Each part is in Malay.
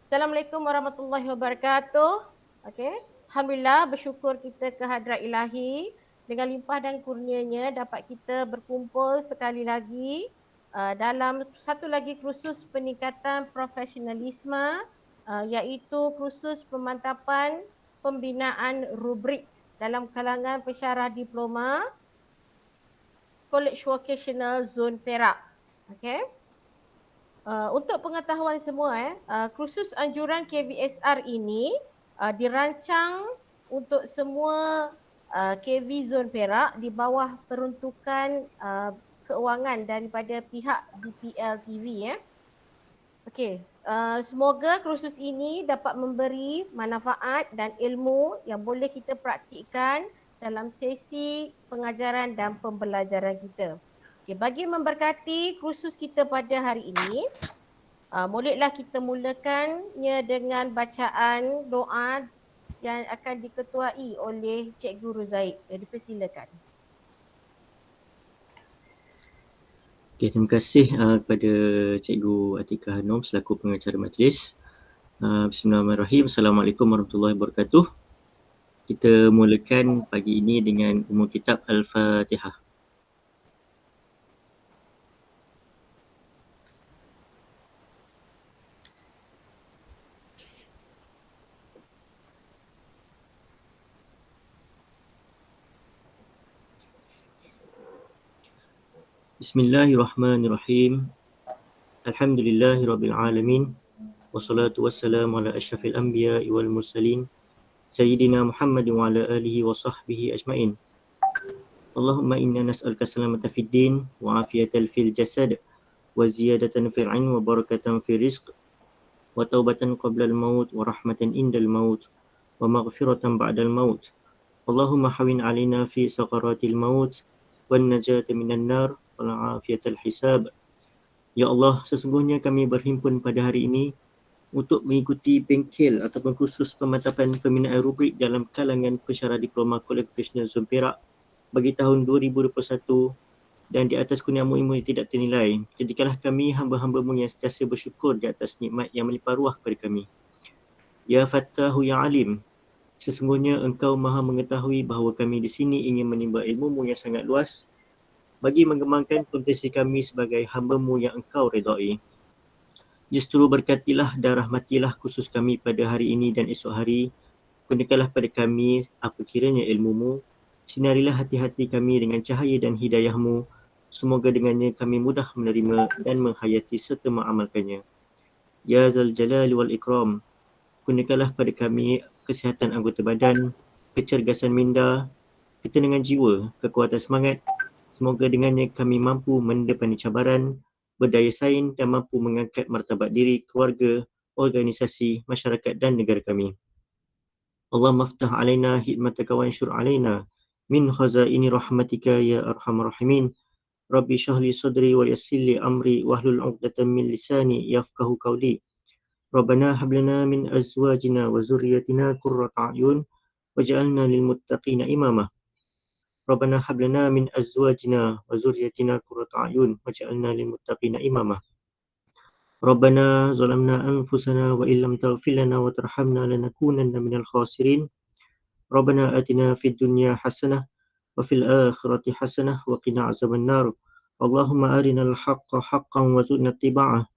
Assalamualaikum warahmatullahi wabarakatuh. Okey. Alhamdulillah, bersyukur kita ke hadrat Ilahi dengan limpah dan kurnianya dapat kita berkumpul sekali lagi dalam satu lagi kursus peningkatan profesionalisme iaitu kursus pemantapan pembinaan rubrik dalam kalangan pensyarah diploma College Vocational Zone Perak. Okey. Untuk pengetahuan semua, kursus anjuran KVSR ini dirancang untuk semua KV Zon Perak di bawah peruntukan keuangan daripada pihak DPL TV. Okey, semoga kursus ini dapat memberi manfaat dan ilmu yang boleh kita praktikkan dalam sesi pengajaran dan pembelajaran kita. Okay, bagi memberkati kursus kita pada hari ini, bolehlah kita mulakannya dengan bacaan doa yang akan diketuai oleh Cikgu Ruzaid. Dipersilakan. Okay, terima kasih kepada Cikgu Atikah Hanom selaku pengacara majlis. Bismillahirrahmanirrahim. Assalamualaikum warahmatullahi wabarakatuh. Kita mulakan pagi ini dengan umum kitab Al-Fatihah. Bismillahirrahmanirrahim. Alhamdulillahirabbil alamin. Wassalatu wassalamu ala asyrafil anbiya'i wal mursalin sayyidina Muhammadin wa ala alihi wa sahbihi ajmain. Allahumma inna nas'aluka salamata fid din wa afiyatan fil jasad wa ziyadatan fil 'ilm wa barakatan fil rizq wa taubatan qabla al maut wa rahmatan indal maut wa maghfiratan ba'dal maut. Allahumma hawin 'alaina fi sakaratil maut wan najata minan nar wal afiyatal hisab. Ya Allah, sesungguhnya kami berhimpun pada hari ini untuk mengikuti bengkel ataupun kursus pemantapan pembinaan rubrik dalam kalangan pensyarah diploma College Vocational Zone Perak bagi tahun 2021 dan di atas kurnia ilmu yang tidak ternilai. Jadikanlah kami hamba-hamba-Mu yang sentiasa bersyukur di atas nikmat yang melimpah ruah kepada kami. Ya Fattahu Ya Alim, sesungguhnya Engkau Maha mengetahui bahawa kami di sini ingin menimba ilmu-Mu yang sangat luas bagi mengembangkan potensi kami sebagai hamba-Mu yang Engkau redai. Justru berkatilah dan rahmatilah khusus kami pada hari ini dan esok hari. Kurniakanlah pada kami apa kiranya ilmu-Mu. Sinarilah hati-hati kami dengan cahaya dan hidayah-Mu. Semoga dengannya kami mudah menerima dan menghayati serta mengamalkannya. Ya Zal Jalali wal Ikram. Kurniakanlah pada kami kesihatan anggota badan, kecergasan minda, ketenangan jiwa, kekuatan semangat. Semoga dengannya kami mampu mendepani cabaran, berdaya saing dan mampu mengangkat martabat diri, keluarga, organisasi, masyarakat dan negara kami. Allahumma ftah alaina hikmataka wa anshur alaina min khazaini rahmatika ya arhamar rahimin. Rabbi syahli sadri wa yassir li amri wahlul 'uqdatam min lisani yafqahu qawli. Rabbana hab lana min azwajina wa zurriyyatina qurrata a'yun waj'alna lil muttaqina imama. Rabbana hab lana min azwajina wa zurriyyatina qurrata a'yun waj'alna lil muttaqina imama. Rabbana zalamna anfusana wa illam taghfir lana wa tarhamna lanakunanna minal khasirin. Rabbana atina fid dunya hasanah wa fil akhirati hasanah wa qina azaban nar. Allahumma arinal haqqa haqqan warzuqna ittiba'ah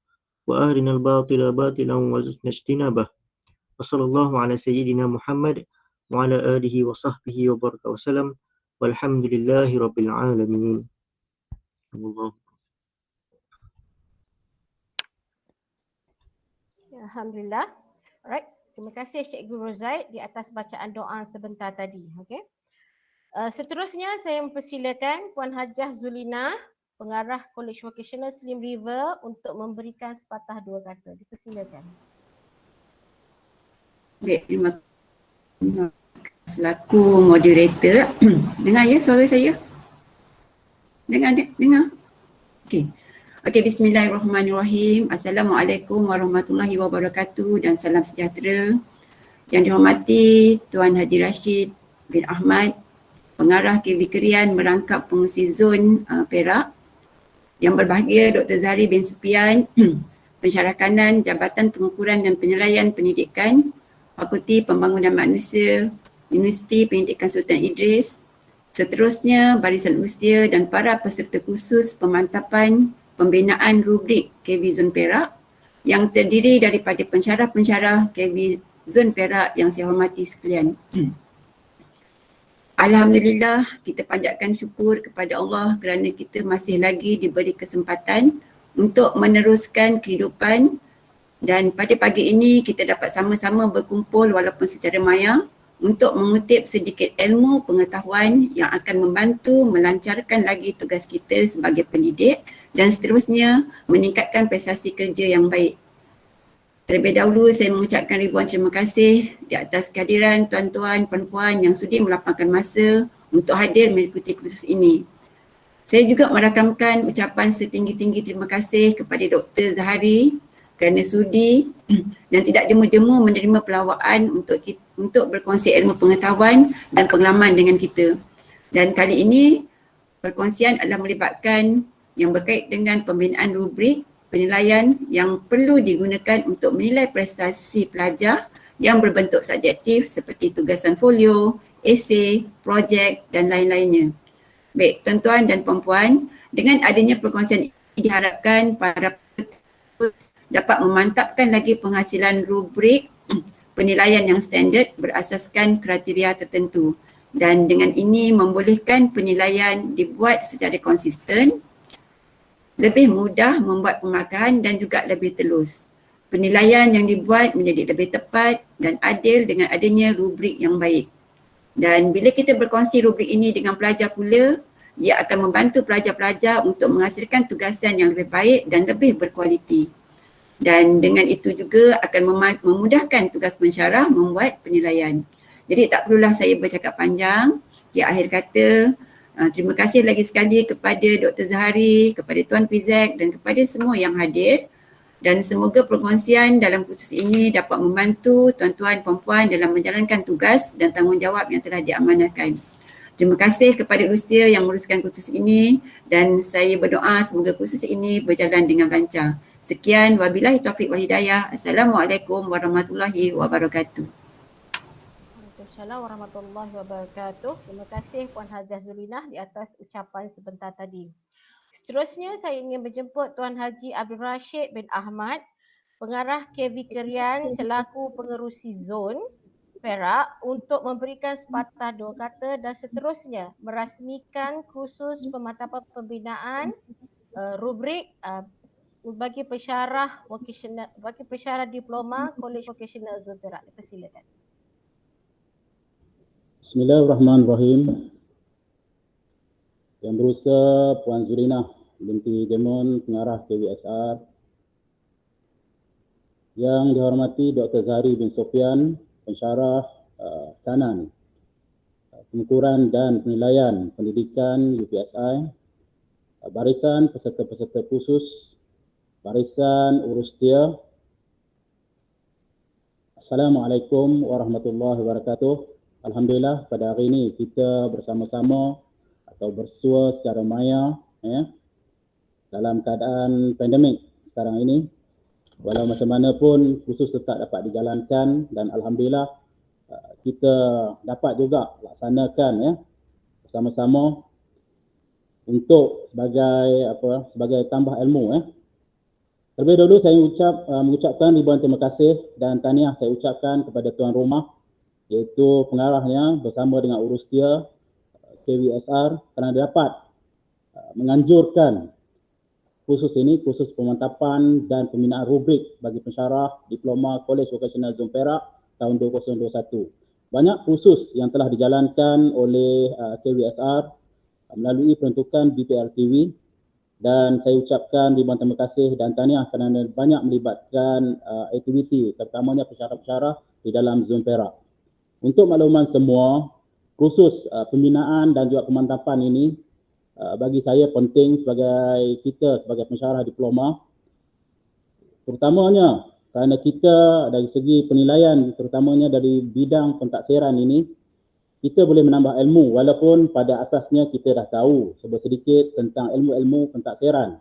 wa arinal batila batilan warzuqna ijtinabah. Wa sallallahu ala sayyidina Muhammad wa ala alihi wa sahbihi wa baraka wa salam. Walhamdulillahi rabbil alamin. Allah. Alhamdulillah. Alright. Terima kasih Cikgu Ruzaid di atas bacaan doa sebentar tadi. Okay. Seterusnya saya mempersilakan Puan Hajah Zulina, pengarah College Vocational Slim River untuk memberikan sepatah dua kata. Dipersilakan. Baik, terima kasih. Selaku moderator, dengar ya suara saya? Dengar? Okey. Okey, bismillahirrahmanirrahim. Assalamualaikum warahmatullahi wabarakatuh dan salam sejahtera. Yang dihormati Tuan Haji Rashid bin Ahmad, pengarah KV Kerian merangkap pengurusi zon Perak. Yang berbahagia Dr. Zahri bin Supian, Pensyarah Kanan Jabatan Pengukuran dan Penilaian Pendidikan, Fakulti Pembangunan Manusia, Universiti Pendidikan Sultan Idris, seterusnya barisan usia dan para peserta khusus pemantapan pembinaan rubrik KV Zon Perak yang terdiri daripada pensyarah-pensyarah KV Zon Perak yang saya hormati sekalian. Alhamdulillah, kita panjatkan syukur kepada Allah kerana kita masih lagi diberi kesempatan untuk meneruskan kehidupan, dan pada pagi ini kita dapat sama-sama berkumpul walaupun secara maya untuk mengutip sedikit ilmu pengetahuan yang akan membantu melancarkan lagi tugas kita sebagai pendidik dan seterusnya meningkatkan prestasi kerja yang baik. Terlebih dahulu saya mengucapkan ribuan terima kasih di atas kehadiran tuan-tuan, puan-puan yang sudi meluangkan masa untuk hadir mengikuti kursus ini. Saya juga merakamkan ucapan setinggi-tinggi terima kasih kepada Dr. Zahari kerana sudi dan tidak jemu-jemu menerima pelawaan untuk berkongsi ilmu pengetahuan dan pengalaman dengan kita. Dan kali ini perkongsian adalah melibatkan yang berkait dengan pembinaan rubrik penilaian yang perlu digunakan untuk menilai prestasi pelajar yang berbentuk subjektif seperti tugasan folio, esei, projek dan lain-lainnya. Baik, tuan-tuan dan puan-puan, dengan adanya perkongsian ini diharapkan para peserta dapat memantapkan lagi penghasilan rubrik penilaian yang standard berasaskan kriteria tertentu, dan dengan ini membolehkan penilaian dibuat secara konsisten, lebih mudah membuat pemarkahan dan juga lebih telus. Penilaian yang dibuat menjadi lebih tepat dan adil dengan adanya rubrik yang baik. Dan bila kita berkongsi rubrik ini dengan pelajar pula, ia akan membantu pelajar-pelajar untuk menghasilkan tugasan yang lebih baik dan lebih berkualiti. Dan dengan itu juga akan memudahkan tugas pensyarah membuat penilaian. Jadi tak perlulah saya bercakap panjang. Di akhir kata, terima kasih lagi sekali kepada Dr. Zahari, kepada Tuan Pizek dan kepada semua yang hadir. Dan semoga perkongsian dalam kursus ini dapat membantu tuan-tuan puan-puan dalam menjalankan tugas dan tanggungjawab yang telah diamanahkan. Terima kasih kepada Rustia yang menguruskan kursus ini dan saya berdoa semoga kursus ini berjalan dengan lancar. Sekian, wabillahi taufiq wal hidayah. Assalamualaikum warahmatullahi wabarakatuh. Waalaikumsalam warahmatullahi wabarakatuh. Terima kasih Puan Hajah Zulinah di atas ucapan sebentar tadi. Seterusnya saya ingin menjemput Tuan Haji Abdul Rashid bin Ahmad, Pengarah KV Kerian selaku pengerusi zon Perak untuk memberikan sepatah dua kata dan seterusnya merasmikan kursus pemantapan pembinaan rubrik bagi pensyarah vocational, bagi pensyarah diploma Kolej Vocational Zon Perak. Persilakan. Bismillahirrahmanirrahim. Yang berusaha Puan Zulinah binti Gemon, Pengarah KVSR. Yang dihormati Dr. Zahari bin Sofyan, Pensyarah Kanan, Pengukuran dan Penilaian Pendidikan UPSI. Barisan peserta-peserta khusus, barisan urustia. Assalamualaikum warahmatullahi wabarakatuh. Alhamdulillah pada hari ini kita bersama-sama atau bersua secara maya dalam keadaan pandemik sekarang ini. Walau macam mana pun kursus tetap dapat dijalankan dan alhamdulillah kita dapat juga laksanakan bersama-sama untuk sebagai tambah ilmu. Terlebih dahulu saya mengucapkan ribuan terima kasih dan tahniah saya ucapkan kepada tuan rumah iaitu pengarahnya bersama dengan urustia KVSR kerana dapat menganjurkan kursus ini, kursus pemantapan dan pembinaan rubrik bagi pensyarah diploma Kolej Vocational Zon Perak tahun 2021. Banyak kursus yang telah dijalankan oleh KVSR melalui peruntukan BPRTV dan saya ucapkan ribuan terima kasih dan tahniah kerana banyak melibatkan aktiviti terutamanya pensyarah-pensyarah di dalam Zon Perak. Untuk makluman semua, kursus pembinaan dan juga pemantapan ini bagi saya penting sebagai kita sebagai pensyarah diploma, terutamanya kerana kita dari segi penilaian terutamanya dari bidang pentaksiran ini kita boleh menambah ilmu walaupun pada asasnya kita dah tahu sedikit tentang ilmu-ilmu pentaksiran,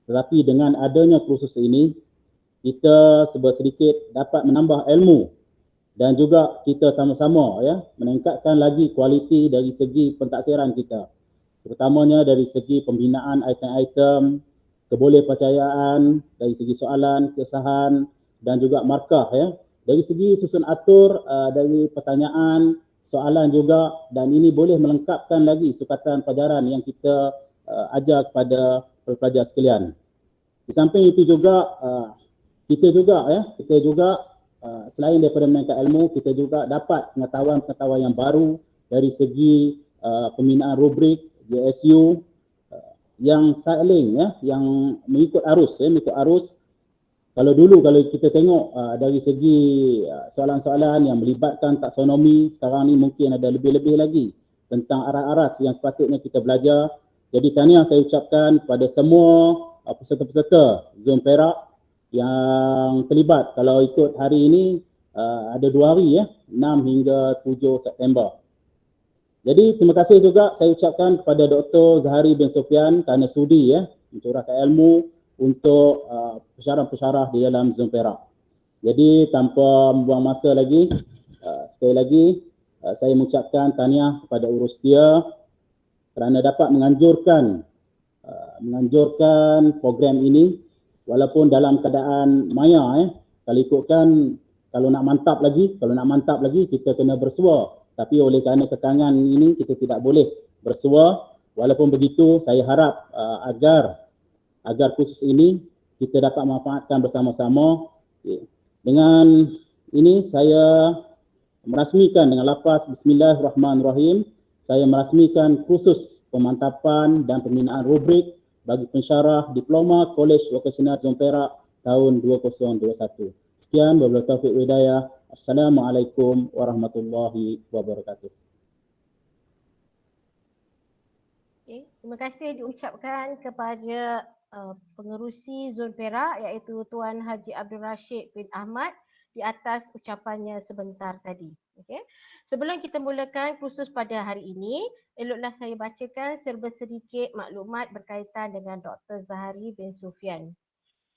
tetapi dengan adanya kursus ini kita sedikit dapat menambah ilmu dan juga kita sama-sama meningkatkan lagi kualiti dari segi pentaksiran kita, terutamanya dari segi pembinaan item-item, kebolehpercayaan, dari segi soalan, kesahan dan juga markah Dari segi susun atur, dari pertanyaan, soalan juga, dan ini boleh melengkapkan lagi sukatan pelajaran yang kita ajar kepada pelajar sekalian. Di samping itu juga kita juga selain daripada meningkat ilmu, kita juga dapat pengetahuan yang baru dari segi pembinaan rubrik, JSU yang sailing yang mengikut arus Kalau kita tengok dari segi soalan-soalan yang melibatkan taksonomi, sekarang ni mungkin ada lebih-lebih lagi tentang aras-aras yang sepatutnya kita belajar. Jadi tahniah saya ucapkan kepada semua peserta-peserta Zon Perak yang terlibat. Kalau ikut hari ini ada 2 hari 6 hingga 7 September. Jadi terima kasih juga saya ucapkan kepada Dr. Zahari bin Sofyan kerana sudi mencurahkan ilmu untuk pensyarah-pensyarah di dalam Zon Perak. Jadi tanpa membuang masa lagi, sekali lagi saya mengucapkan tahniah kepada urus dia kerana dapat menganjurkan program ini walaupun dalam keadaan maya kalau nak mantap lagi kita kena bersua, tapi oleh kerana kekangan ini kita tidak boleh bersua. Walaupun begitu saya harap agar kursus ini kita dapat manfaatkan bersama-sama. Dengan ini saya merasmikan dengan lafaz Bismillahirrahmanirrahim, saya merasmikan kursus pemantapan dan pembinaan rubrik bagi pensyarah Diploma Kolej Vokasional Zon Perak tahun 2021. Sekian, wabillahi taufiq wal hidayah. Assalamualaikum warahmatullahi wabarakatuh. Terima kasih diucapkan kepada pengerusi Zon Perak iaitu Tuan Haji Abdul Rashid bin Ahmad di atas ucapannya sebentar tadi. Okay. Sebelum kita mulakan kursus pada hari ini, eloklah saya bacakan serba sedikit maklumat berkaitan dengan Dr. Zahari bin Sofyan.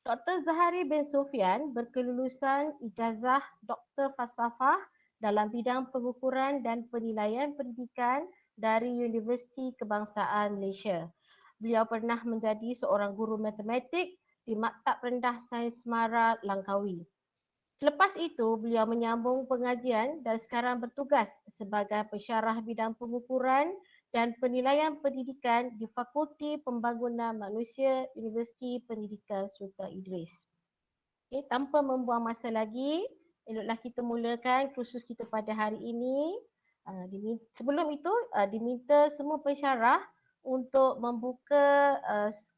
Dr. Zahari bin Sofyan berkelulusan ijazah Dr. Falsafah dalam bidang pengukuran dan penilaian pendidikan dari Universiti Kebangsaan Malaysia. Beliau pernah menjadi seorang guru matematik di Maktab Rendah Sains Semara, Langkawi. Selepas itu, beliau menyambung pengajian dan sekarang bertugas sebagai pensyarah bidang pengukuran dan penilaian pendidikan di Fakulti Pembangunan Manusia Universiti Pendidikan Sultan Idris. Okay, tanpa membuang masa lagi, eloklah kita mulakan kursus kita pada hari ini. Sebelum itu, diminta semua pensyarah untuk membuka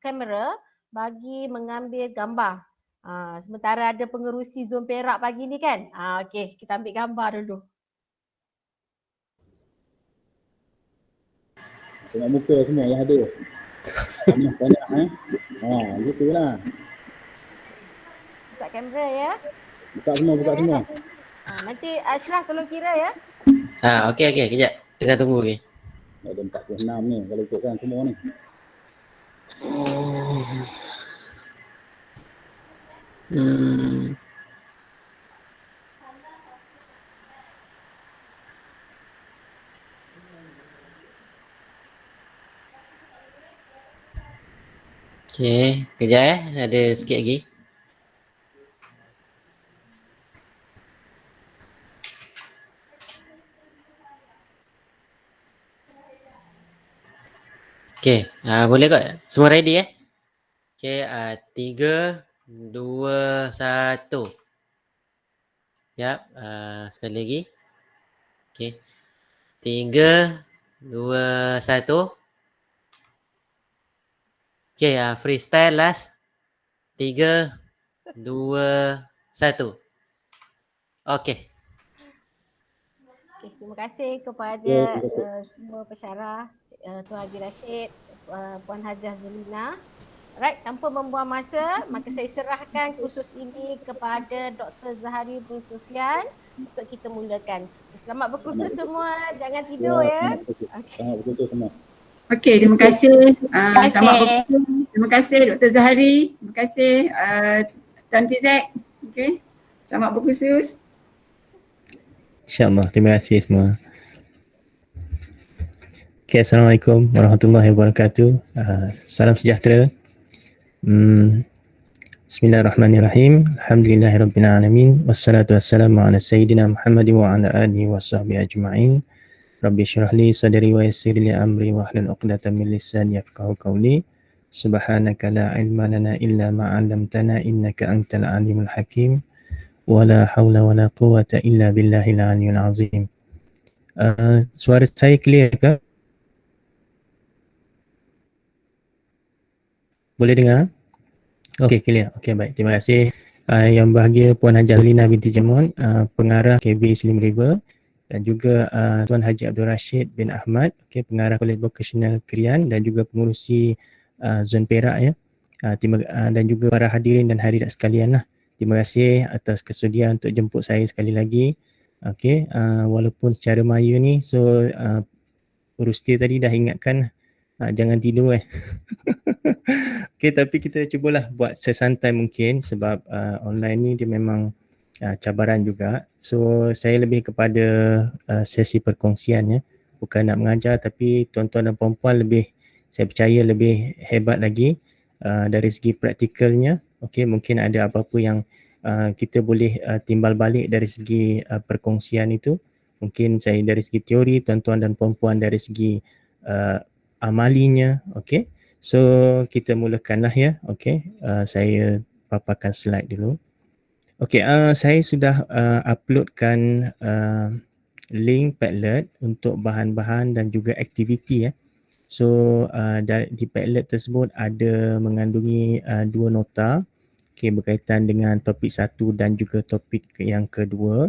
kamera bagi mengambil gambar. Sementara ada pengerusi Zon Perak pagi ni kan. Okey, kita ambil gambar dulu. Tengok muka semua yang ada. Banyak gitulah. Buka kamera ya. Buka semua. Nanti Ashraf tolong kira ya. Okey, kejap. Tengah tunggu okey. Ada 46 ni kalau ikutkan semua ni. Okey, kejap ada sikit lagi. Okey, boleh kot? Semua ready Okey, 3, 2, 1. Sekejap, sekali lagi. Okey. 3, 2, 1. Okey, freestyle last. 3, 2, 1. Okey. Terima kasih kepada semua pensyarah, Tuan Haji Rashid, Puan Hajah Zelina. Right, tanpa membuang masa, maka saya serahkan kursus ini kepada Dr. Zahari bin Sofyan untuk kita mulakan. Selamat berkursus semua, jangan tidur ya. Selamat berkursus semua. Okey, terima kasih. Selamat berkursus. Terima kasih Dr. Zahari. Terima kasih Tuan Fizek. Okay. Selamat berkhusus. InsyaAllah. Terima kasih semua. Okay, Assalamualaikum warahmatullahi wabarakatuh. Salam sejahtera. Bismillahirrahmanirrahim. Alhamdulillahirabbil alamin. Wassalatu wassalamu ala sayyidina Muhammadin wa ala alihi wa sahbihi ajma'in. Rabbi syrah li sadri wa yassir li amri wa hlul 'uqdatam min lisani yafqahu qawli. Subhanaka la ilma lana illa ma 'allamtana innaka antal alimul hakim. Wa la haula wa la quwwata illa billahil aliyyil azim. Suara saya clear ke? Boleh dengar? Okey, clear. Okey, baik. Terima kasih. Yang bahagia Puan Haji Azlina binti Jamon, pengarah KB Slim River, dan juga Tuan Haji Abdul Rashid bin Ahmad, pengarah Kolej Vocational Krian dan juga pengurusi Zon Perak ya. Dan juga para hadirin dan hadirat sekalian lah. Terima kasih atas kesudian untuk jemput saya sekali lagi. Okey, walaupun secara maya ni, so Rusti tadi dah ingatkan jangan tidur Okey, tapi kita cubalah buat sesantai mungkin sebab online ni dia memang cabaran juga. So saya lebih kepada sesi perkongsian ya. Bukan nak mengajar, tapi tuan-tuan dan puan-puan lebih, saya percaya lebih hebat lagi dari segi praktikalnya. Okey, mungkin ada apa-apa yang kita boleh timbal balik dari segi perkongsian itu. Mungkin saya dari segi teori, tuan-tuan dan puan-puan dari segi amalinya. Okey. So kita mulakanlah ya. Okey. Saya paparkan slide dulu. Okey, saya sudah uploadkan link Padlet untuk bahan-bahan dan juga aktiviti ya. So di Padlet tersebut ada mengandungi dua nota, okay, berkaitan dengan topik satu dan juga topik yang kedua.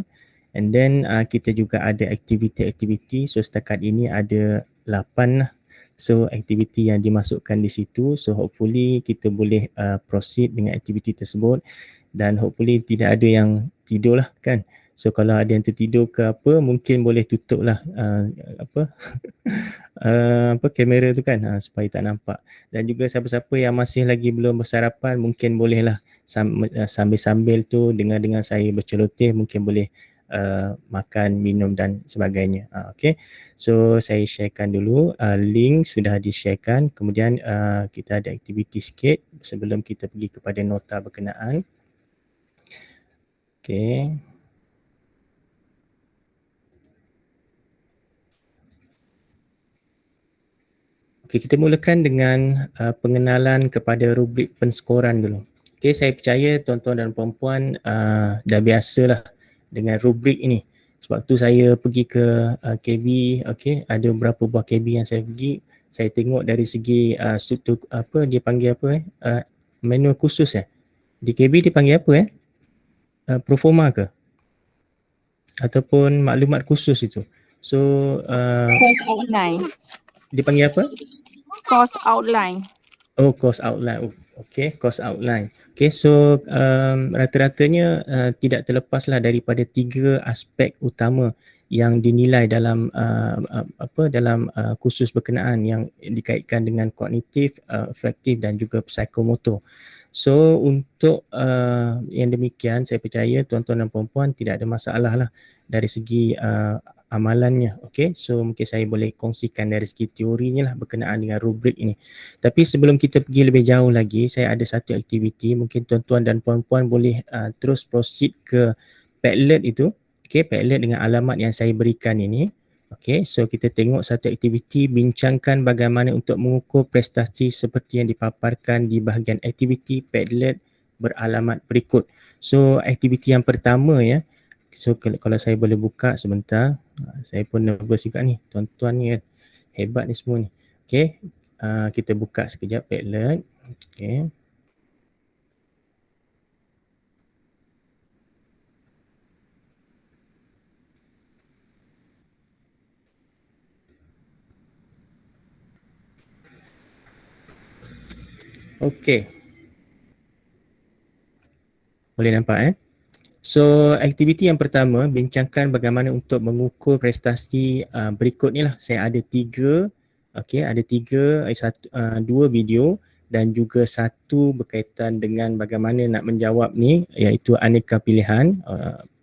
And then kita juga ada aktiviti-aktiviti. So setakat ini ada 8 lah. So aktiviti yang dimasukkan di situ. So hopefully kita boleh proceed dengan aktiviti tersebut. Dan hopefully tidak ada yang tidur lah kan. So kalau ada yang tertidur ke apa, mungkin boleh tutup lah kamera tu kan, supaya tak nampak. Dan juga siapa-siapa yang masih lagi belum bersarapan, mungkin bolehlah sambil-sambil tu dengar-dengar saya berceloteh, mungkin boleh makan, minum dan sebagainya. Okay. So saya sharekan dulu, link sudah di-sharekan. Kemudian kita ada aktiviti sikit sebelum kita pergi kepada nota berkenaan. Okay. Okay, kita mulakan dengan pengenalan kepada rubrik penskoran dulu. Okay, saya percaya tuan-tuan dan puan-puan dah biasalah dengan rubrik ini. Sebab tu saya pergi ke KB, okay, ada beberapa buah KB yang saya pergi, saya tengok dari segi struktur apa dia panggil apa manual khusus di KB dia panggil apa proforma ke ataupun maklumat khusus itu. So course outline. Dia panggil apa? Course outline. Oh, course outline. Okay, course outline. Okay, so rata-ratanya tidak terlepaslah daripada 3 aspek utama yang dinilai dalam dalam kursus berkenaan yang dikaitkan dengan kognitif, afektif dan juga psikomotor. So untuk yang demikian, saya percaya tuan-tuan dan puan-puan tidak ada masalah lah dari segi amalannya. Okay, so mungkin saya boleh kongsikan dari segi teorinya lah berkenaan dengan rubrik ini. Tapi sebelum kita pergi lebih jauh lagi, saya ada satu aktiviti, mungkin tuan-tuan dan puan-puan boleh terus proceed ke Padlet itu. Okay, Padlet dengan alamat yang saya berikan ini. Okay, so kita tengok satu aktiviti, bincangkan bagaimana untuk mengukur prestasi seperti yang dipaparkan di bahagian aktiviti Padlet beralamat berikut. So aktiviti yang pertama ya. So kalau saya boleh buka sebentar, saya pun nervous juga ni, tuan-tuan ni kan, hebat ni semua ni. Okay, kita buka sekejap Padlet. Okay. Okay. Boleh nampak So aktiviti yang pertama, bincangkan bagaimana untuk mengukur prestasi berikut ni lah. Saya ada 3, okay, ada 2 video dan juga satu berkaitan dengan bagaimana nak menjawab ni, iaitu aneka pilihan,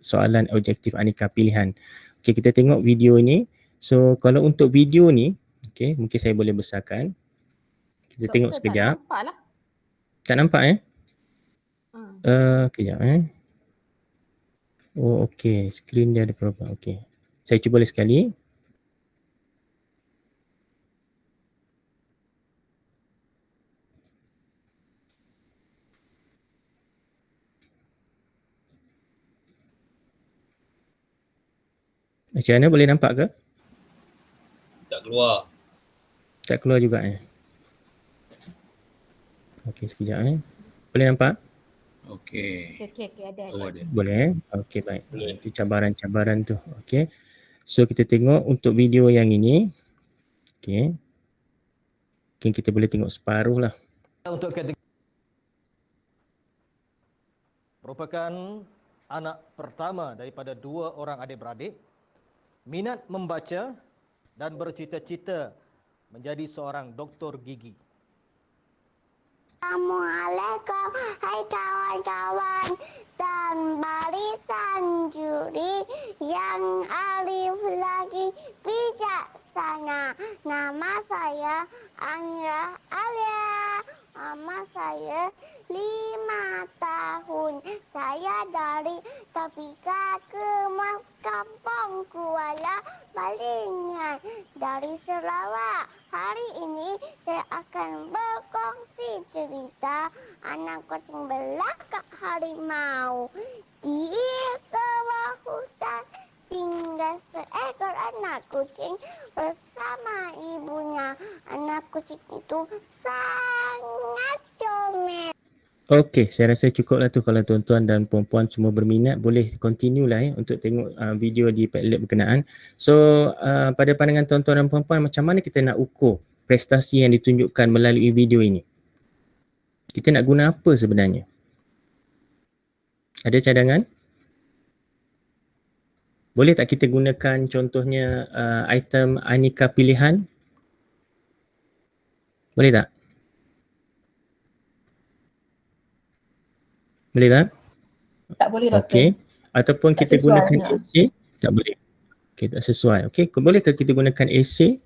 soalan objektif aneka pilihan. Okey, kita tengok video ni. So kalau untuk video ni, okey, mungkin saya boleh besarkan. Kita tengok sekejap. Tak nampak lah. Tak nampak kejap Oh okey, skrin dia ada problem. Okey. Saya cuba lagi sekali. Macam mana, boleh nampak ke? Tak keluar. Tak keluar juga Okey, sekejap Boleh nampak? Okey. Okey, ada. Oh, ada. Boleh Okey, baik. Itu cabaran-cabaran tu. Okey. So kita tengok untuk video yang ini. Okey. Mungkin kita boleh tengok separuh lah. Untuk kategori merupakan anak pertama daripada 2 orang adik-beradik, minat membaca dan bercita-cita menjadi seorang doktor gigi. Assalamualaikum, hai kawan-kawan dan barisan juri yang alif lagi bijaksana. Nama saya Amira Alia. Nama saya 5 tahun. Saya dari Topika Kemas Kampung Kuala Balingan dari Sarawak. Hari ini saya akan berkongsi cerita anak kucing belakang harimau. Di sebuah hutan tinggal seekor anak kucing bersama ibunya. Anak kucing itu sangat comel. Okey, saya rasa cukuplah tu. Kalau tuan-tuan dan puan-puan semua berminat, boleh continue lah untuk tengok video di Padlet berkenaan. So, pada pandangan tuan-tuan dan puan-puan, macam mana kita nak ukur prestasi yang ditunjukkan melalui video ini? Kita nak guna apa sebenarnya? Ada cadangan? Boleh tak kita gunakan contohnya item aneka pilihan? Boleh tak? Boleh tak? Tak boleh, Doktor. Okey. Ataupun Tak kita sesuai, gunakan ya. essay? Tak boleh. Okey, tak sesuai. Okey, bolehkah kita gunakan essay?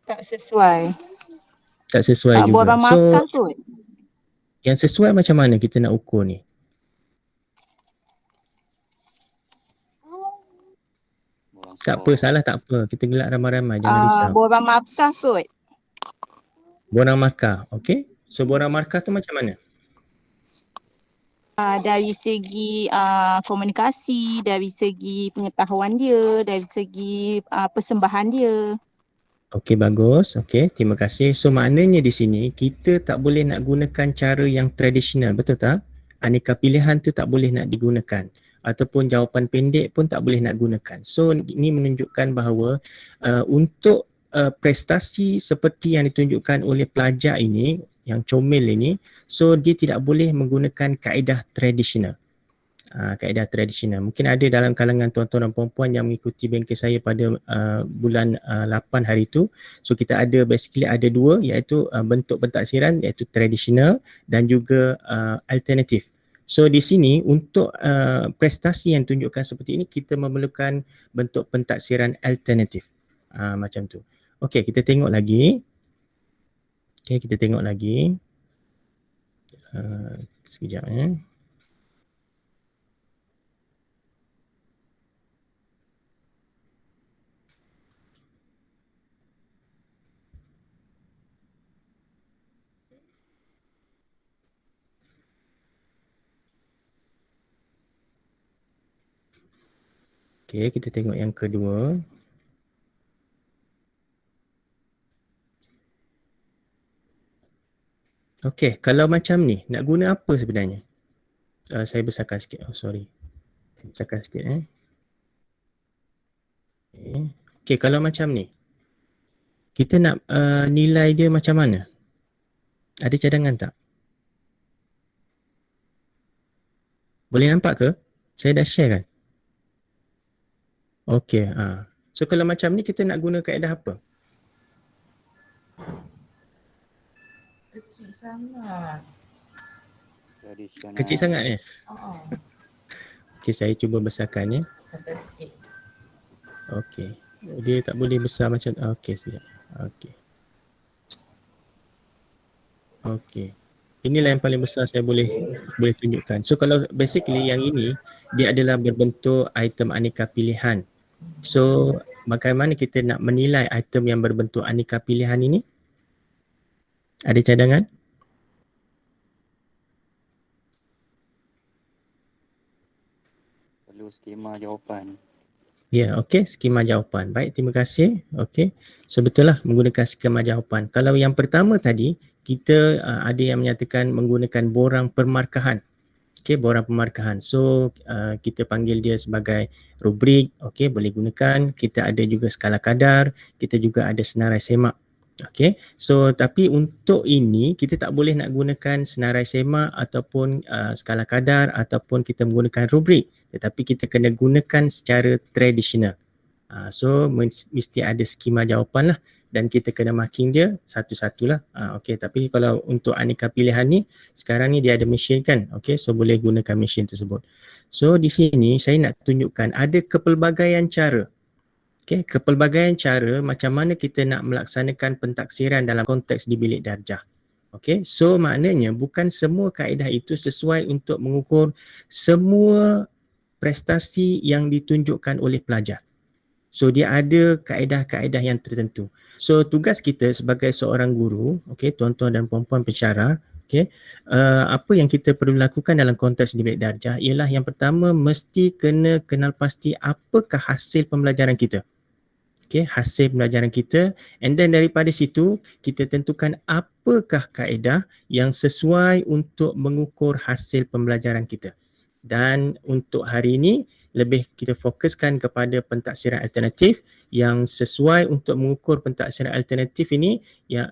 Tak sesuai. Tak sesuai juga. Borang markah kot. Yang sesuai macam mana kita nak ukur ni? Tak apa, salah tak apa. Kita gelak ramai-ramai, jangan risau. Borang markah kot. Borang markah, okey. So borang markah tu macam mana? Dari segi komunikasi, dari segi pengetahuan dia, dari segi persembahan dia. Okey, bagus. Okey, terima kasih. So maknanya di sini kita tak boleh nak gunakan cara yang tradisional, betul tak? Aneka pilihan tu tak boleh nak digunakan. Ataupun jawapan pendek pun tak boleh nak gunakan. So ini menunjukkan bahawa untuk prestasi seperti yang ditunjukkan oleh pelajar ini, yang comel ini, so dia tidak boleh menggunakan kaedah tradisional. Kaedah tradisional. Mungkin ada dalam kalangan tuan-tuan dan puan-puan yang mengikuti bengkel saya pada bulan 8 hari itu. So kita ada basically ada 2, iaitu bentuk pentaksiran, iaitu tradisional dan juga alternatif. So di sini untuk prestasi yang tunjukkan seperti ini, kita memerlukan bentuk pentaksiran alternatif. Macam tu. Okey, kita tengok lagi. Okey, kita tengok lagi. Sekejap Okey, kita tengok yang kedua. Okey, kalau macam ni, nak guna apa sebenarnya? Saya besarkan sikit. Oh, sorry. Besarkan sikit Okey, kalau macam ni, kita nak nilai dia macam mana? Ada cadangan tak? Boleh nampak ke? Saya dah share kan? Okey, so kalau macam ni kita nak guna kaedah apa? Kecil sangat. Tradisional. Kecil sangat ya? Okey, saya cuba besarkan ya. Besarkan sikit. Okey. Dia tak boleh besar macam okey, sekejap. Okey. Okey. Inilah yang paling besar saya boleh tunjukkan. So kalau basically yang ini dia adalah berbentuk item aneka pilihan. So bagaimana kita nak menilai item yang berbentuk aneka pilihan ini? Ada cadangan? Perlu skema jawapan. Ya, okey, skema jawapan. Baik, terima kasih. Okey. So betul lah menggunakan skema jawapan. Kalau yang pertama tadi, kita ada yang menyatakan menggunakan borang permarkahan. Okey, borang permarkahan. So kita panggil dia sebagai rubrik. Okey, boleh gunakan. Kita ada juga skala kadar, kita juga ada senarai semak. Okey. So tapi untuk ini kita tak boleh nak gunakan senarai semak ataupun skala kadar ataupun kita menggunakan rubrik. Tetapi kita kena gunakan secara tradisional. So mesti ada skema jawapan lah dan kita kena marking dia satu-satulah. Okey, tapi kalau untuk aneka pilihan ni sekarang ni dia ada mesin kan. Okey, so boleh gunakan mesin tersebut. So di sini saya nak tunjukkan ada kepelbagaian cara. Okey, kepelbagaian cara macam mana kita nak melaksanakan pentaksiran dalam konteks di bilik darjah. Okey, so maknanya bukan semua kaedah itu sesuai untuk mengukur semua prestasi yang ditunjukkan oleh pelajar. So dia ada kaedah-kaedah yang tertentu. So tugas kita sebagai seorang guru, okey, tuan-tuan dan puan-puan pensyarah, okey, apa yang kita perlu lakukan dalam konteks di bilik darjah ialah yang pertama mesti kena kenal pasti apakah hasil pembelajaran kita. Okey, hasil pembelajaran kita, and then daripada situ kita tentukan apakah kaedah yang sesuai untuk mengukur hasil pembelajaran kita. Dan untuk hari ini lebih kita fokuskan kepada pentaksiran alternatif yang sesuai untuk mengukur pentaksiran alternatif ini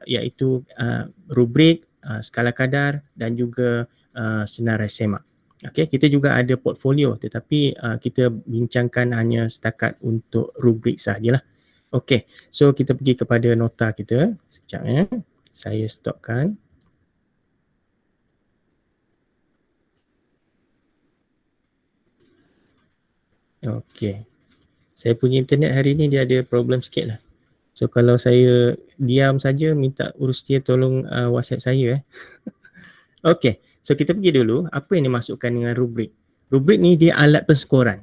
iaitu rubrik, skala kadar dan juga senarai semak. Okey, kita juga ada portfolio tetapi kita bincangkan hanya setakat untuk rubrik sahajalah. Okey, so kita pergi kepada nota kita. Sekejap ya. Saya stopkan. Okey. Saya punya internet hari ni dia ada problem sikit lah. So kalau saya diam saja minta urus dia tolong WhatsApp saya Okey. So kita pergi dulu apa yang dimasukkan dengan rubrik. Rubrik ni dia alat penskoran.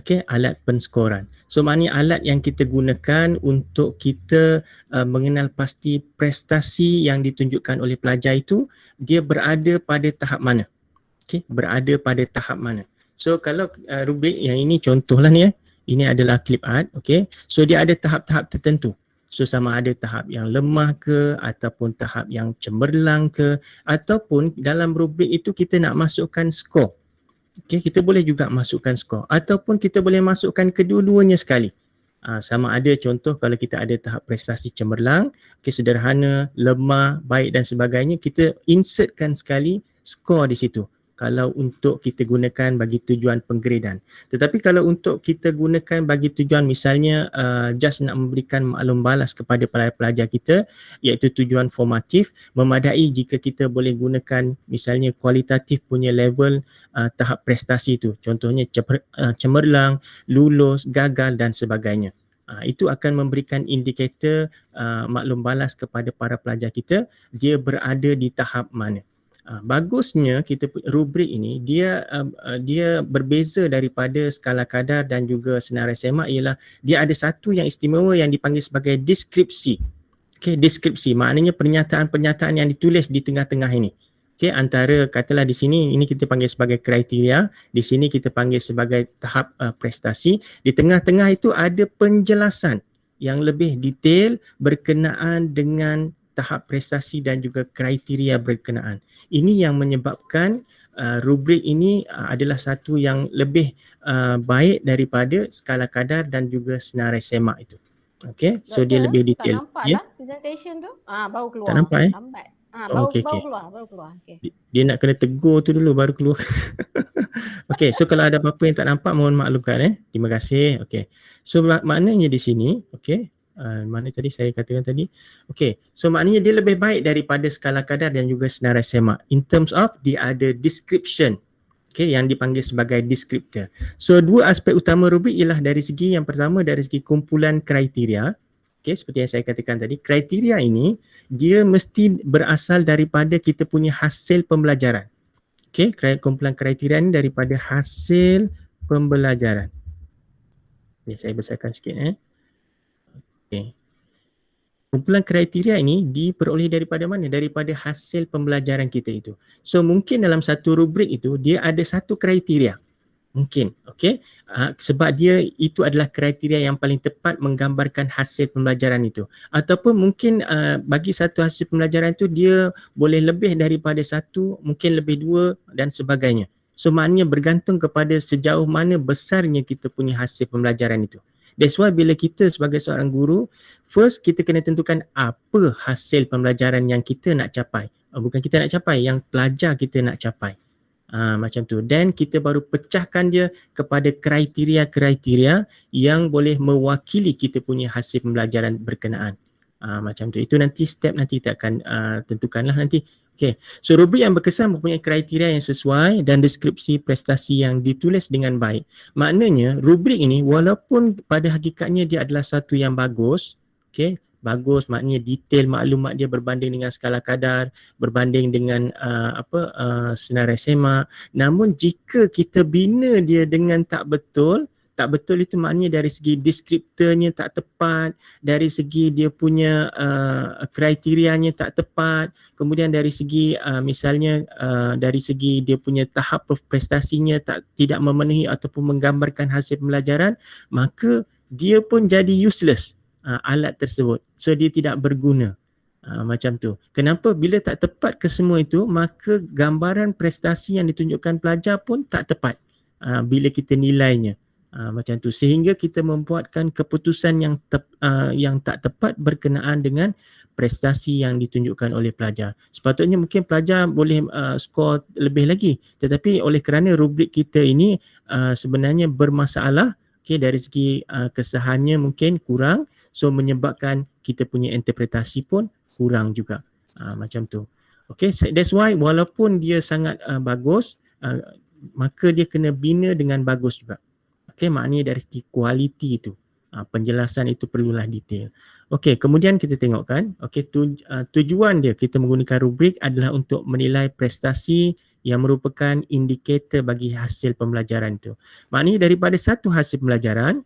Okey, alat penskoran. So maknanya alat yang kita gunakan untuk kita mengenal pasti prestasi yang ditunjukkan oleh pelajar itu dia berada pada tahap mana. Okey, berada pada tahap mana. So kalau rubrik yang ini contohlah ni ini adalah clip art, okey. So dia ada tahap-tahap tertentu. So sama ada tahap yang lemah ke ataupun tahap yang cemerlang ke ataupun dalam rubrik itu kita nak masukkan skor. Okey, kita boleh juga masukkan skor ataupun kita boleh masukkan kedua-duanya sekali. Sama ada contoh kalau kita ada tahap prestasi cemerlang, okey, sederhana, lemah, baik dan sebagainya, kita insertkan sekali skor di situ. Kalau untuk kita gunakan bagi tujuan penggradan. Tetapi kalau untuk kita gunakan bagi tujuan misalnya just nak memberikan maklum balas kepada pelajar kita iaitu tujuan formatif, memadai jika kita boleh gunakan misalnya kualitatif punya level tahap prestasi itu. Contohnya cemerlang, lulus, gagal dan sebagainya. Itu akan memberikan indikator maklum balas kepada para pelajar kita dia berada di tahap mana. Bagusnya kita rubrik ini dia berbeza daripada skala kadar dan juga senarai semak ialah dia ada satu yang istimewa yang dipanggil sebagai deskripsi. Okey, deskripsi maknanya pernyataan-pernyataan yang ditulis di tengah-tengah ini. Okey, antara katalah di sini ini kita panggil sebagai kriteria, di sini kita panggil sebagai tahap prestasi, di tengah-tengah itu ada penjelasan yang lebih detail berkenaan dengan tahap prestasi dan juga kriteria berkenaan. Ini yang menyebabkan rubrik ini adalah satu yang lebih baik daripada skala kadar dan juga senarai semak itu. Okey, so dia lebih detail. Tak nampak lah presentation tu. Baru keluar. Tak nampak Lambat. Okey. Baru keluar. Okay. Dia nak kena tegur tu dulu baru keluar. Okey, so kalau ada apa-apa yang tak nampak mohon maklumkan Terima kasih. Okey. So maknanya di sini, okey, Mana tadi saya katakan tadi? Okay, so maknanya dia lebih baik daripada skala kadar dan juga senarai semak. In terms of dia ada description, okay, yang dipanggil sebagai descriptor. So dua aspek utama rubrik ialah dari segi yang pertama dari segi kumpulan kriteria. Okay, seperti yang saya katakan tadi, kriteria ini dia mesti berasal daripada kita punya hasil pembelajaran. Okay, kumpulan kriteria ini daripada hasil pembelajaran. Okay, saya besarkan sikit. Okay. Kumpulan kriteria ini diperoleh daripada mana? Daripada hasil pembelajaran kita itu. So mungkin dalam satu rubrik itu dia ada satu kriteria. Mungkin, okay? Sebab dia itu adalah kriteria yang paling tepat menggambarkan hasil pembelajaran itu. Ataupun mungkin bagi satu hasil pembelajaran itu dia boleh lebih daripada satu, mungkin lebih dua dan sebagainya. So maknanya bergantung kepada sejauh mana besarnya kita punya hasil pembelajaran itu. That's why bila kita sebagai seorang guru, first kita kena tentukan apa hasil pembelajaran yang kita nak capai. Bukan kita nak capai, yang pelajar kita nak capai. Macam tu. Dan kita baru pecahkan dia kepada kriteria-kriteria yang boleh mewakili kita punya hasil pembelajaran berkenaan. Macam tu. Itu nanti step nanti kita akan tentukanlah nanti. Okay. So rubrik yang berkesan mempunyai kriteria yang sesuai dan deskripsi prestasi yang ditulis dengan baik. Maknanya rubrik ini walaupun pada hakikatnya dia adalah satu yang bagus, okay, bagus maknanya detail maklumat dia berbanding dengan skala kadar, berbanding dengan senarai semak. Namun jika kita bina dia dengan tak betul itu maknanya dari segi deskriptornya tak tepat, dari segi dia punya kriterianya tak tepat, kemudian dari segi misalnya dari segi dia punya tahap prestasinya tidak memenuhi ataupun menggambarkan hasil pembelajaran, maka dia pun jadi useless. Alat tersebut. So dia tidak berguna. Macam tu. Kenapa? Bila tak tepat ke semua itu, maka gambaran prestasi yang ditunjukkan pelajar pun tak tepat bila kita nilainya. Macam tu. Sehingga kita membuatkan keputusan yang tak tepat berkenaan dengan prestasi yang ditunjukkan oleh pelajar. Sepatutnya mungkin pelajar boleh skor lebih lagi. Tetapi oleh kerana rubrik kita ini sebenarnya bermasalah, okay, dari segi kesahannya mungkin kurang. So menyebabkan kita punya interpretasi pun kurang juga. Macam tu. Okay, that's why walaupun dia sangat bagus, maka dia kena bina dengan bagus juga. Okay, maknanya dari segi kualiti itu. Penjelasan itu perlulah detail. Okay, kemudian kita tengokkan. Okay, tujuan dia kita menggunakan rubrik adalah untuk menilai prestasi yang merupakan indikator bagi hasil pembelajaran itu. Maknanya daripada satu hasil pembelajaran,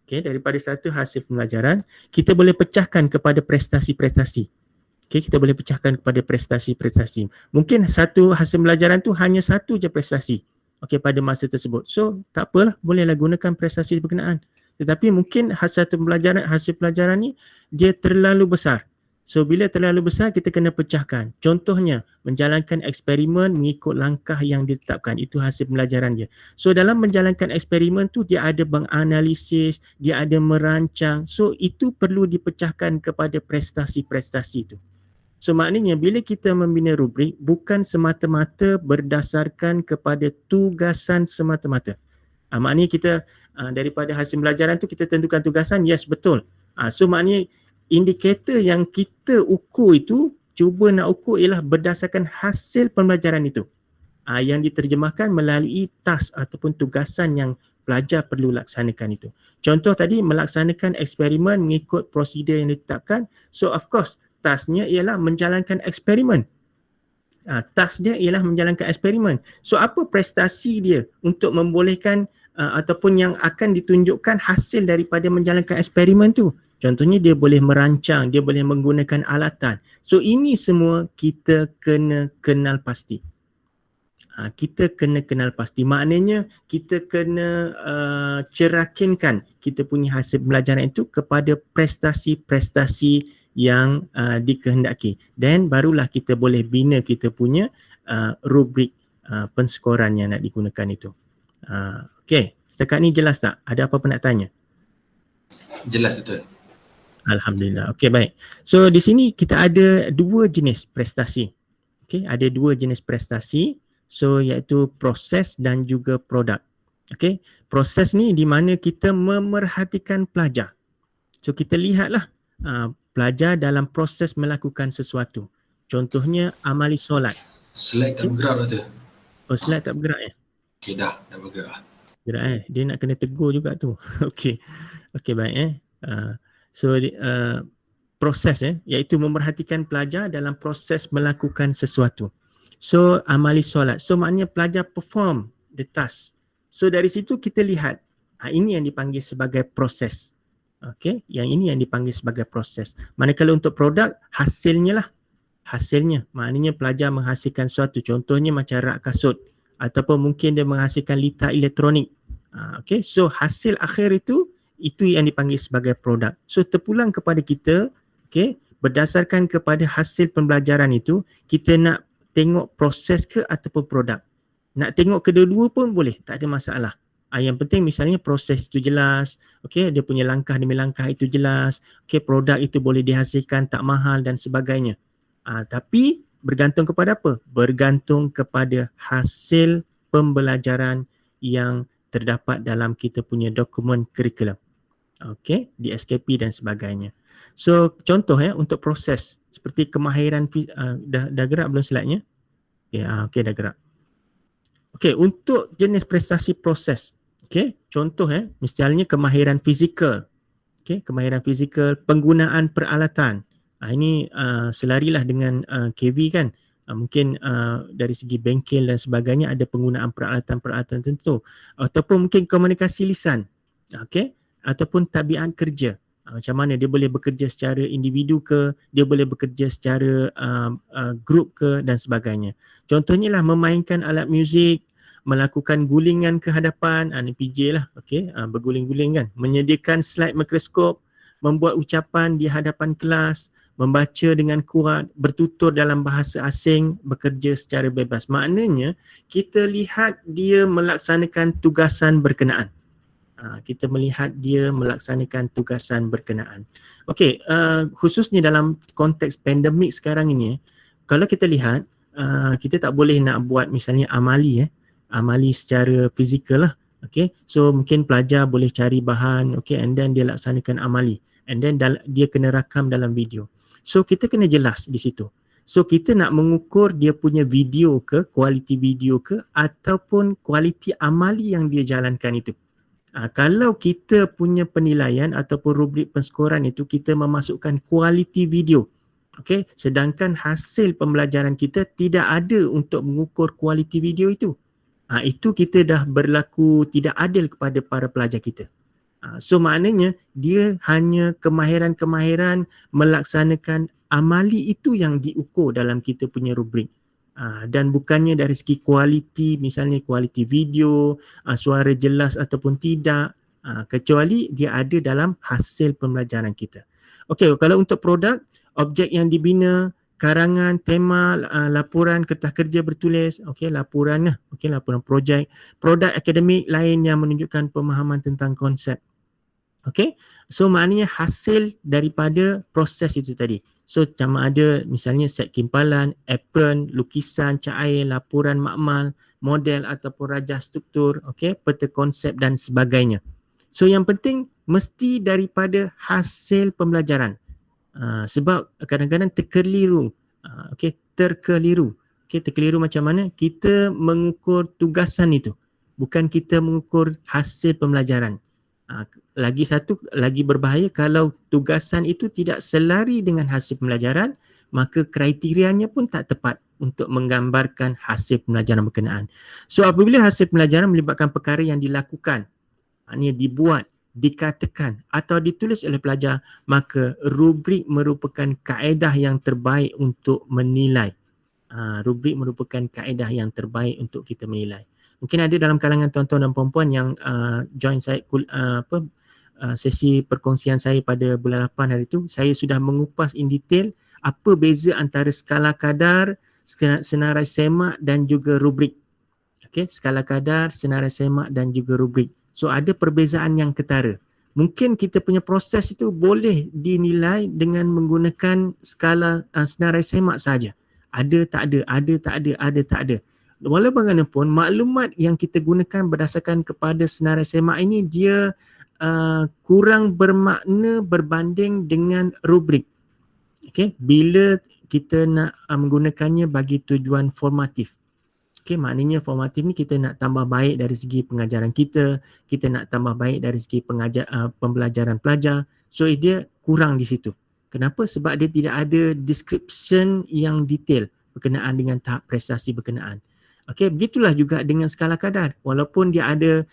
okay, daripada satu hasil pembelajaran, kita boleh pecahkan kepada prestasi-prestasi. Okay, kita boleh pecahkan kepada prestasi-prestasi. Mungkin satu hasil pembelajaran tu hanya satu je prestasi, okay, pada masa tersebut. So, tak apalah, bolehlah gunakan prestasi berkenaan. Tetapi mungkin hasil pelajaran ni, dia terlalu besar. So, bila terlalu besar, kita kena pecahkan. Contohnya, menjalankan eksperimen mengikut langkah yang ditetapkan. Itu hasil pembelajaran dia. So, dalam menjalankan eksperimen tu, dia ada menganalisis, dia ada merancang. So, itu perlu dipecahkan kepada prestasi-prestasi itu. So, maknanya bila kita membina rubrik, bukan semata-mata berdasarkan kepada tugasan semata-mata. Maknanya kita, daripada hasil pembelajaran tu, kita tentukan tugasan, yes, betul. So, maknanya indikator yang kita ukur itu, cuba nak ukur ialah berdasarkan hasil pembelajaran itu. Yang diterjemahkan melalui task ataupun tugasan yang pelajar perlu laksanakan itu. Contoh tadi, melaksanakan eksperimen mengikut prosedur yang ditetapkan. So of course, tasknya ialah menjalankan eksperimen. Task dia ialah menjalankan eksperimen. So apa prestasi dia untuk membolehkan ataupun yang akan ditunjukkan hasil daripada menjalankan eksperimen tu? Contohnya dia boleh merancang, dia boleh menggunakan alatan. So ini semua kita kena kenal pasti. Kita kena kenal pasti. Maknanya kita kena cerakinkan kita punya hasil pembelajaran itu kepada prestasi-prestasi yang dikehendaki. Dan barulah kita boleh bina kita punya rubrik penskoran yang nak digunakan itu. Okey, setakat ni jelas tak? Ada apa-apa nak tanya? Jelas betul. Alhamdulillah. Okey, baik. So di sini kita ada dua jenis prestasi. Okey, ada dua jenis prestasi. So iaitu proses dan juga produk. Okey, proses ni di mana kita memerhatikan pelajar. So kita lihatlah pelajar dalam proses melakukan sesuatu. Contohnya amali solat. Slide tak bergerak lah tu. Oh, slide tak bergerak ya? Okay, dah bergerak. Gerak dia nak kena tegur juga tu. Okey. Okey, baik So proses iaitu memerhatikan pelajar dalam proses melakukan sesuatu. So amali solat. So maknanya pelajar perform the task. So dari situ kita lihat ini yang dipanggil sebagai proses. Okey, yang ini yang dipanggil sebagai proses. Manakala untuk produk, hasilnya lah. Hasilnya, maknanya pelajar menghasilkan sesuatu. Contohnya macam rak kasut ataupun mungkin dia menghasilkan litar elektronik. Okey, so hasil akhir itu yang dipanggil sebagai produk. So terpulang kepada kita, okey, berdasarkan kepada hasil pembelajaran itu, kita nak tengok proses ke ataupun produk. Nak tengok kedua-dua pun boleh, tak ada masalah. Yang penting misalnya proses itu jelas, okey, dia punya langkah demi langkah itu jelas, okey, produk itu boleh dihasilkan tak mahal dan sebagainya. Tapi bergantung kepada apa? Bergantung kepada hasil pembelajaran yang terdapat dalam kita punya dokumen kurikulum. Okey, di SKP dan sebagainya. So contoh untuk proses seperti kemahiran dah gerak belum slide-nya? Okey, dah gerak. Okey, untuk jenis prestasi proses. Okey, contoh misalnya kemahiran fizikal. Okey, kemahiran fizikal, penggunaan peralatan. Ini selarilah dengan KV kan. Mungkin dari segi bengkel dan sebagainya ada penggunaan peralatan-peralatan tertentu. Ataupun mungkin komunikasi lisan. Okey, ataupun tabiat kerja. Macam mana dia boleh bekerja secara individu ke, dia boleh bekerja secara grup ke dan sebagainya. Contohnya lah memainkan alat muzik, melakukan gulingan ke hadapan, ni PJ lah, okey, berguling-guling kan, menyediakan slide mikroskop, membuat ucapan di hadapan kelas, membaca dengan kuat, bertutur dalam bahasa asing, bekerja secara bebas. Maknanya kita lihat dia melaksanakan tugasan berkenaan. Kita melihat dia melaksanakan tugasan berkenaan. Okey, khususnya dalam konteks pandemik sekarang ini, kalau kita lihat, kita tak boleh nak buat misalnya amali secara fizikal lah. Okey, so mungkin pelajar boleh cari bahan, okey, and then dia laksanakan amali, and then dia kena rakam dalam video. So kita kena jelas di situ. So kita nak mengukur dia punya video ke, kualiti video ke, ataupun kualiti amali yang dia jalankan itu. Kalau kita punya penilaian ataupun rubrik penskoran itu kita memasukkan kualiti video, okey, sedangkan hasil pembelajaran kita tidak ada untuk mengukur kualiti video itu. Itu kita dah berlaku tidak adil kepada para pelajar kita. So maknanya dia hanya kemahiran-kemahiran melaksanakan amali itu yang diukur dalam kita punya rubrik. Dan bukannya dari segi kualiti, misalnya kualiti video, suara jelas ataupun tidak, kecuali dia ada dalam hasil pembelajaran kita. Okey, kalau untuk produk, objek yang dibina, karangan, tema, laporan kertas kerja bertulis, okey, laporan lah, okey, laporan projek, produk akademik lain yang menunjukkan pemahaman tentang konsep. Okey, so maknanya hasil daripada proses itu tadi. So sama ada misalnya set kimpalan, apron, lukisan, cair, laporan makmal, model ataupun rajah struktur, okey, peta konsep dan sebagainya. So yang penting mesti daripada hasil pembelajaran. Sebab kadang-kadang terkeliru. Okey, terkeliru. Okey, terkeliru macam mana? Kita mengukur tugasan itu, bukan kita mengukur hasil pembelajaran. Lagi satu, lagi berbahaya kalau tugasan itu tidak selari dengan hasil pembelajaran, maka kriterianya pun tak tepat untuk menggambarkan hasil pembelajaran berkenaan. So apabila hasil pembelajaran melibatkan perkara yang dilakukan, maknanya dibuat, dikatakan atau ditulis oleh pelajar, maka rubrik merupakan kaedah yang terbaik untuk menilai. Rubrik merupakan kaedah yang terbaik untuk kita menilai. Mungkin ada dalam kalangan tuan-tuan dan puan-puan yang join saya sesi perkongsian saya pada bulan 8 hari itu, saya sudah mengupas in detail apa beza antara skala kadar, senarai semak dan juga rubrik. Okey, skala kadar, senarai semak dan juga rubrik. So ada perbezaan yang ketara. Mungkin kita punya proses itu boleh dinilai dengan menggunakan skala senarai semak saja. Ada tak ada, ada tak ada, ada tak ada. Walau bagaimanapun maklumat yang kita gunakan berdasarkan kepada senarai semak ini dia kurang bermakna berbanding dengan rubrik. Okey, bila kita nak menggunakannya bagi tujuan formatif. Okey, maknanya formatif ni kita nak tambah baik dari segi pengajaran kita nak tambah baik dari segi pembelajaran pelajar. So dia kurang di situ. Kenapa? Sebab dia tidak ada description yang detail berkenaan dengan tahap prestasi berkenaan. Okey, begitulah juga dengan skala kadar. Walaupun dia ada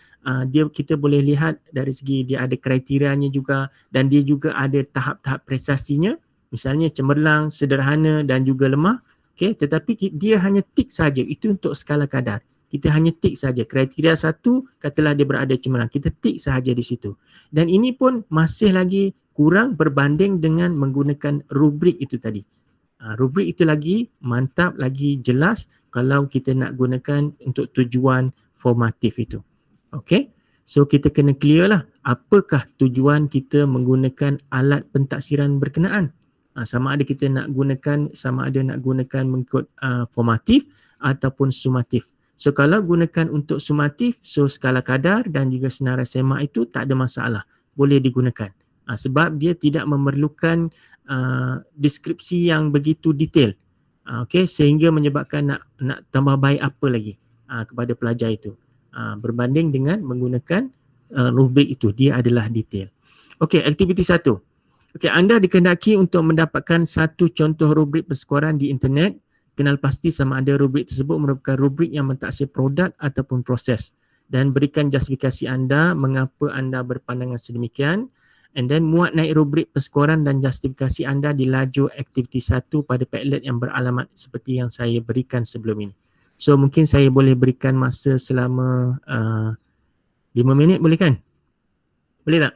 kita boleh lihat dari segi dia ada kriterianya juga dan dia juga ada tahap-tahap prestasinya. Misalnya cemerlang, sederhana dan juga lemah. Okey, tetapi dia hanya tik saja. Itu untuk skala kadar. Kita hanya tik saja. Kriteria 1 katalah dia berada cemerlang. Kita tik sahaja di situ. Dan ini pun masih lagi kurang berbanding dengan menggunakan rubrik itu tadi. Rubrik itu lagi mantap, lagi jelas kalau kita nak gunakan untuk tujuan formatif itu. Okey. So kita kena clear lah apakah tujuan kita menggunakan alat pentaksiran berkenaan. Sama ada kita nak gunakan mengikut formatif ataupun sumatif. So kalau gunakan untuk sumatif, so skala kadar dan juga senarai semak itu tak ada masalah. Boleh digunakan. Sebab dia tidak memerlukan deskripsi yang begitu detail. Okey, sehingga menyebabkan nak tambah baik apa lagi kepada pelajar itu. Berbanding dengan menggunakan rubrik itu, dia adalah detail. Okey, aktiviti 1. Okey, anda dikehendaki untuk mendapatkan satu contoh rubrik persekolahan di internet. Kenal pasti sama ada rubrik tersebut merupakan rubrik yang mentaksir produk ataupun proses. Dan berikan justifikasi anda mengapa anda berpandangan sedemikian. And then muat naik rubrik persekolahan dan justifikasi anda di lajur aktiviti 1 pada Padlet yang beralamat seperti yang saya berikan sebelum ini. So mungkin saya boleh berikan masa selama 5 minit, boleh kan? Boleh tak?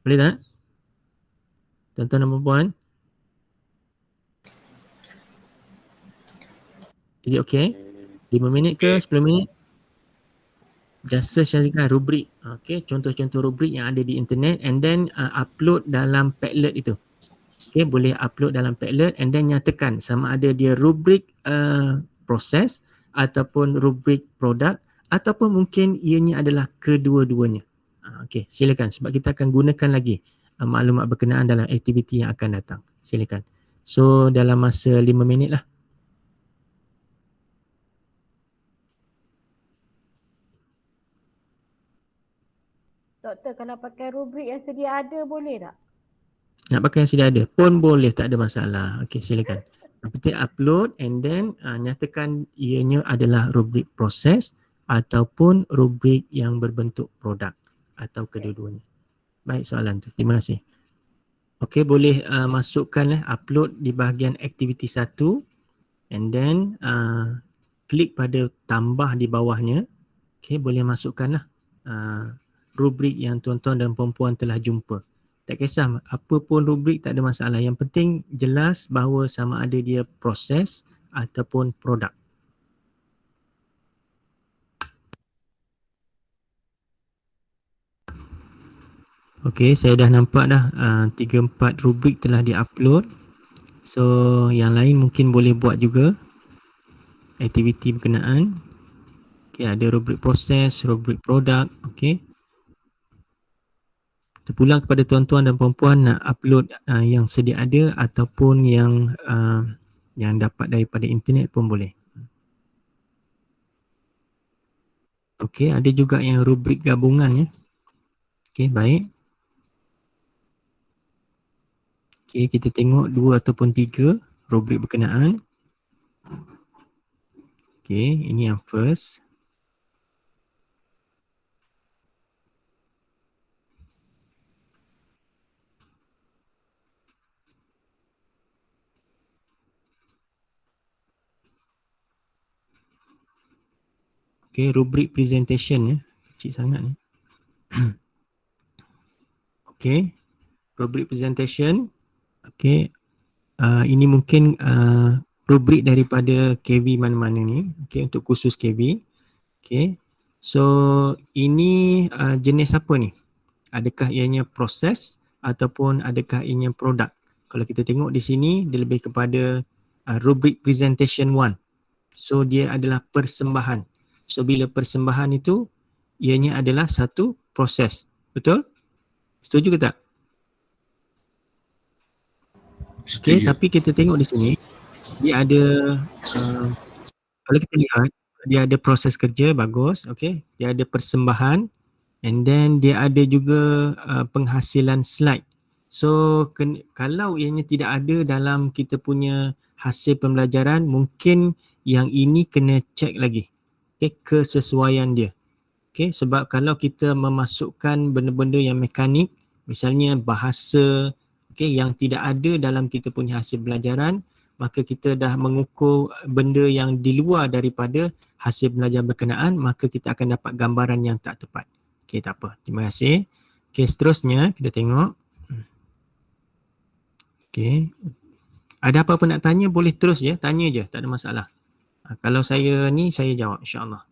Boleh tak? Tuan-tuan dan puan-puan? Is it okay? 5 minit ke 10 minit? Just search saja rubrik. Okay, contoh-contoh rubrik yang ada di internet and then upload dalam Padlet itu. Okay, boleh upload dalam Padlet and then nyatakan sama ada dia rubrik proses ataupun rubrik produk ataupun mungkin ianya adalah kedua-duanya. Okay, silakan sebab kita akan gunakan lagi maklumat berkenaan dalam aktiviti yang akan datang. Silakan. So dalam masa 5 minit lah. Doktor, kalau pakai rubrik yang sedia ada boleh tak? Nak pakai yang sedia ada pun boleh, tak ada masalah. Okey, silakan. Yang penting upload and then nyatakan ianya adalah rubrik proses ataupun rubrik yang berbentuk produk atau kedua-duanya. Baik, soalan tu. Terima kasih. Okey, boleh masukkan upload di bahagian aktiviti 1 and then klik pada tambah di bawahnya. Okey, boleh masukkanlah rubrik yang tuan-tuan dan puan-puan telah jumpa. Tak kisah apa pun rubrik, tak ada masalah. Yang penting jelas bahawa sama ada dia proses ataupun produk. Okey, saya dah nampak dah 3-4 rubrik telah di-upload. So yang lain mungkin boleh buat juga aktiviti berkenaan. Okey, ada rubrik proses, rubrik produk. Okey. Terpulang kepada tuan-tuan dan puan-puan nak upload yang sedia ada ataupun yang dapat daripada internet pun boleh. Okey, ada juga yang rubrik gabungan ya. Okey, baik. Okey, kita tengok 2 ataupun 3 rubrik berkenaan. Okey, ini yang first. Okey, rubrik presentation ya. Kecil sangat ni. Okey, rubrik presentation. Okey, ini mungkin rubrik daripada KB mana-mana ni. Okey, untuk khusus KB. Okey, so ini jenis apa ni? Adakah ianya proses ataupun adakah ianya produk? Kalau kita tengok di sini, dia lebih kepada rubrik presentation 1. So dia adalah persembahan. So bila persembahan itu, ianya adalah satu proses. Betul? Setuju ke tak? Okey, Setuju. tapi kita tengok di sini dia ada kalau kita lihat dia ada proses kerja bagus, okey. Dia ada persembahan and then dia ada juga penghasilan slide. So kalau ianya tidak ada dalam kita punya hasil pembelajaran, mungkin yang ini kena check lagi. Okey, kesesuaian dia. Okey, sebab kalau kita memasukkan benda-benda yang mekanik, misalnya bahasa, okey, yang tidak ada dalam kita punya hasil pembelajaran, maka kita dah mengukur benda yang di luar daripada hasil pembelajaran berkenaan, maka kita akan dapat gambaran yang tak tepat. Okey, tak apa. Terima kasih. Okey, seterusnya kita tengok. Okey. Ada apa-apa nak tanya boleh terus je, tanya je, tak ada masalah. Kalau saya ni saya jawab insya-Allah.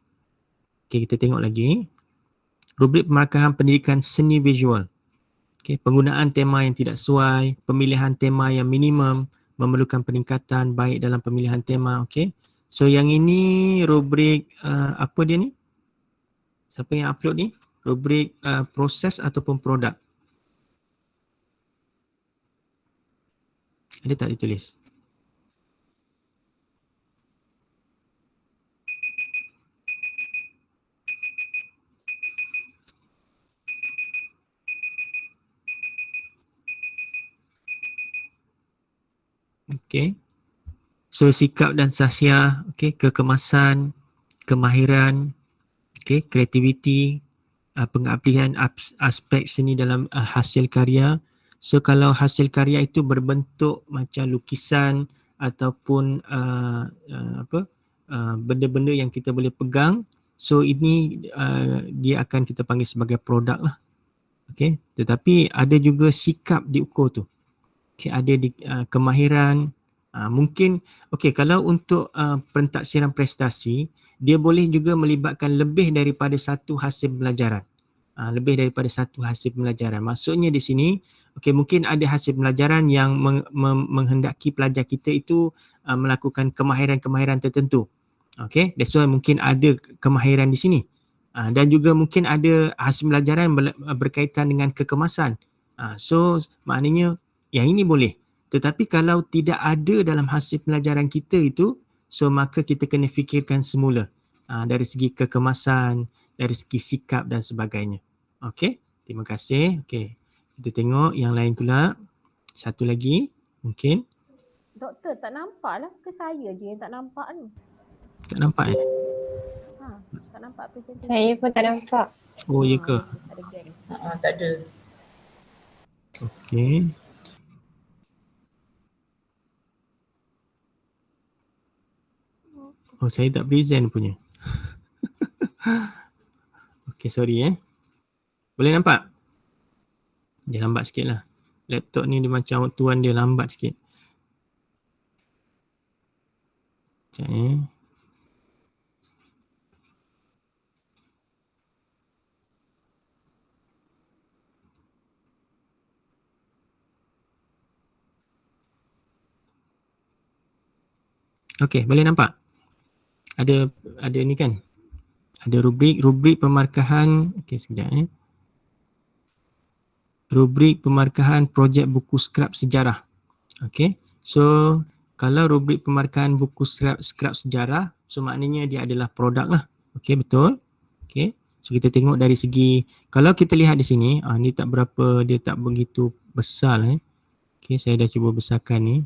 Okey, kita tengok lagi. Rubrik pemarkahan pendidikan seni visual. Okay, penggunaan tema yang tidak sesuai, pemilihan tema yang minimum, memerlukan peningkatan baik dalam pemilihan tema. Okay. So yang ini rubrik apa dia ni? Siapa yang upload ni? Rubrik proses ataupun produk. Ada tak ditulis? Okay. So sikap dan sahsiah, okay, kekemasan, kemahiran, okay, kreativiti, pengabdian aspek seni dalam hasil karya. So kalau hasil karya itu berbentuk macam lukisan ataupun benda-benda yang kita boleh pegang, so ini dia akan kita panggil sebagai produk lah. Okay. Tetapi ada juga sikap diukur tu. Okay, ada di kemahiran, mungkin okey kalau untuk pentaksiran prestasi dia boleh juga melibatkan lebih daripada satu hasil pembelajaran. Lebih daripada satu hasil pembelajaran. Maksudnya di sini okey mungkin ada hasil pembelajaran yang menghendaki pelajar kita itu melakukan kemahiran-kemahiran tertentu. Okey, that's why mungkin ada kemahiran di sini. Dan juga mungkin ada hasil pembelajaran berkaitan dengan kekemasan. So maknanya yang ini boleh. Tetapi kalau tidak ada dalam hasil pelajaran kita itu, so maka kita kena fikirkan semula. Dari segi kekemasan, dari segi sikap dan sebagainya. Okey, terima kasih. Okey, kita tengok yang lain pula. Satu lagi, mungkin. Doktor, tak nampak lah ke saya je yang tak nampak ni? Tak nampak Tak nampak presentasi. Saya pun tak nampak. Oh, ya ke? Ada gang. Tak ada. Okey. Oh, saya tak present punya. Okey, sorry Boleh nampak? Dia lambat sikit lah. Laptop ni dia macam tuan dia lambat sikit. Sekejap Okey, boleh nampak? Ada ni kan? Ada rubrik pemarkahan. Okey, sekejap Rubrik pemarkahan projek buku skrap sejarah. Okey. So, kalau rubrik pemarkahan buku skrap sejarah, so maknanya dia adalah produk lah. Okey, betul? Okey. So kita tengok dari segi, kalau kita lihat di sini, ni tak berapa, dia tak begitu besar lah. Okey, saya dah cuba besarkan ni.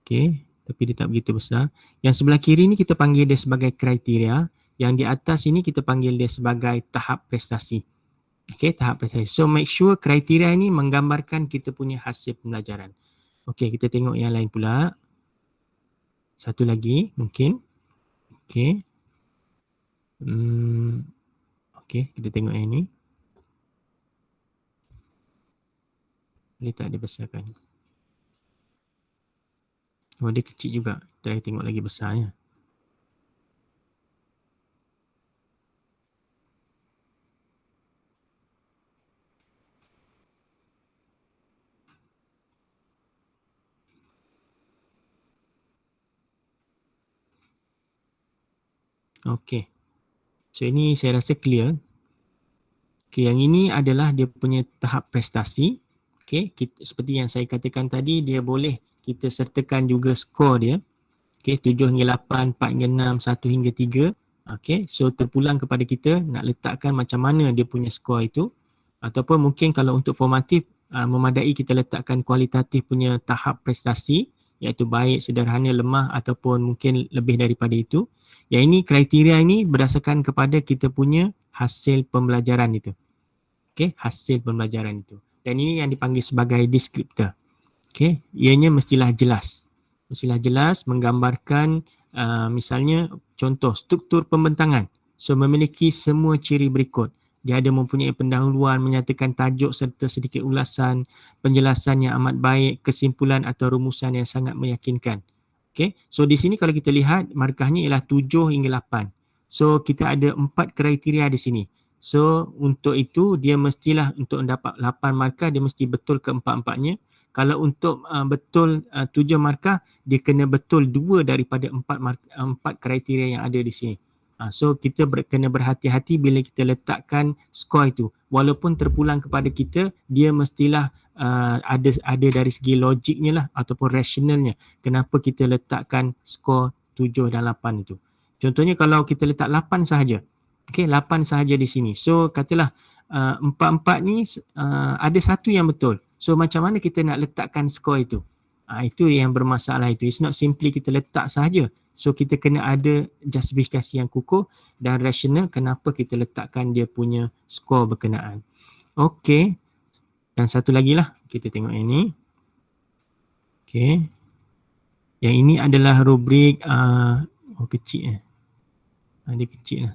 Okey, tapi dia tak begitu besar. Yang sebelah kiri ni kita panggil dia sebagai kriteria. Yang di atas ini kita panggil dia sebagai tahap prestasi. Okey, tahap prestasi. So make sure kriteria ini menggambarkan kita punya hasil pembelajaran. Okey, kita tengok yang lain pula. Satu lagi mungkin. Okey. Okey, kita tengok yang ini. Dia tak dibesarkan. Oh, dia kecil juga. Try tengok lagi besarnya. Okey. So ini saya rasa clear. Okay, yang ini adalah dia punya tahap prestasi. Okay, seperti yang saya katakan tadi, dia boleh kita sertakan juga skor dia. Okay, 7 hingga 8, 4 hingga 6, 1 hingga 3. Okay, so terpulang kepada kita nak letakkan macam mana dia punya skor itu. Ataupun mungkin kalau untuk formatif, memadai kita letakkan kualitatif punya tahap prestasi, iaitu baik, sederhana, lemah ataupun mungkin lebih daripada itu. Yang ini kriteria ini berdasarkan kepada kita punya hasil pembelajaran itu. Okay, hasil pembelajaran itu. Dan ini yang dipanggil sebagai deskriptor. Okay, ianya mestilah jelas. Mestilah jelas menggambarkan misalnya contoh struktur pembentangan. So memiliki semua ciri berikut. Dia ada mempunyai pendahuluan, menyatakan tajuk serta sedikit ulasan, penjelasan yang amat baik, kesimpulan atau rumusan yang sangat meyakinkan. Okay, so di sini kalau kita lihat markahnya ialah 7 hingga 8. So kita ada 4 kriteria di sini. So untuk itu dia mestilah untuk mendapat 8 markah dia mesti betul keempat-empatnya. Kalau untuk betul 7 markah, dia kena betul 2 daripada 4 kriteria yang ada di sini. So kita kena berhati-hati bila kita letakkan skor itu. Walaupun terpulang kepada kita, dia mestilah ada dari segi logiknya lah ataupun rasionalnya. Kenapa kita letakkan skor 7 dan 8 itu. Contohnya kalau kita letak 8 sahaja. Okay, 8 sahaja di sini. So katalah 4-4 ni ada satu yang betul. So macam mana kita nak letakkan skor itu? Itu yang bermasalah itu. It's not simply kita letak sahaja. So kita kena ada justifikasi yang kukuh dan rasional kenapa kita letakkan dia punya skor berkenaan. Okey. Dan satu lagi lah kita tengok ini. Okey. Yang ini adalah rubrik kecil. Dia kecil lah.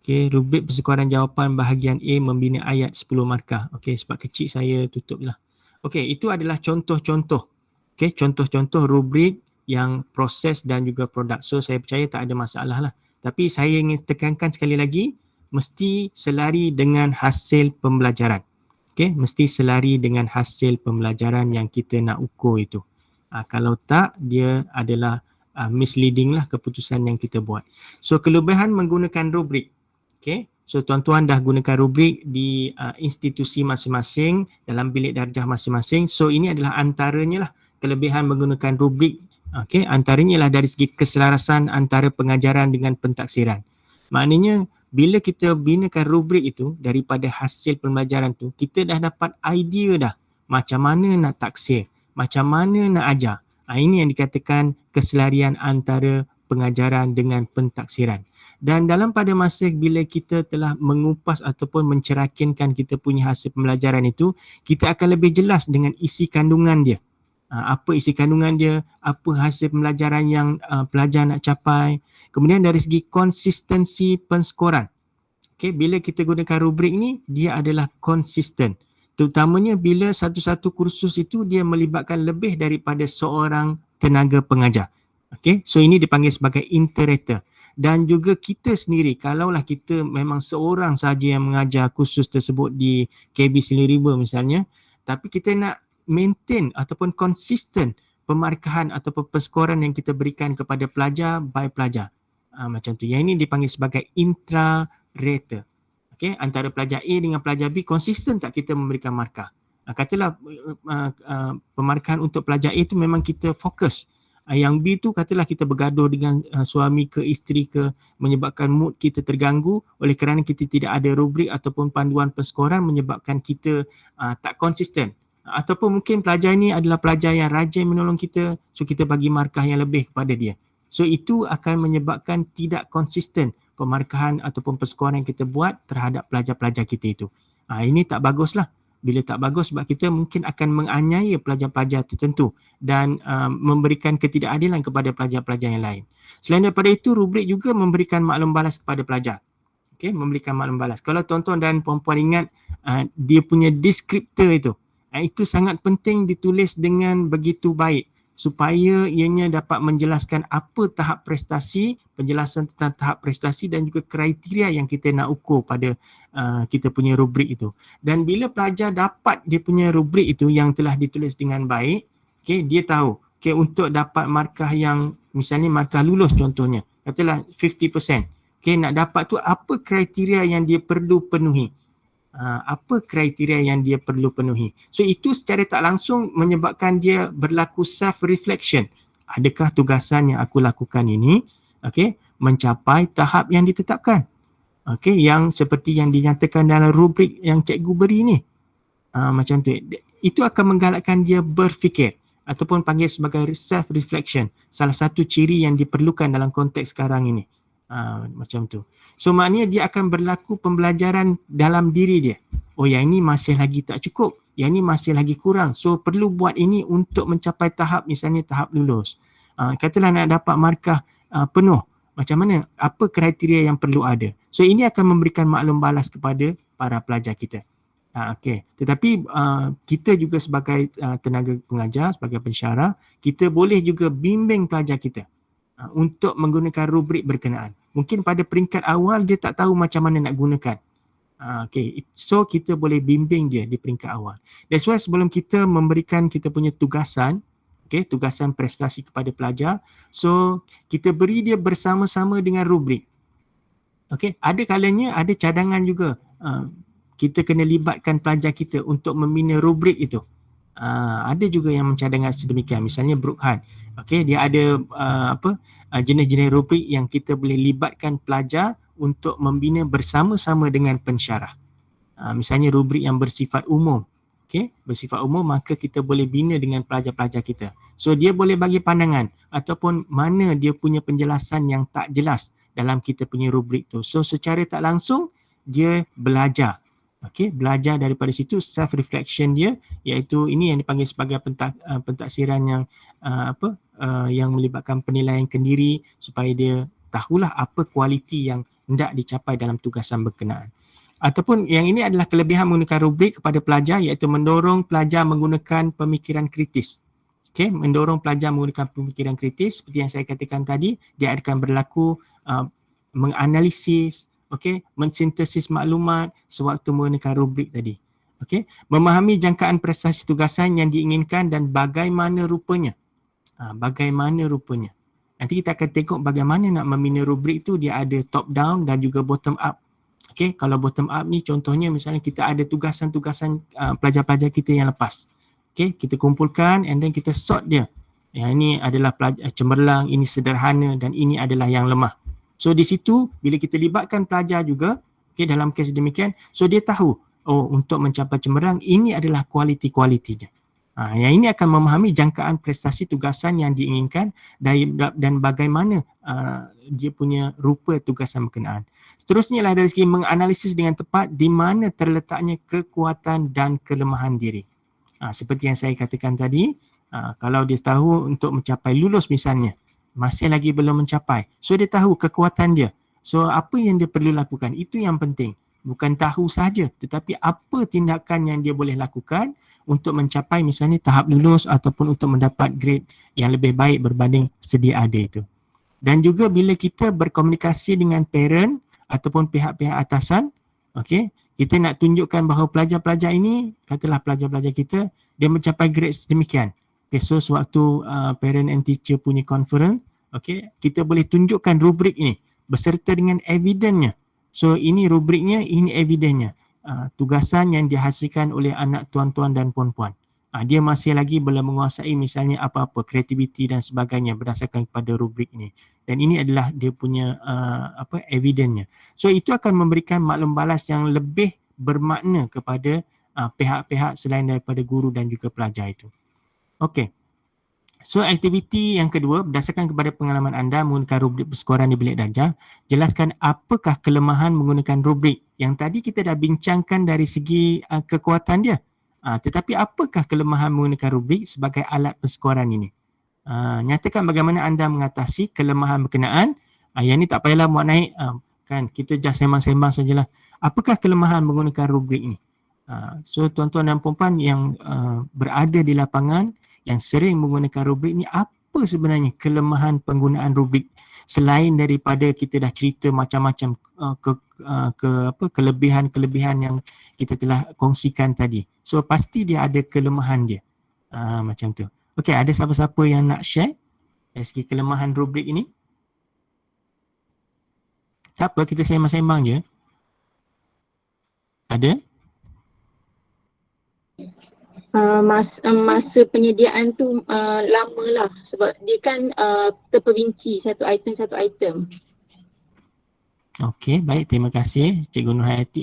Okey, rubrik persekolahan jawapan bahagian A membina ayat 10 markah. Okey, sebab kecil saya tutup lah. Okey, itu adalah contoh-contoh. Okey, contoh-contoh rubrik yang proses dan juga produk. So saya percaya tak ada masalah lah. Tapi saya ingin tekankan sekali lagi, mesti selari dengan hasil pembelajaran. Okey, mesti selari dengan hasil pembelajaran yang kita nak ukur itu. Kalau tak, dia adalah misleading lah keputusan yang kita buat. So kelebihan menggunakan rubrik. Okay, so tuan-tuan dah gunakan rubrik di institusi masing-masing dalam bilik darjah masing-masing. So ini adalah antaranya lah kelebihan menggunakan rubrik. Okay, antaranya lah dari segi keselarasan antara pengajaran dengan pentaksiran. Maknanya bila kita binakan rubrik itu daripada hasil pembelajaran tu, kita dah dapat idea dah macam mana nak taksir, macam mana nak ajar. Ini yang dikatakan keselarian antara pengajaran dengan pentaksiran. Dan dalam pada masa bila kita telah mengupas ataupun mencerakinkan kita punya hasil pembelajaran itu, kita akan lebih jelas dengan isi kandungan dia. Apa isi kandungan dia, apa hasil pembelajaran yang pelajar nak capai. Kemudian dari segi konsistensi penskoran. Okay, bila kita gunakan rubrik ni, dia adalah konsisten. Terutamanya bila satu-satu kursus itu dia melibatkan lebih daripada seorang tenaga pengajar. Okay, so ini dipanggil sebagai iterator. Dan juga kita sendiri, kalaulah kita memang seorang saja yang mengajar kursus tersebut di KB Sdn River misalnya, tapi kita nak maintain ataupun konsisten pemarkahan ataupun perskoran yang kita berikan kepada pelajar by pelajar. Macam tu. Yang ini dipanggil sebagai intra-rater. Okay, antara pelajar A dengan pelajar B, konsisten tak kita memberikan markah? Katalah pemarkahan untuk pelajar A tu memang kita fokus. Yang B tu katalah kita bergaduh dengan suami ke isteri ke, menyebabkan mood kita terganggu oleh kerana kita tidak ada rubrik ataupun panduan perskoran, menyebabkan kita tak konsisten. Ataupun mungkin pelajar ini adalah pelajar yang rajin menolong kita, so kita bagi markah yang lebih kepada dia. So itu akan menyebabkan tidak konsisten pemarkahan ataupun perskoran yang kita buat terhadap pelajar-pelajar kita itu. Ini tak baguslah. Bila tak bagus sebab kita mungkin akan menganiaya pelajar-pelajar tertentu dan memberikan ketidakadilan kepada pelajar-pelajar yang lain. Selain daripada itu, rubrik juga memberikan maklum balas kepada pelajar. Okay, memberikan maklum balas. Kalau tuan-tuan dan puan-puan ingat dia punya deskriptor itu sangat penting ditulis dengan begitu baik supaya ianya dapat menjelaskan apa tahap prestasi, penjelasan tentang tahap prestasi dan juga kriteria yang kita nak ukur pada kita punya rubrik itu. Dan bila pelajar dapat dia punya rubrik itu yang telah ditulis dengan baik, okay, dia tahu okay, untuk dapat markah yang misalnya markah lulus contohnya, katalah 50%. Okay, nak dapat tu apa kriteria yang dia perlu penuhi. Apa kriteria yang dia perlu penuhi. So itu secara tak langsung menyebabkan dia berlaku self-reflection. Adakah tugasan yang aku lakukan ini mencapai tahap yang ditetapkan? Yang seperti yang dinyatakan dalam rubrik yang cikgu beri ni. Macam tu. Itu akan menggalakkan dia berfikir ataupun panggil sebagai self-reflection. Salah satu ciri yang diperlukan dalam konteks sekarang ini. Macam tu. So maknanya dia akan berlaku pembelajaran dalam diri dia. Oh, yang ini masih lagi tak cukup. Yang ini masih lagi kurang. So perlu buat ini untuk mencapai tahap, misalnya tahap lulus. Katalah nak dapat markah penuh. Macam mana? Apa kriteria yang perlu ada? So ini akan memberikan maklum balas kepada para pelajar kita. Tetapi kita juga sebagai tenaga pengajar, sebagai pensyarah, kita boleh juga bimbing pelajar kita untuk menggunakan rubrik berkenaan. Mungkin pada peringkat awal dia tak tahu macam mana nak gunakan. So kita boleh bimbing dia di peringkat awal. That's why sebelum kita memberikan kita punya tugasan, tugasan prestasi kepada pelajar, so kita beri dia bersama-sama dengan rubrik. Ada kalanya ada cadangan juga. Kita kena libatkan pelajar kita untuk membina rubrik itu. Ada juga yang mencadangkan sedemikian. Misalnya Brookhan. Dia ada jenis-jenis rubrik yang kita boleh libatkan pelajar untuk membina bersama-sama dengan pensyarah. Misalnya rubrik yang bersifat umum. Bersifat umum, maka kita boleh bina dengan pelajar-pelajar kita. So dia boleh bagi pandangan ataupun mana dia punya penjelasan yang tak jelas dalam kita punya rubrik tu. So secara tak langsung dia belajar. Belajar daripada situ, self-reflection dia, iaitu ini yang dipanggil sebagai pentaksiran yang yang melibatkan penilaian kendiri supaya dia tahulah apa kualiti yang hendak dicapai dalam tugasan berkenaan. Ataupun yang ini adalah kelebihan menggunakan rubrik kepada pelajar, iaitu mendorong pelajar menggunakan pemikiran kritis. Mendorong pelajar menggunakan pemikiran kritis, seperti yang saya katakan tadi, dia akan berlaku menganalisis, mensintesis maklumat sewaktu menggunakan rubrik tadi. Memahami jangkaan prestasi tugasan yang diinginkan dan bagaimana rupanya. Bagaimana rupanya. Nanti kita akan tengok bagaimana nak membina rubrik tu, dia ada top down dan juga bottom up. Kalau bottom up ni contohnya misalnya kita ada tugasan-tugasan pelajar-pelajar kita yang lepas. Kita kumpulkan and then kita sort dia. Yang ini adalah cemerlang, ini sederhana dan ini adalah yang lemah. So di situ bila kita libatkan pelajar juga, dalam kes demikian, so dia tahu, untuk mencapai cemerlang ini adalah kualiti-kualitinya. Yang ini akan memahami jangkaan prestasi tugasan yang diinginkan dan bagaimana dia punya rupa tugasan berkenaan. Seterusnya ialah dari segi menganalisis dengan tepat di mana terletaknya kekuatan dan kelemahan diri. Seperti yang saya katakan tadi, kalau dia tahu untuk mencapai lulus misalnya, masih lagi belum mencapai. So dia tahu kekuatan dia. So apa yang dia perlu lakukan, itu yang penting. Bukan tahu saja, tetapi apa tindakan yang dia boleh lakukan untuk mencapai misalnya tahap lulus ataupun untuk mendapat grade yang lebih baik berbanding sedia ada itu. Dan juga bila kita berkomunikasi dengan parent ataupun pihak-pihak atasan, kita nak tunjukkan bahawa pelajar-pelajar ini, katalah pelajar-pelajar kita, dia mencapai grade sedemikian. So sewaktu parent and teacher punya conference, kita boleh tunjukkan rubrik ini beserta dengan evidennya. So ini rubriknya, ini evidennya. Tugasan yang dihasilkan oleh anak tuan-tuan dan puan-puan. Dia masih lagi belum menguasai misalnya apa-apa kreativiti dan sebagainya berdasarkan kepada rubrik ini. Dan ini adalah dia punya evidennya. So itu akan memberikan maklum balas yang lebih bermakna kepada pihak-pihak selain daripada guru dan juga pelajar itu. So aktiviti yang kedua, berdasarkan kepada pengalaman anda menggunakan rubrik perskoran di bilik darjah, jelaskan apakah kelemahan menggunakan rubrik. Yang tadi kita dah bincangkan dari segi kekuatan dia. Tetapi apakah kelemahan menggunakan rubrik sebagai alat perskoran ini? Nyatakan bagaimana anda mengatasi kelemahan berkenaan. Yang ni tak payahlah muat naik. Kan kita just sembang-sembang sajalah. Apakah kelemahan menggunakan rubrik ini? So tuan-tuan dan puan-puan yang berada di lapangan, yang sering menggunakan rubrik ni, apa sebenarnya kelemahan penggunaan rubrik selain daripada kita dah cerita macam-macam kelebihan-kelebihan yang kita telah kongsikan tadi. So pasti dia ada kelemahan dia. Macam tu. Ada siapa-siapa yang nak share dari segi kelemahan rubrik ini? Siapa? Kita sembang-sembang je. Ada? Masa penyediaan tu lama lah sebab dia kan terperinci satu item. Okey, baik. Terima kasih Cikgu Nurhayati.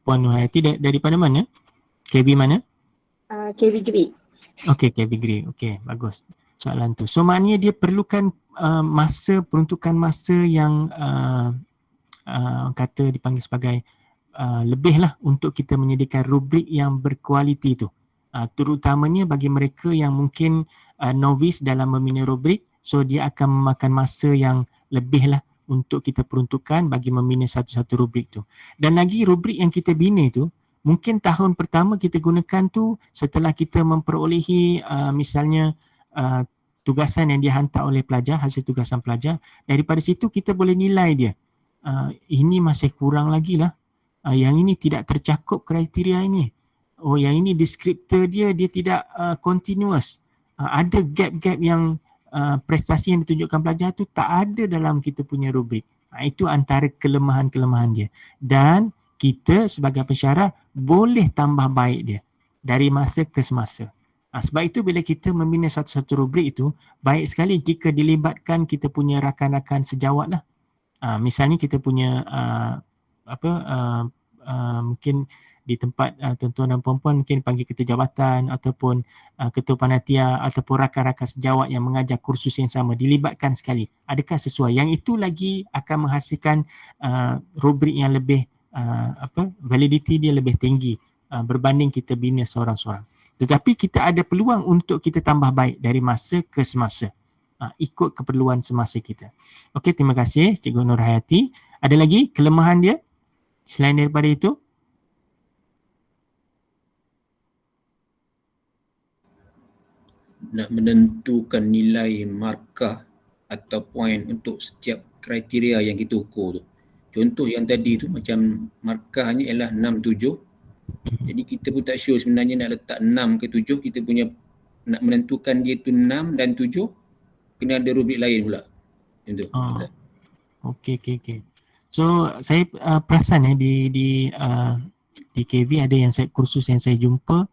Puan Nurhayati daripada mana? KB mana? KB Grid. Okey, KB Grid. Okey, bagus soalan tu. So maknanya dia perlukan peruntukan masa yang kata dipanggil sebagai lebih lah untuk kita menyediakan rubrik yang berkualiti tu. Terutamanya bagi mereka yang mungkin novice dalam membina rubrik, so dia akan memakan masa yang lebih lah untuk kita peruntukkan bagi membina satu-satu rubrik tu. Dan lagi rubrik yang kita bina tu, mungkin tahun pertama kita gunakan tu setelah kita memperolehi misalnya tugasan yang dihantar oleh pelajar, hasil tugasan pelajar, daripada situ kita boleh nilai dia. Ini masih kurang lagi lah. Yang ini tidak tercakup kriteria ini. Oh, yang ini deskriptor dia tidak continuous. Ada gap-gap yang prestasi yang ditunjukkan pelajar tu tak ada dalam kita punya rubrik. Itu antara kelemahan-kelemahan dia. Dan kita sebagai pensyarah boleh tambah baik dia dari masa ke semasa. Sebab itu bila kita membina satu-satu rubrik itu, baik sekali jika dilibatkan kita punya rakan-rakan sejawat lah. Misalnya kita punya mungkin di tempat tuan-tuan dan puan-puan mungkin panggil ketua jabatan ataupun ketua panitia ataupun rakan-rakan sejawat yang mengajar kursus yang sama, dilibatkan sekali. Adakah sesuai? Yang itu lagi akan menghasilkan rubrik yang lebih validity dia lebih tinggi berbanding kita bina seorang-seorang. Tetapi kita ada peluang untuk kita tambah baik dari masa ke semasa. Ikut keperluan semasa kita. Okey, terima kasih Cikgu Nurhayati. Ada lagi kelemahan dia selain daripada itu? Nak menentukan nilai markah atau poin untuk setiap kriteria yang kita ukur tu. Contoh yang tadi tu macam markahnya ialah 6, 7. Jadi kita pun tak sure sebenarnya nak letak 6 ke 7. Kita punya nak menentukan dia tu 6 dan 7 kena ada rubrik lain pula. Macam tu. Okey. So saya perasan di KV ada yang kursus yang saya jumpa,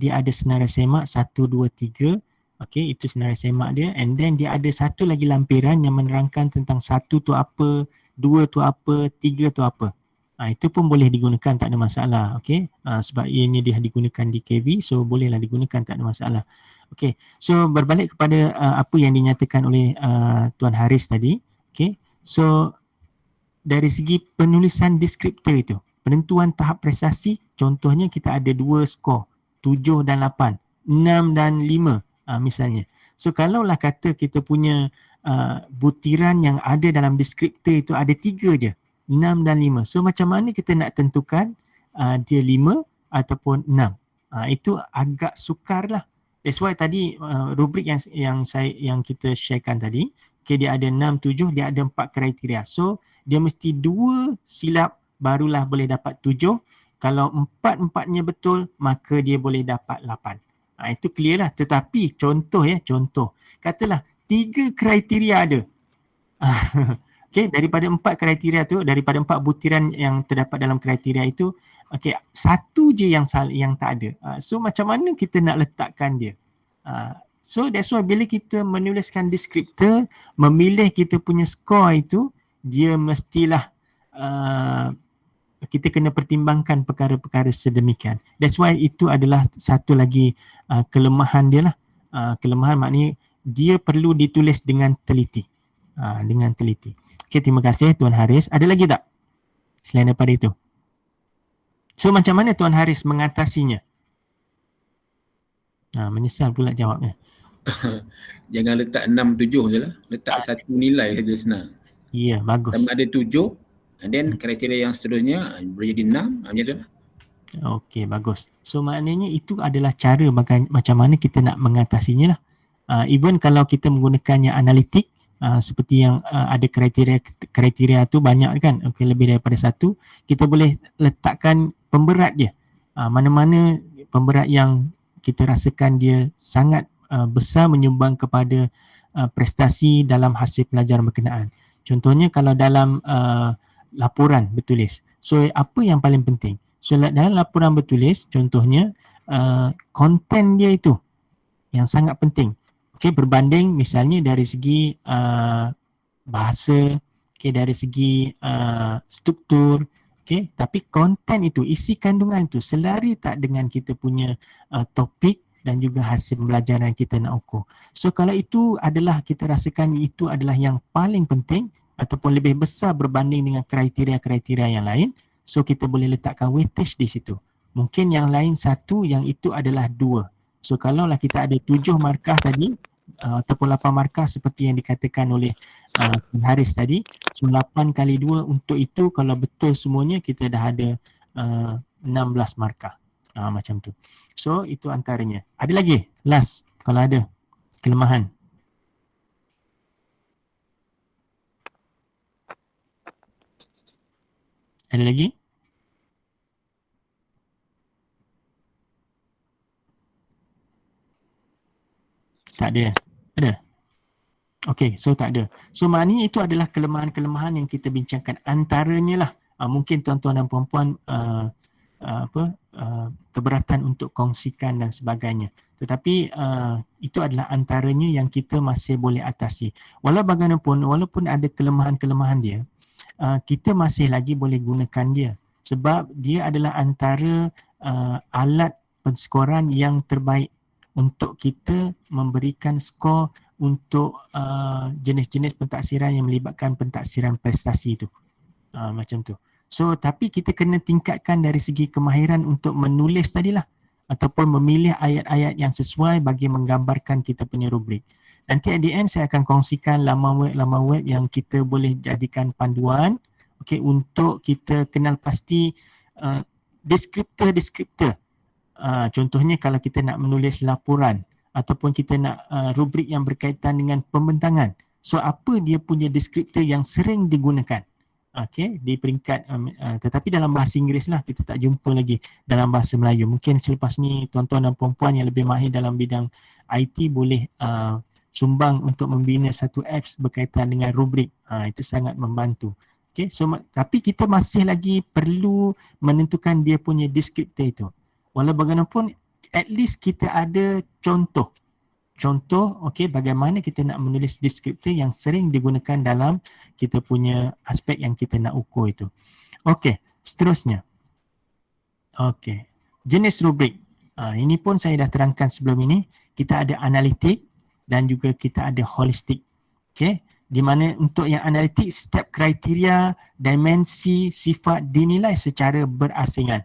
dia ada senarai semak 1, 2, 3. Okey, itu senarai semak dia, and then dia ada satu lagi lampiran yang menerangkan tentang 1 tu apa, 2 tu apa, 3 tu apa. Itu pun boleh digunakan, tak ada masalah. Okey, sebab ianya dia digunakan di KV, so bolehlah digunakan, tak ada masalah. Okey, so berbalik kepada apa yang dinyatakan oleh Tuan Haris tadi. Okey, so dari segi penulisan deskriptor itu, penentuan tahap prestasi, contohnya kita ada 2 skor, 7 dan 8, 6 dan 5 misalnya. So kalaulah kata kita punya butiran yang ada dalam deskriptor itu ada 3 je, 6 dan 5. So macam mana kita nak tentukan dia 5 ataupun 6? Itu agak sukar lah. That's why tadi rubrik yang kita sharekan tadi, okay, dia ada 6, 7, dia ada 4 kriteria. So dia mesti 2 silap barulah boleh dapat 7. Kalau 4-4-nya betul, maka dia boleh dapat 8. Itu clear lah. Tetapi contoh, katalah 3 kriteria ada. Okay, daripada 4 kriteria tu, daripada 4 butiran yang terdapat dalam kriteria itu, okay, 1 je yang tak ada. So macam mana kita nak letakkan dia? So that's why bila kita menuliskan deskriptor, memilih kita punya skor itu, dia mestilah kita kena pertimbangkan perkara-perkara sedemikian. That's why itu adalah satu lagi kelemahan dia lah. Kelemahan maknanya dia perlu ditulis dengan teliti. Okay, terima kasih Tuan Haris. Ada lagi tak selain daripada itu? So macam mana Tuan Haris mengatasinya? Menyesal pula jawabnya. Jangan letak 6, 7 je lah. Letak satu nilai saja senang. Ya, bagus. Sama ada 7, and then kriteria yang seterusnya boleh jadi 6, macam tu lah. Okey, bagus. So maknanya itu adalah cara macam mana kita nak mengatasinya lah. Even kalau kita menggunakannya analitik, seperti yang ada kriteria tu banyak kan, okay, lebih daripada 1, kita boleh letakkan pemberat dia. Mana-mana pemberat yang kita rasakan dia sangat besar menyumbang kepada prestasi dalam hasil pelajaran berkenaan. Contohnya kalau dalam laporan bertulis. So apa yang paling penting? So dalam laporan bertulis contohnya konten dia itu yang sangat penting. Okey, berbanding misalnya dari segi bahasa, okey, dari segi struktur, okey, tapi konten itu, isi kandungan itu selari tak dengan kita punya topik dan juga hasil pembelajaran kita nak ukur. So kalau itu adalah kita rasakan itu adalah yang paling penting ataupun lebih besar berbanding dengan kriteria-kriteria yang lain, so kita boleh letakkan weightage di situ. Mungkin yang lain 1, yang itu adalah 2. So kalaulah kita ada 7 markah tadi ataupun 8 markah seperti yang dikatakan oleh Haris tadi, so 8 kali 2 untuk itu kalau betul semuanya kita dah ada 16 markah. Macam tu. So itu antaranya. Ada lagi? Last, kalau ada kelemahan. Ada lagi? Tak ada? Ada? Okey, so tak ada. So maknanya itu adalah kelemahan-kelemahan yang kita bincangkan. Antaranya lah, mungkin tuan-tuan dan puan-puan keberatan untuk kongsikan dan sebagainya. Tetapi itu adalah antaranya yang kita masih boleh atasi. Walau bagaimanapun, walaupun ada kelemahan-kelemahan dia, kita masih lagi boleh gunakan dia. Sebab dia adalah antara alat penskoran yang terbaik untuk kita memberikan skor untuk jenis-jenis pentaksiran yang melibatkan pentaksiran prestasi itu. Macam tu. So, tapi kita kena tingkatkan dari segi kemahiran untuk menulis tadilah ataupun memilih ayat-ayat yang sesuai bagi menggambarkan kita punya rubrik. Nanti at the end saya akan kongsikan laman web yang kita boleh jadikan panduan, okay, untuk kita kenal pasti deskriptor. Contohnya kalau kita nak menulis laporan ataupun kita nak rubrik yang berkaitan dengan pembentangan. So apa dia punya deskriptor yang sering digunakan? Okey, di peringkat tetapi dalam bahasa Inggeris lah, kita tak jumpa lagi dalam bahasa Melayu. Mungkin selepas ni tuan-tuan dan puan-puan yang lebih mahir dalam bidang IT boleh sumbang untuk membina satu apps berkaitan dengan rubrik. Itu sangat membantu. Okey, so tapi kita masih lagi perlu menentukan dia punya deskriptor itu. Walau bagaimanapun at least kita ada contoh, okey, bagaimana kita nak menulis deskriptor yang sering digunakan dalam kita punya aspek yang kita nak ukur itu. Okey, seterusnya. Okey, jenis rubrik. Ini pun saya dah terangkan sebelum ini. Kita ada analitik dan juga kita ada holistik. Okey, di mana untuk yang analitik, setiap kriteria, dimensi, sifat dinilai secara berasingan.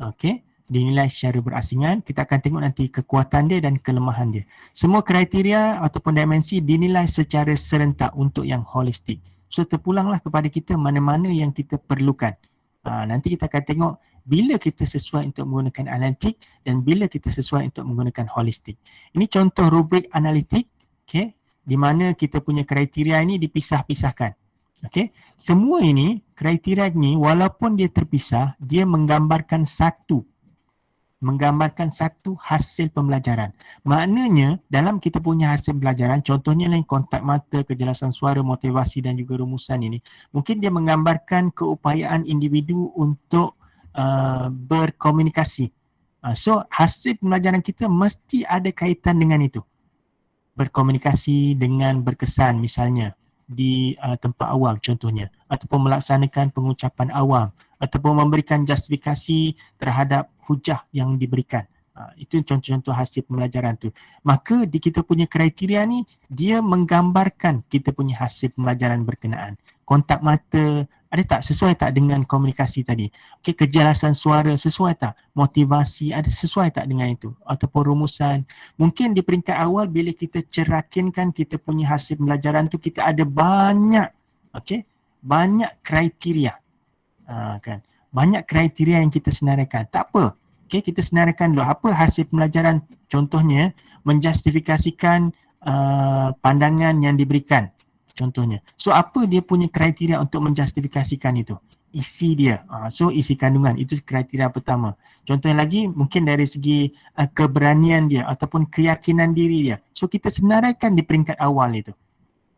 Okey, dinilai secara berasingan. Kita akan tengok nanti kekuatan dia dan kelemahan dia. Semua kriteria ataupun dimensi dinilai secara serentak untuk yang holistik. So terpulanglah kepada kita mana-mana yang kita perlukan. Nanti kita akan tengok bila kita sesuai untuk menggunakan analitik dan bila kita sesuai untuk menggunakan holistik. Ini contoh rubrik analitik, okay, di mana kita punya kriteria ini dipisah-pisahkan. Okay. Semua ini, kriteria ini walaupun dia terpisah, dia menggambarkan satu hasil pembelajaran. Maknanya dalam kita punya hasil pembelajaran, contohnya lain kontak mata, kejelasan suara, motivasi dan juga rumusan ini, mungkin dia menggambarkan keupayaan individu untuk berkomunikasi. So hasil pembelajaran kita mesti ada kaitan dengan itu. Berkomunikasi dengan berkesan misalnya di tempat awam contohnya, ataupun melaksanakan pengucapan awam, ataupun memberikan justifikasi terhadap hujah yang diberikan. Itu contoh-contoh hasil pembelajaran tu. Maka di kita punya kriteria ni, dia menggambarkan kita punya hasil pembelajaran berkenaan. Kontak mata, ada tak sesuai tak dengan komunikasi tadi? Okey, kejelasan suara sesuai tak? Motivasi ada sesuai tak dengan itu? Ataupun rumusan. Mungkin di peringkat awal bila kita cerakinkan kita punya hasil pembelajaran tu, kita ada banyak, okey, banyak kriteria. Kan? Banyak kriteria yang kita senaraikan. Tak apa. Okay, kita senaraikan dulu apa hasil pembelajaran, contohnya menjustifikasikan pandangan yang diberikan contohnya. So apa dia punya kriteria untuk menjustifikasikan itu? Isi dia. So isi kandungan itu kriteria pertama. Contohnya lagi mungkin dari segi keberanian dia ataupun keyakinan diri dia. So kita senaraikan di peringkat awal itu.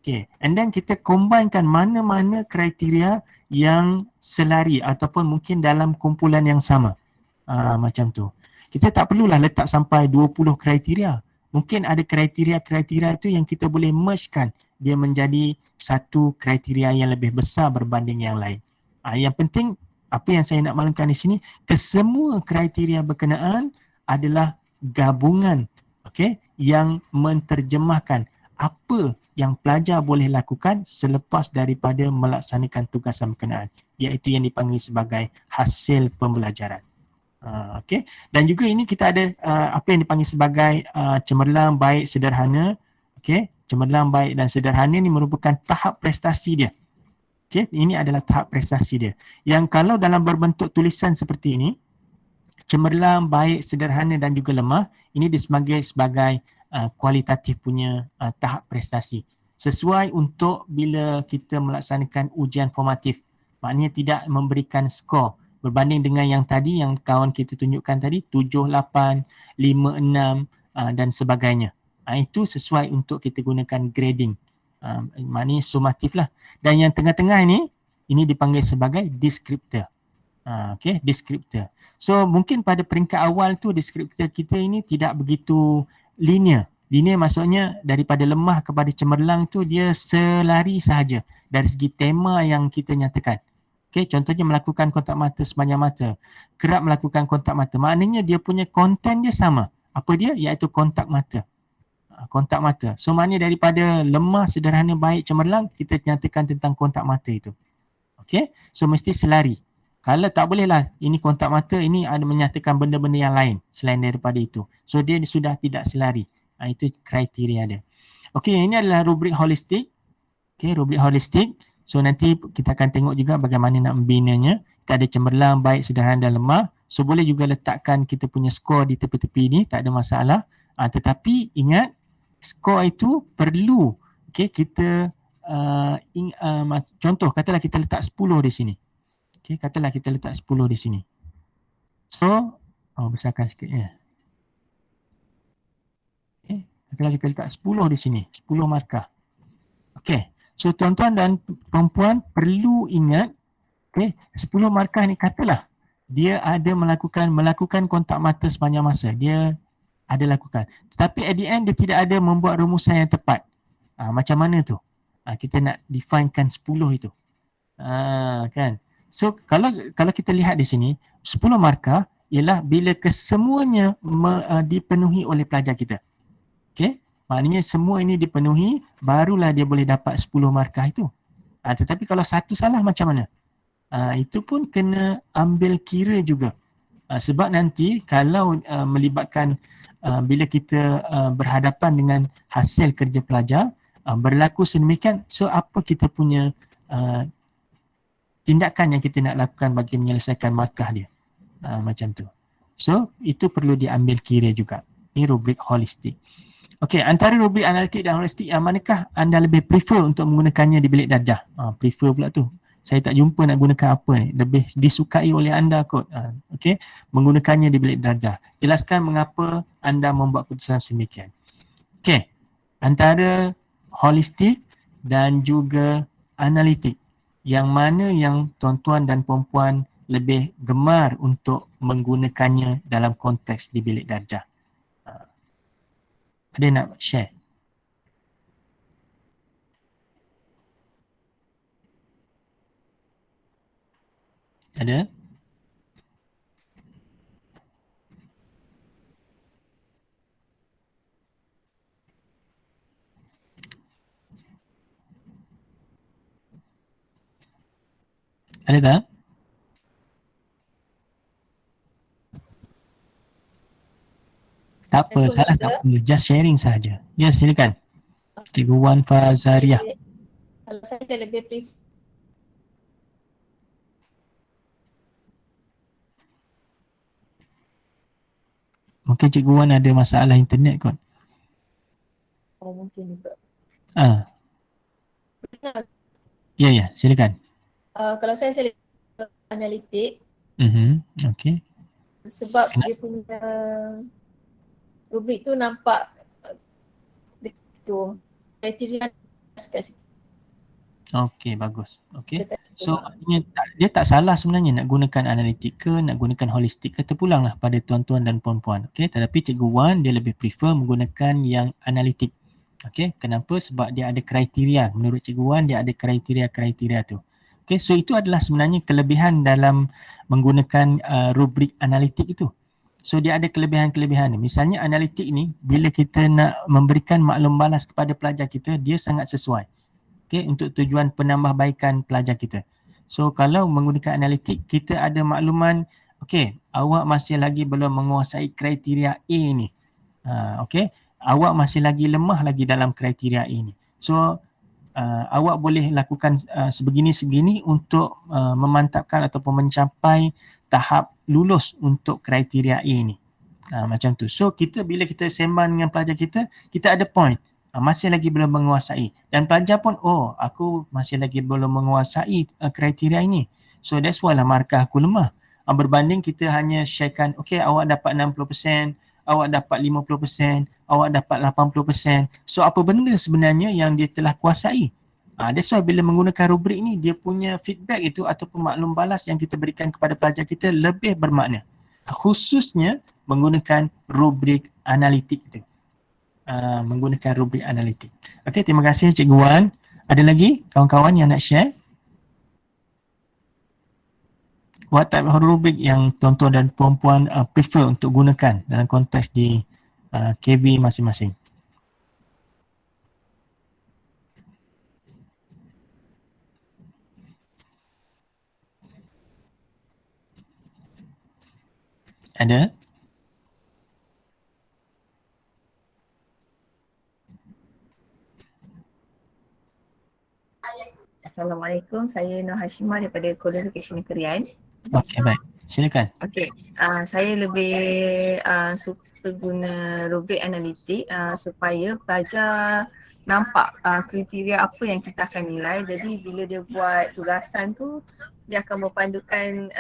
Okay, and then kita combinekan mana-mana kriteria yang selari ataupun mungkin dalam kumpulan yang sama. Macam tu. Kita tak perlulah letak sampai 20 kriteria. Mungkin ada kriteria-kriteria itu yang kita boleh mergekan dia menjadi satu kriteria yang lebih besar berbanding yang lain. Yang penting apa yang saya nak maklumkan di sini, kesemua kriteria berkenaan adalah gabungan, okey, yang menterjemahkan apa yang pelajar boleh lakukan selepas daripada melaksanakan tugasan berkenaan, iaitu yang dipanggil sebagai hasil pembelajaran. Okey, dan juga ini kita ada apa yang dipanggil sebagai cemerlang, baik, sederhana. Okey, cemerlang, baik dan sederhana ini merupakan tahap prestasi dia. Okey, ini adalah tahap prestasi dia. Yang kalau dalam berbentuk tulisan seperti ini, cemerlang, baik, sederhana dan juga lemah, ini sebagai kualitatif punya tahap prestasi. Sesuai untuk bila kita melaksanakan ujian formatif. Maknanya tidak memberikan skor berbanding dengan yang tadi, yang kawan kita tunjukkan tadi, 7, 8, 5, 6 dan sebagainya. Itu sesuai untuk kita gunakan grading. Maknanya sumatif lah. Dan yang tengah-tengah ini dipanggil sebagai descriptor. Okay, descriptor. So mungkin pada peringkat awal tu descriptor kita ini tidak begitu linear. Linear maksudnya daripada lemah kepada cemerlang tu dia selari sahaja dari segi tema yang kita nyatakan. Okay, contohnya melakukan kontak mata sepanjang mata. Kerap melakukan kontak mata. Maknanya dia punya konten dia sama. Apa dia? Iaitu kontak mata. Kontak mata. So maknanya daripada lemah, sederhana, baik, cemerlang, kita nyatakan tentang kontak mata itu. Okay, so mesti selari. Kalau tak boleh lah, ini kontak mata, ini ada menyatakan benda-benda yang lain selain daripada itu. So dia sudah tidak selari. Itu kriteria dia. Okey, ini adalah rubrik holistik. Okey, rubrik holistik. So nanti kita akan tengok juga bagaimana nak membinanya. Kita ada cemerlang, baik, sederhana dan lemah. So boleh juga letakkan kita punya skor di tepi-tepi ni, tak ada masalah. Tetapi ingat, skor itu perlu, okey, kita contoh katalah kita letak 10 di sini. Okey, katalah kita letak 10 di sini. So, besarkan sikit ya. Okey, katalah kita letak 10 di sini, 10 markah. Okey, so tuan-tuan dan perempuan perlu ingat, okey, 10 markah ni katalah dia ada melakukan kontak mata sepanjang masa. Dia ada lakukan. Tetapi at the end dia tidak ada membuat rumusan yang tepat. Macam mana tu? Kita nak definekan 10 itu. Kan? So kalau kita lihat di sini 10 markah ialah bila kesemuanya dipenuhi oleh pelajar kita. Okey? Maknanya semua ini dipenuhi barulah dia boleh dapat 10 markah itu. Tetapi kalau satu salah macam mana? Itu pun kena ambil kira juga. Sebab nanti kalau melibatkan bila kita berhadapan dengan hasil kerja pelajar berlaku sedemikian, so apa kita punya tindakan yang kita nak lakukan bagi menyelesaikan markah dia. Macam tu. So, itu perlu diambil kira juga. Ini rubrik holistik. Okey, antara rubrik analitik dan holistik, yang manakah anda lebih prefer untuk menggunakannya di bilik darjah? Prefer pula tu. Saya tak jumpa nak gunakan apa ni. Lebih disukai oleh anda kot. Okey, menggunakannya di bilik darjah. Jelaskan mengapa anda membuat keputusan sedemikian. Okey, antara holistik dan juga analitik, yang mana yang tuan-tuan dan perempuan lebih gemar untuk menggunakannya dalam konteks di bilik darjah? Ada nak share? Ada? Ada tak? Tak apa, salah tak apa. Just sharing saja. Ya, silakan. Cikgu Wan Fazariah. Kalau saya lebih prefer Mungkin Cikgu Wan ada masalah internet kot. mungkin juga. Ya, silakan. Kalau saya lebih analitik Okey. sebab dia punya rubrik tu nampak tu kriteria kat situ. Okey, bagus. Okey. So artinya dia tak salah sebenarnya nak gunakan analitik ke, nak gunakan holistik ke, terpulanglah pada tuan-tuan dan puan-puan. Okey, tetapi Cikgu Wan dia lebih prefer menggunakan yang analitik. Okey, kenapa? Sebab dia ada kriteria. Menurut Cikgu Wan dia ada kriteria-kriteria tu. Okey, so itu adalah sebenarnya kelebihan dalam menggunakan rubrik analitik itu. So dia ada kelebihan-kelebihan. Misalnya analitik ni bila kita nak memberikan maklum balas kepada pelajar kita, dia sangat sesuai. Okay, untuk tujuan penambahbaikan pelajar kita. So kalau menggunakan analitik, kita ada makluman, okay, awak masih lagi belum menguasai kriteria A ni. Okay, awak masih lagi lemah lagi dalam kriteria A ni. So awak boleh lakukan sebegini-sebegini untuk memantapkan ataupun mencapai tahap lulus untuk kriteria A ni. Macam tu. So kita bila kita sembang dengan pelajar kita, kita ada point. Masih lagi belum menguasai, dan pelajar pun aku masih lagi belum menguasai kriteria ini, so that's why lah markah aku lemah. Berbanding kita hanya sharekan, okay, awak dapat 60%, awak dapat 50%, awak dapat 80%, so apa benda sebenarnya yang dia telah kuasai. That's why bila menggunakan rubrik ni, dia punya feedback itu ataupun maklum balas yang kita berikan kepada pelajar kita lebih bermakna, khususnya menggunakan rubrik analitik itu. Menggunakan rubrik analitik. Okey, terima kasih Cikgu Wan. Ada lagi kawan-kawan yang nak share? What type of rubrik yang tuan-tuan dan puan-puan prefer untuk gunakan dalam konteks di KB masing-masing? Ada? Assalamualaikum, saya Nur Hashimah daripada Qualification Negerian. Okey, baik. Silakan. Okey, saya lebih suka guna rubrik analitik supaya pelajar nampak kriteria apa yang kita akan nilai. Jadi bila dia buat tugasan tu, dia akan berpandukan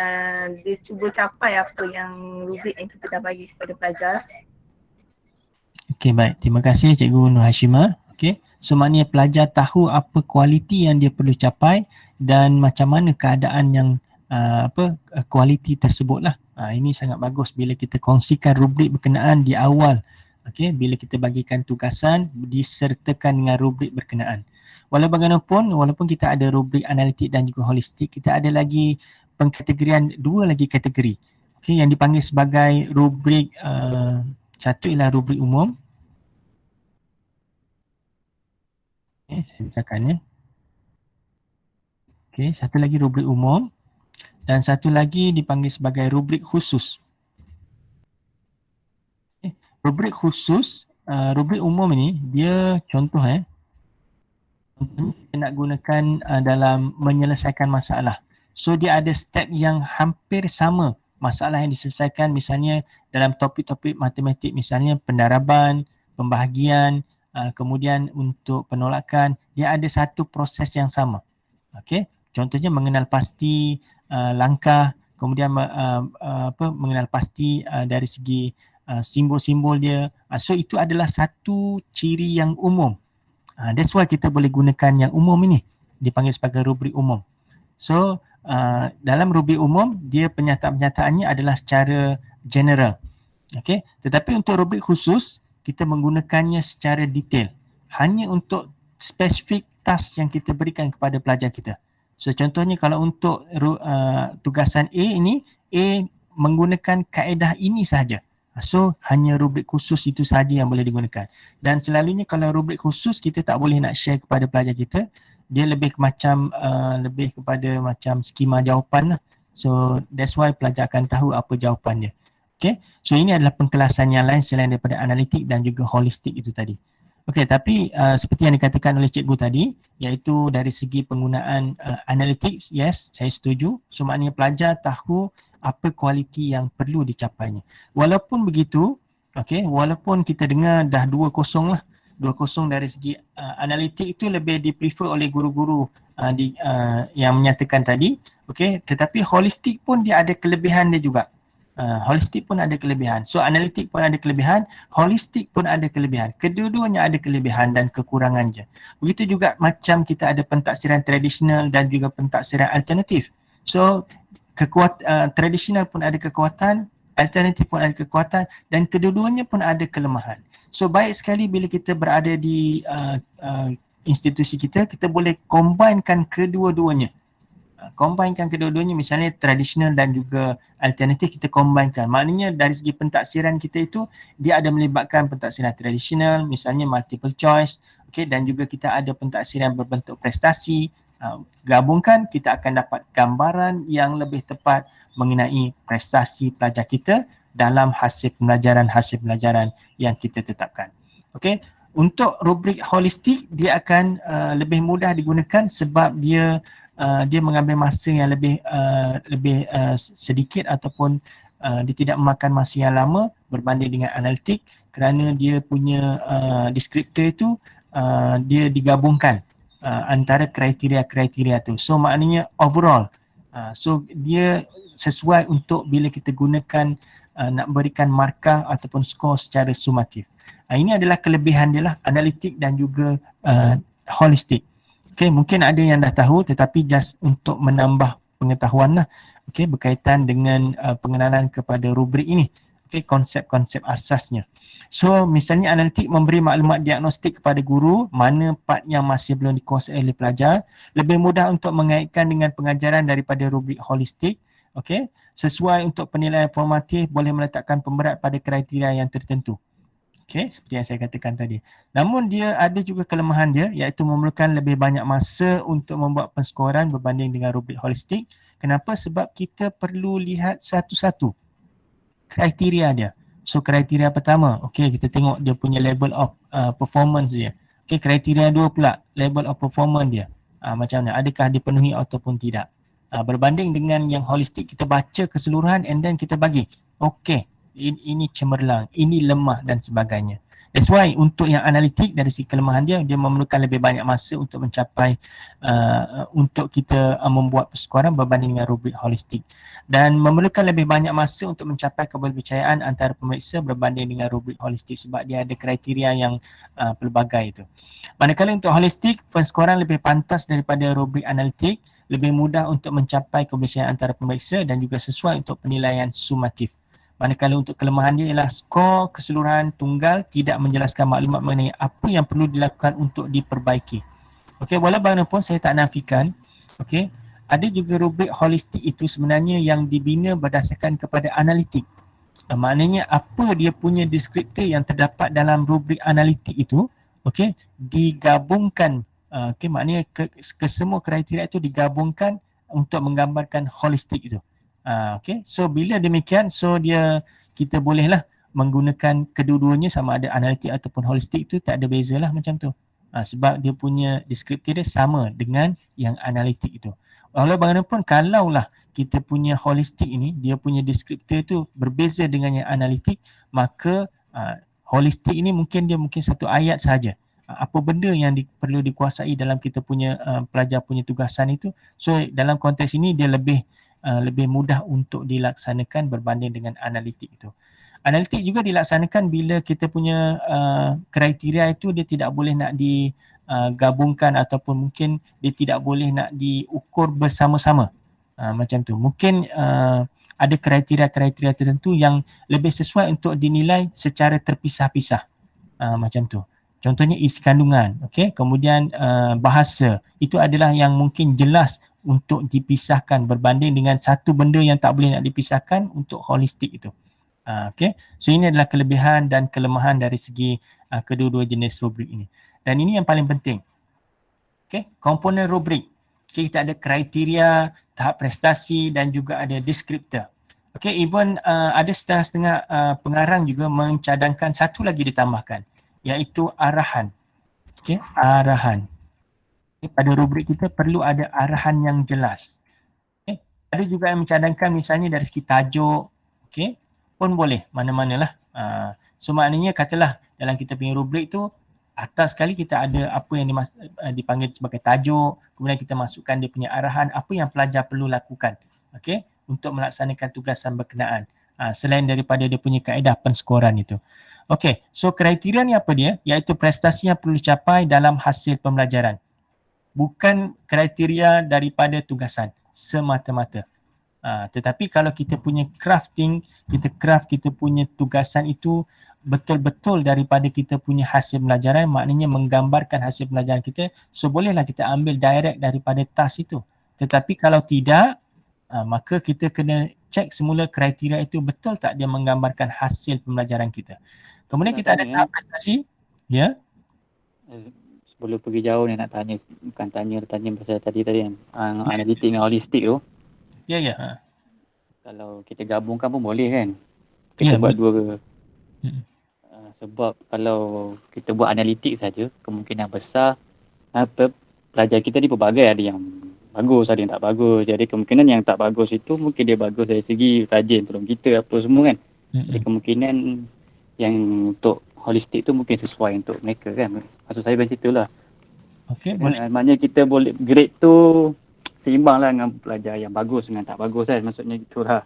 dia cuba capai apa yang rubrik yang kita dah bagi kepada pelajar. Okey, baik. Terima kasih Cikgu Nur Hashimah. Okey. So maknanya pelajar tahu apa kualiti yang dia perlu capai dan macam mana keadaan yang kualiti tersebutlah. Ini sangat bagus bila kita kongsikan rubrik berkenaan di awal. Okey, bila kita bagikan tugasan disertakan dengan rubrik berkenaan. Walaupun kita ada rubrik analitik dan juga holistik, kita ada lagi pengkategorian, dua lagi kategori. Okey, yang dipanggil sebagai rubrik satu ialah rubrik umum. Saya bacakan ya. Okey, satu lagi rubrik umum dan satu lagi dipanggil sebagai rubrik khusus. Okay. Rubrik khusus, rubrik umum ini dia contoh contohnya kita nak gunakan dalam menyelesaikan masalah. So dia ada step yang hampir sama masalah yang diselesaikan, misalnya dalam topik-topik matematik, misalnya pendaraban, pembahagian, kemudian untuk penolakan, dia ada satu proses yang sama. Okey, contohnya mengenal pasti langkah, kemudian mengenal pasti dari segi simbol-simbol dia. So itu adalah satu ciri yang umum. That's why kita boleh gunakan yang umum ini, dipanggil sebagai rubrik umum. So dalam rubrik umum, dia penyataan-penyataannya adalah secara general. Okey, tetapi untuk rubrik khusus, kita menggunakannya secara detail hanya untuk spesifik task yang kita berikan kepada pelajar kita. So contohnya kalau untuk tugasan A ini, A menggunakan kaedah ini sahaja. So hanya rubrik khusus itu sahaja yang boleh digunakan. Dan selalunya kalau rubrik khusus kita tak boleh nak share kepada pelajar kita. Dia lebih macam lebih kepada macam skema jawapan lah. So that's why pelajar akan tahu apa jawapan dia. Okay, so ini adalah pengkelasan yang lain selain daripada analitik dan juga holistik itu tadi. Okay, tapi seperti yang dikatakan oleh cikgu tadi, iaitu dari segi penggunaan analitik, yes, saya setuju. So maknanya pelajar tahu apa kualiti yang perlu dicapainya. Walaupun begitu, okay, walaupun kita dengar dah 2-0 lah, 2-0 dari segi analitik itu lebih diprefer oleh guru-guru yang menyatakan tadi, okay, tetapi holistik pun dia ada kelebihan dia juga. Holistik pun ada kelebihan. So analitik pun ada kelebihan, holistik pun ada kelebihan. Kedua-duanya ada kelebihan dan kekurangannya. Begitu juga macam kita ada pentafsiran tradisional dan juga pentafsiran alternatif. So tradisional pun ada kekuatan, alternatif pun ada kekuatan, dan kedua-duanya pun ada kelemahan. So baik sekali bila kita berada di institusi kita boleh combinekan kedua-duanya. Combinekan kedua-duanya, misalnya tradisional dan juga alternatif kita combinekan. Maknanya dari segi pentafsiran kita itu dia ada melibatkan pentafsiran tradisional, misalnya multiple choice, okey, dan juga kita ada pentafsiran berbentuk prestasi. Gabungkan, kita akan dapat gambaran yang lebih tepat mengenai prestasi pelajar kita dalam hasil pelajaran yang kita tetapkan. Okey, untuk rubrik holistik dia akan lebih mudah digunakan sebab dia mengambil masa yang lebih sedikit ataupun dia tidak memakan masa yang lama berbanding dengan analitik, kerana dia punya deskriptor itu dia digabungkan antara kriteria-kriteria tu. So maknanya overall, so dia sesuai untuk bila kita gunakan nak berikan markah ataupun skor secara sumatif. Ini adalah kelebihan dia lah, analitik dan juga holistik. Okay, mungkin ada yang dah tahu tetapi just untuk menambah pengetahuan lah, okay, berkaitan dengan pengenalan kepada rubrik ini, okay, konsep-konsep asasnya. So misalnya analitik memberi maklumat diagnostik kepada guru mana part yang masih belum dikuasai oleh pelajar, lebih mudah untuk mengaitkan dengan pengajaran daripada rubrik holistik, okay, sesuai untuk penilaian formatif, boleh meletakkan pemberat pada kriteria yang tertentu. Okay, seperti yang saya katakan tadi. Namun dia ada juga kelemahan dia, iaitu memerlukan lebih banyak masa untuk membuat penskoran berbanding dengan rubrik holistik. Kenapa? Sebab kita perlu lihat satu-satu kriteria dia. So kriteria pertama, okay, kita tengok dia punya level of performance dia. Okay, kriteria dua pula, level of performance dia. Macam mana? Adakah dipenuhi ataupun tidak? Berbanding dengan yang holistik, kita baca keseluruhan and then kita bagi. Okay, ini cemerlang, ini lemah dan sebagainya. That's why untuk yang analitik dari segi kelemahan dia memerlukan lebih banyak masa untuk mencapai untuk kita membuat perskoran berbanding dengan rubrik holistik, dan memerlukan lebih banyak masa untuk mencapai kepercayaan antara pemeriksa berbanding dengan rubrik holistik sebab dia ada kriteria yang pelbagai itu. Manakala untuk holistik, perskoran lebih pantas daripada rubrik analitik, lebih mudah untuk mencapai kepercayaan antara pemeriksa dan juga sesuai untuk penilaian sumatif. Manakala untuk kelemahan dia ialah skor keseluruhan tunggal tidak menjelaskan maklumat mengenai apa yang perlu dilakukan untuk diperbaiki. Okey, walaupun saya tak nafikan, okey, ada juga rubrik holistik itu sebenarnya yang dibina berdasarkan kepada analitik. Maknanya apa dia punya deskriptor yang terdapat dalam rubrik analitik itu, okey, digabungkan, okey, maknanya kesemua kriteria itu digabungkan untuk menggambarkan holistik itu. Okay, so bila demikian, so kita bolehlah menggunakan kedua-duanya sama ada analitik ataupun holistik, itu tak ada beza lah macam tu. Sebab dia punya deskriptor dia sama dengan yang analitik itu. Walau bagaimanapun kalaulah kita punya holistik ini, dia punya deskriptor itu berbeza dengan yang analitik, maka holistik ini mungkin satu ayat saja. Apa benda yang perlu dikuasai dalam kita punya pelajar punya tugasan itu. So dalam konteks ini dia lebih mudah untuk dilaksanakan berbanding dengan analitik itu. Analitik juga dilaksanakan bila kita punya kriteria itu dia tidak boleh nak digabungkan ataupun mungkin dia tidak boleh nak diukur bersama-sama. Macam tu. Mungkin ada kriteria-kriteria tertentu yang lebih sesuai untuk dinilai secara terpisah-pisah. Macam tu. Contohnya isi kandungan, okay? Kemudian bahasa, itu adalah yang mungkin jelas untuk dipisahkan berbanding dengan satu benda yang tak boleh nak dipisahkan untuk holistik itu. Okay? So ini adalah kelebihan dan kelemahan dari segi kedua-dua jenis rubrik ini. Dan ini yang paling penting. Okay? Komponen rubrik. Okay, kita ada kriteria, tahap prestasi dan juga ada deskriptor. Okay, even ada setengah-setengah pengarang juga mencadangkan satu lagi ditambahkan, iaitu arahan. Okay, arahan. Pada rubrik kita perlu ada arahan yang jelas. Okay. Ada juga yang mencadangkan misalnya dari segi tajuk, okay, pun boleh, mana-manalah. So maknanya katalah dalam kita punya rubrik tu, atas sekali kita ada apa yang dipanggil sebagai tajuk, kemudian kita masukkan dia punya arahan, apa yang pelajar perlu lakukan, okay, untuk melaksanakan tugasan berkenaan. selain daripada dia punya kaedah penskoran itu. Okey, so kriteria ni apa dia? Iaitu prestasi yang perlu dicapai dalam hasil pembelajaran. Bukan kriteria daripada tugasan semata-mata. Tetapi kalau kita punya crafting, kita craft kita punya tugasan itu betul-betul daripada kita punya hasil pelajaran, maknanya menggambarkan hasil pelajaran kita, so bolehlah kita ambil direct daripada task itu. Tetapi kalau tidak, maka kita kena cek semula kriteria itu betul tak dia menggambarkan hasil pembelajaran kita. Kemudian kita ada tahap prestasi. Ya. Sebelum pergi jauh ni nak tanya, bukan tanya pasal tadi kan, analitik dengan holistik tu. Ya. Kalau kita gabungkan pun boleh kan? Kita buat dua. Sebab kalau kita buat analitik saja, kemungkinan besar pelajar kita ni pelbagai, ada yang bagus, ada yang tak bagus. Jadi kemungkinan yang tak bagus itu mungkin dia bagus dari segi rajin tolong kita apa semua kan. Jadi kemungkinan yang untuk holistik tu mungkin sesuai untuk mereka kan. Maksud saya macam itulah. Okey, boleh. Maknanya kita boleh grade tu seimbang lah dengan pelajar yang bagus dengan tak bagus kan. Maksudnya itulah.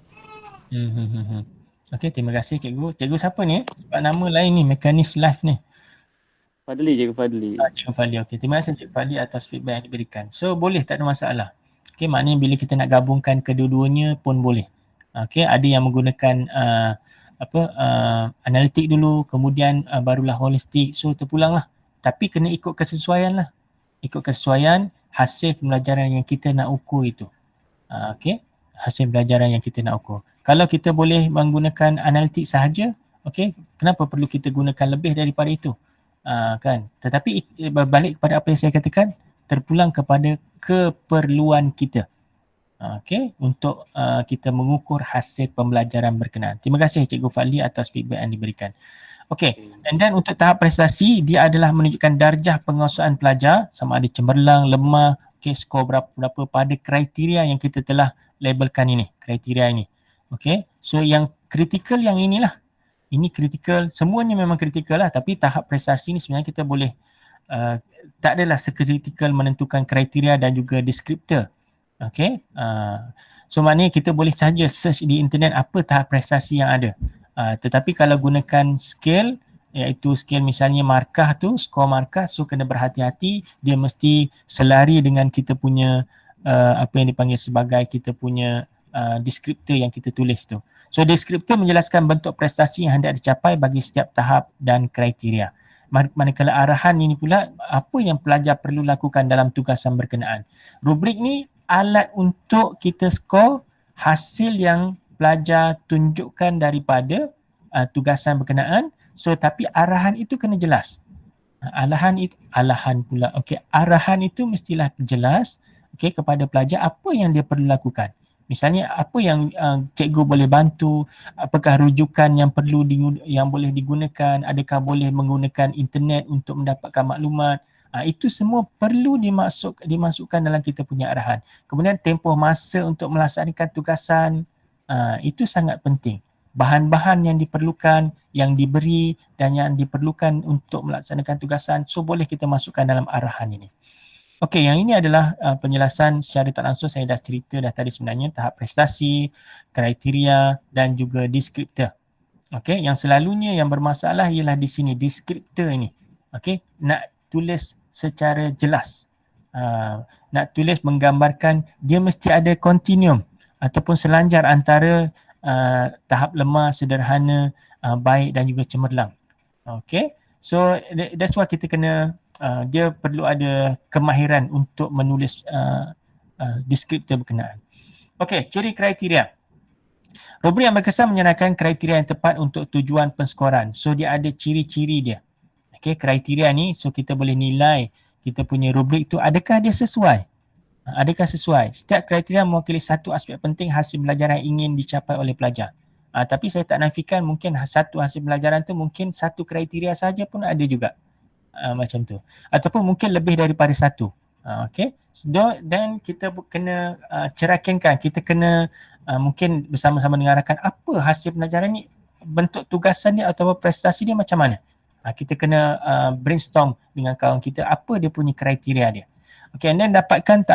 Okey, terima kasih cikgu. Cikgu siapa ni? Sebab nama lain ni, Mekanis Live ni. Fadli, Cikgu Fadli. Cikgu Fadli, okey. Terima kasih Cikgu Fadli atas feedback yang diberikan. So boleh, tak ada masalah. Okey, maknanya bila kita nak gabungkan kedua-duanya pun boleh. Okey, ada yang menggunakan analitik dulu, kemudian barulah holistik. So terpulang lah. Tapi kena ikut kesesuaian lah. Ikut kesesuaian hasil pembelajaran yang kita nak ukur itu. Okey, hasil pembelajaran yang kita nak ukur. Kalau kita boleh menggunakan analitik sahaja, okey, kenapa perlu kita gunakan lebih daripada itu? Kan? Tetapi balik kepada apa yang saya katakan, terpulang kepada keperluan kita. Okey, untuk kita mengukur hasil pembelajaran berkenaan. Terima kasih Cikgu Fadli atas feedback yang diberikan. Okey, dan untuk tahap prestasi, dia adalah menunjukkan darjah penguasaan pelajar, sama ada cemerlang, lemah, okey, skor berapa pada kriteria yang kita telah labelkan ini, kriteria ini. Okey, so yang kritikal yang inilah. Ini kritikal, semuanya memang kritikal lah, tapi tahap prestasi ni sebenarnya kita boleh tak adalah sekritikal menentukan kriteria dan juga deskriptor. Okey, so maknanya kita boleh saja search di internet apa tahap prestasi yang ada. Tetapi kalau gunakan scale, iaitu scale misalnya markah tu, skor markah, so kena berhati-hati, dia mesti selari dengan kita punya apa yang dipanggil sebagai kita punya deskriptor yang kita tulis tu. So deskriptor menjelaskan bentuk prestasi yang hendak dicapai bagi setiap tahap dan kriteria. Manakala arahan ini pula apa yang pelajar perlu lakukan dalam tugasan berkenaan. Rubrik ni alat untuk kita skor hasil yang pelajar tunjukkan daripada tugasan berkenaan. So tapi arahan itu kena jelas. Arahan itu mestilah jelas, okey, kepada pelajar apa yang dia perlu lakukan. Misalnya apa yang cikgu boleh bantu, apakah rujukan yang yang boleh digunakan, adakah boleh menggunakan internet untuk mendapatkan maklumat. Itu semua perlu dimasukkan dalam kita punya arahan. Kemudian tempoh masa untuk melaksanakan tugasan, itu sangat penting. Bahan-bahan yang diperlukan, yang diberi dan yang diperlukan untuk melaksanakan tugasan, so boleh kita masukkan dalam arahan ini. Okey, yang ini adalah penjelasan secara tak langsung saya dah cerita dah tadi sebenarnya, tahap prestasi, kriteria dan juga deskriptor. Okey, yang selalunya yang bermasalah ialah di sini, deskriptor ini. Okey, nak tulis secara jelas. Nak tulis menggambarkan dia mesti ada continuum ataupun selanjar antara tahap lemah, sederhana, baik dan juga cemerlang. Okey, so that's why kita kena dia perlu ada kemahiran untuk menulis deskriptor berkenaan. Okey, ciri kriteria. Rubrik yang berkesan menyerahkan kriteria yang tepat untuk tujuan penskoran. So dia ada ciri-ciri dia. Okey, kriteria ni so kita boleh nilai kita punya rubrik tu adakah dia sesuai. Adakah sesuai? Setiap kriteria mewakili satu aspek penting hasil pelajaran yang ingin dicapai oleh pelajar. Tapi saya tak nafikan mungkin satu hasil pelajaran tu mungkin satu kriteria saja pun ada juga. Macam tu. Ataupun mungkin lebih daripada satu. Okey. Dan kita kena ceraikan, kita kena mungkin bersama-sama mengarahkan apa hasil pelajaran ni, bentuk tugasan dia atau prestasi dia macam mana. Kita kena brainstorm dengan kawan kita apa dia punya kriteria dia. Okey, dan dapatkan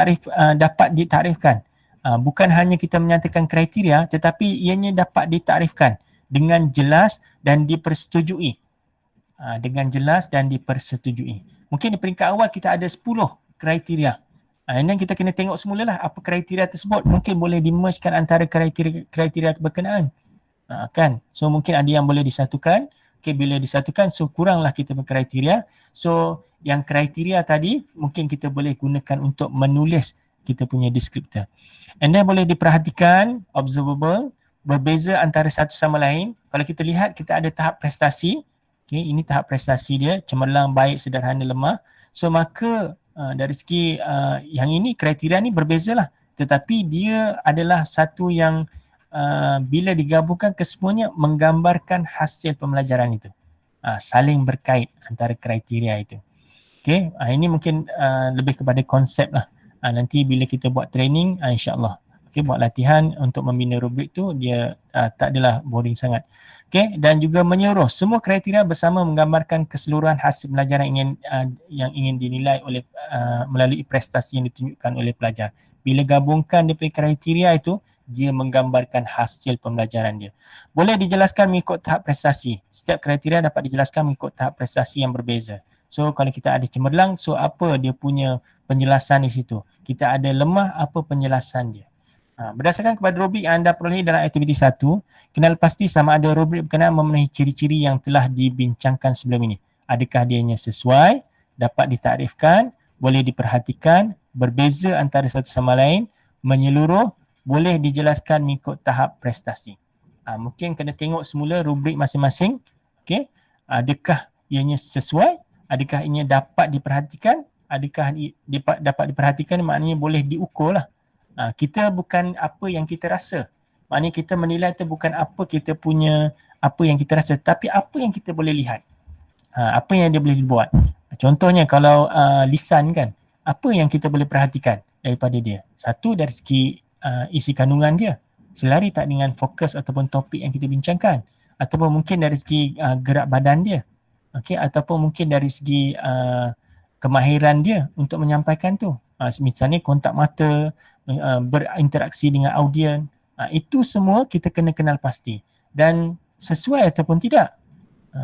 dapat ditarifkan Bukan hanya kita menyatakan kriteria tetapi ianya dapat ditaktifkan dengan jelas dan dipersetujui. Dengan jelas dan dipersetujui. Mungkin di peringkat awal kita ada 10 kriteria. Ini kita kena tengok semulalah apa kriteria tersebut. Mungkin boleh di-mergekan antara kriteria berkenaan. Kan? So mungkin ada yang boleh disatukan. Okay, bila disatukan, so kuranglah kita berkriteria. So yang kriteria tadi mungkin kita boleh gunakan untuk menulis kita punya deskriptor. And then boleh diperhatikan, observable, berbeza antara satu sama lain. Kalau kita lihat, kita ada tahap prestasi. Okay, ini tahap prestasi dia, cemerlang, baik, sederhana, lemah. So maka dari segi yang ini, kriteria ni berbezalah. Tetapi dia adalah satu yang bila digabungkan kesemuanya menggambarkan hasil pembelajaran itu. Saling berkait antara kriteria itu. Okay, ini mungkin lebih kepada konsep lah. Nanti bila kita buat training, insyaAllah. Okay, buat latihan untuk membina rubrik tu, dia tak adalah boring sangat. Okay, dan juga menyeluruh. Semua kriteria bersama menggambarkan keseluruhan hasil pelajaran yang ingin dinilai oleh melalui prestasi yang ditunjukkan oleh pelajar. Bila gabungkan daripada kriteria itu, dia menggambarkan hasil pembelajaran dia. Boleh dijelaskan mengikut tahap prestasi. Setiap kriteria dapat dijelaskan mengikut tahap prestasi yang berbeza. So kalau kita ada cemerlang, so apa dia punya penjelasan di situ. Kita ada lemah, apa penjelasan dia. Berdasarkan kepada rubrik yang anda perolehi dalam aktiviti 1, kenal pasti sama ada rubrik berkenaan memenuhi ciri-ciri yang telah dibincangkan sebelum ini. Adakah dianya sesuai, dapat ditaktifkan, boleh diperhatikan, berbeza antara satu sama lain, menyeluruh, boleh dijelaskan mengikut tahap prestasi. Mungkin kena tengok semula rubrik masing-masing. Okay. Adakah ianya sesuai, adakah ianya dapat diperhatikan, adakah dapat diperhatikan maknanya boleh diukur lah. Kita bukan apa yang kita rasa. Maknanya kita menilai itu bukan apa kita punya, apa yang kita rasa, tapi apa yang kita boleh lihat. Apa yang dia boleh buat. Contohnya kalau lisan kan, apa yang kita boleh perhatikan daripada dia. Satu dari segi isi kandungan dia. Selari tak dengan fokus ataupun topik yang kita bincangkan. Ataupun mungkin dari segi gerak badan dia. Okay, ataupun mungkin dari segi kemahiran dia untuk menyampaikan tu. Misalnya kontak mata, berinteraksi dengan audien. Itu semua kita kena kenal pasti. Dan sesuai ataupun tidak.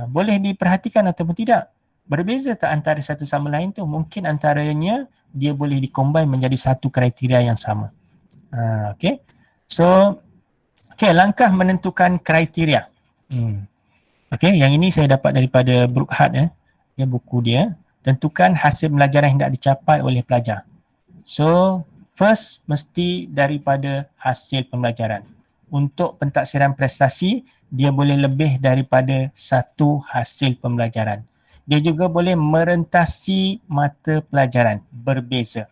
Boleh diperhatikan ataupun tidak. Berbeza tak antara satu sama lain tu? Mungkin antaranya dia boleh dikombine menjadi satu kriteria yang sama. Okay. So, okay, langkah menentukan kriteria. Okay, yang ini saya dapat daripada Brookhart dia buku dia. Tentukan hasil pembelajaran yang hendak dicapai oleh pelajar. So, first mesti daripada hasil pembelajaran. Untuk pentaksiran prestasi, dia boleh lebih daripada satu hasil pembelajaran. Dia juga boleh merentasi mata pelajaran berbeza.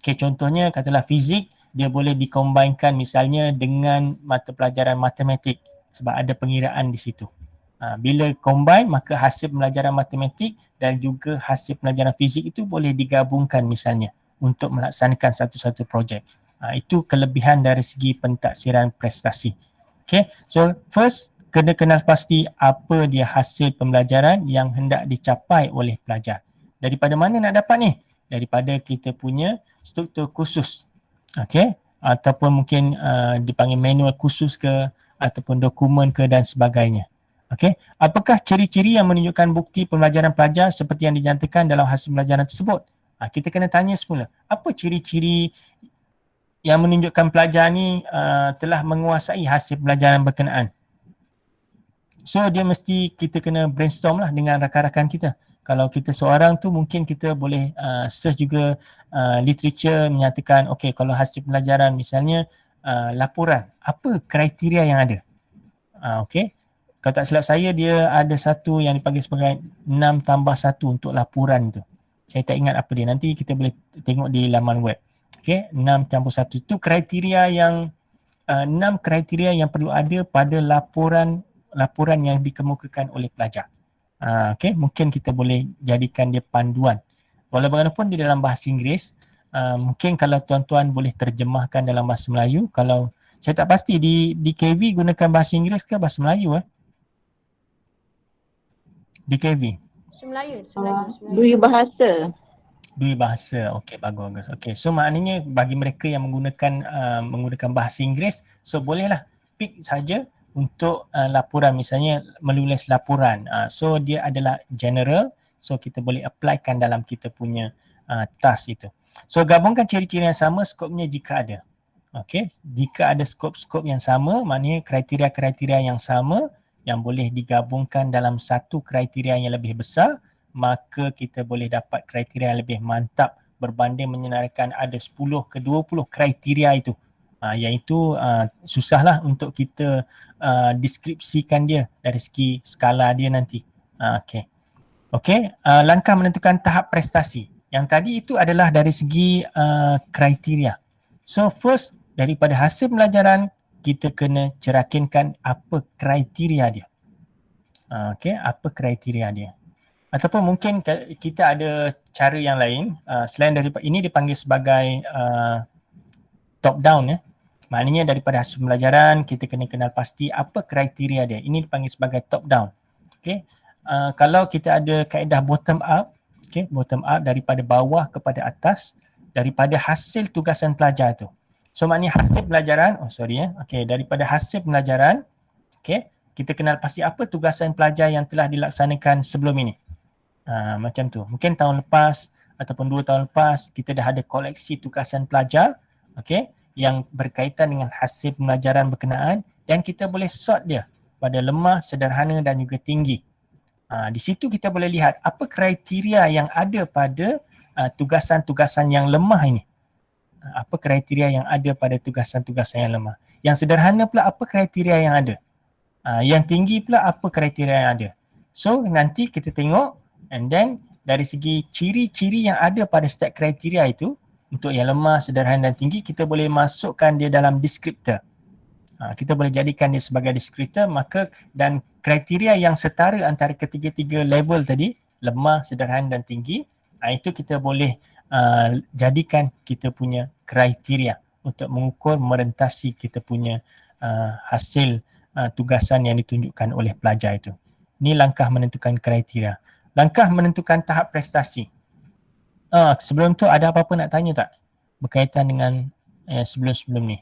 Okay, contohnya katalah fizik, dia boleh dikombainkan misalnya dengan mata pelajaran matematik sebab ada pengiraan di situ. Bila combine, maka hasil pembelajaran matematik dan juga hasil pembelajaran fizik itu boleh digabungkan misalnya untuk melaksanakan satu-satu projek. Itu kelebihan dari segi pentaksiran prestasi. Okay, so first kena kenal pasti apa dia hasil pembelajaran yang hendak dicapai oleh pelajar. Daripada mana nak dapat ni? Daripada kita punya struktur khusus. Okay, ataupun mungkin dipanggil manual khusus ke, ataupun dokumen ke dan sebagainya. Okay, apakah ciri-ciri yang menunjukkan bukti pembelajaran pelajar seperti yang dinyatakan dalam hasil pembelajaran tersebut? Kita kena tanya semula, apa ciri-ciri yang menunjukkan pelajar ni telah menguasai hasil pembelajaran berkenaan? So dia mesti kita kena brainstorm lah dengan rakan-rakan kita. Kalau kita seorang tu mungkin kita boleh search juga literature menyatakan okay, kalau hasil pembelajaran misalnya laporan, apa kriteria yang ada? Okay, kalau tak silap saya dia ada satu yang dipanggil sebagai 6+1 untuk laporan tu. Saya tak ingat apa dia, nanti kita boleh tengok di laman web. Okay, 6+1 itu kriteria yang 6 kriteria yang perlu ada pada laporan yang dikemukakan oleh pelajar. Okay, mungkin kita boleh jadikan dia panduan. Walau bagaimanapun di dalam bahasa Inggeris, mungkin kalau tuan-tuan boleh terjemahkan dalam bahasa Melayu. Kalau saya tak pasti di KV gunakan bahasa Inggeris ke bahasa Melayu di KV? Melayu. Dua bahasa. Dua bahasa. Okey, bagus. Okey. So maknanya bagi mereka yang menggunakan bahasa Inggeris, so bolehlah pick saja untuk laporan, misalnya menulis laporan. So dia adalah general, so kita boleh applykan dalam kita punya task itu. So gabungkan ciri-ciri yang sama skopnya jika ada. Okey, jika ada skop-skop yang sama, maknanya kriteria-kriteria yang sama yang boleh digabungkan dalam satu kriteria yang lebih besar, maka kita boleh dapat kriteria yang lebih mantap berbanding menyenaraikan ada 10 ke 20 kriteria itu. Iaitu susahlah untuk kita deskripsikan dia dari segi skala dia nanti. Okey, langkah menentukan tahap prestasi. Yang tadi itu adalah dari segi kriteria. So first, daripada hasil pelajaran, kita kena cerakinkan apa kriteria dia. Okey, apa kriteria dia. Ataupun mungkin kita ada cara yang lain, selain daripada ini dipanggil sebagai top down ya. Maknanya daripada hasil pelajaran kita kena kenal pasti apa kriteria dia. Ini dipanggil sebagai top down. Okey. Kalau kita ada kaedah bottom up, okey, bottom up daripada bawah kepada atas, daripada hasil tugasan pelajar tu. So maknanya hasil pelajaran, daripada hasil pelajaran, okey, kita kenal pasti apa tugasan pelajar yang telah dilaksanakan sebelum ini. Macam tu. Mungkin tahun lepas ataupun 2 tahun lepas kita dah ada koleksi tugasan pelajar, okey, yang berkaitan dengan hasil pembelajaran berkenaan dan kita boleh sort dia pada lemah, sederhana dan juga tinggi. Di situ kita boleh lihat apa kriteria yang ada pada tugasan-tugasan yang lemah ini. Apa kriteria yang ada pada tugasan-tugasan yang lemah. Yang sederhana pula apa kriteria yang ada. Yang tinggi pula apa kriteria yang ada. So nanti kita tengok and then dari segi ciri-ciri yang ada pada setiap kriteria itu, untuk yang lemah, sederhana dan tinggi, kita boleh masukkan dia dalam deskriptor. Kita boleh jadikan dia sebagai deskriptor, maka dan kriteria yang setara antara ketiga-tiga level tadi, lemah, sederhana dan tinggi, itu kita boleh jadikan kita punya kriteria untuk mengukur merentasi kita punya hasil tugasan yang ditunjukkan oleh pelajar itu. Ini langkah menentukan kriteria. Langkah menentukan tahap prestasi. Sebelum tu ada apa-apa nak tanya tak? Berkaitan dengan sebelum-sebelum ni.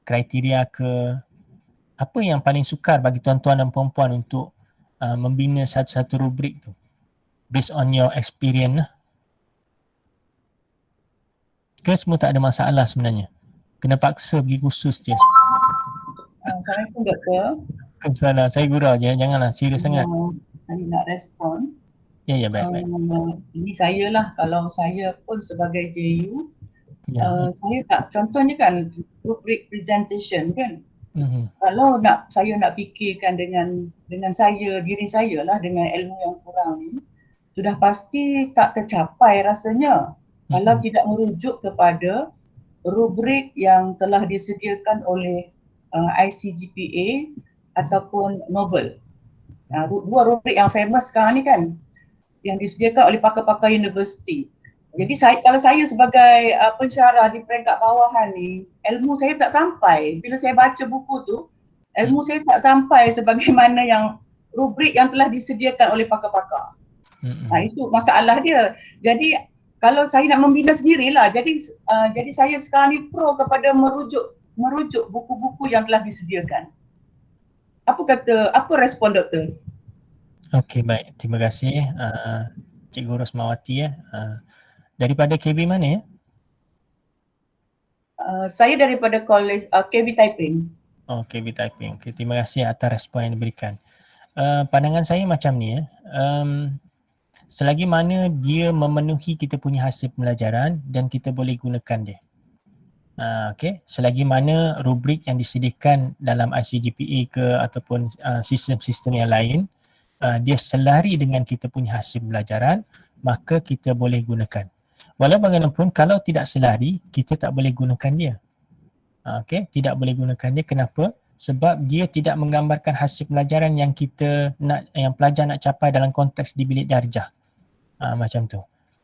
Kriteria ke apa yang paling sukar bagi tuan-tuan dan puan-puan untuk membina satu-satu rubrik tu? Based on your experience lah. Ke semua tak ada masalah sebenarnya? Kena paksa pergi kursus je. Assalamualaikum Doktor. Salah, saya gurau je, janganlah serius sangat. Saya nak respon. Ya, baik. Ini saya lah, kalau saya pun sebagai JU, Ya. saya tak, contohnya kan rubrik presentation kan. Kalau saya nak fikirkan dengan diri saya lah, dengan ilmu yang kurang ni, sudah pasti tak tercapai rasanya. Kalau tidak merujuk kepada rubrik yang telah disediakan oleh ICGPA ataupun Nobel. Dua rubrik yang famous sekarang ni kan, yang disediakan oleh pakar-pakar universiti. Jadi kalau saya sebagai pensyarah di peringkat bawahan ni, ilmu saya tak sampai. Bila saya baca buku tu, ilmu saya tak sampai sebagaimana yang rubrik yang telah disediakan oleh pakar-pakar. Itu masalah dia. Jadi kalau saya nak membina sendirilah, jadi saya sekarang ni pro kepada merujuk buku-buku yang telah disediakan. Apa respon doktor? Okey, baik. Terima kasih Cikgu Rosmawati ya. Daripada KB mana ya? Saya daripada College KB Taiping. KB Taiping. Okay, terima kasih atas respon yang diberikan. Pandangan saya macam ni ya. Selagi mana dia memenuhi kita punya hasil pembelajaran dan kita boleh gunakan dia. Selagi mana rubrik yang disediakan dalam ICGPA ke ataupun sistem-sistem yang lain, dia selari dengan kita punya hasil pembelajaran, maka kita boleh gunakan. Walau bagaimanapun kalau tidak selari, kita tak boleh gunakan dia. Tidak boleh gunakan dia. Kenapa? Sebab dia tidak menggambarkan hasil pelajaran yang yang pelajar nak capai dalam konteks di bilik darjah. Macam tu.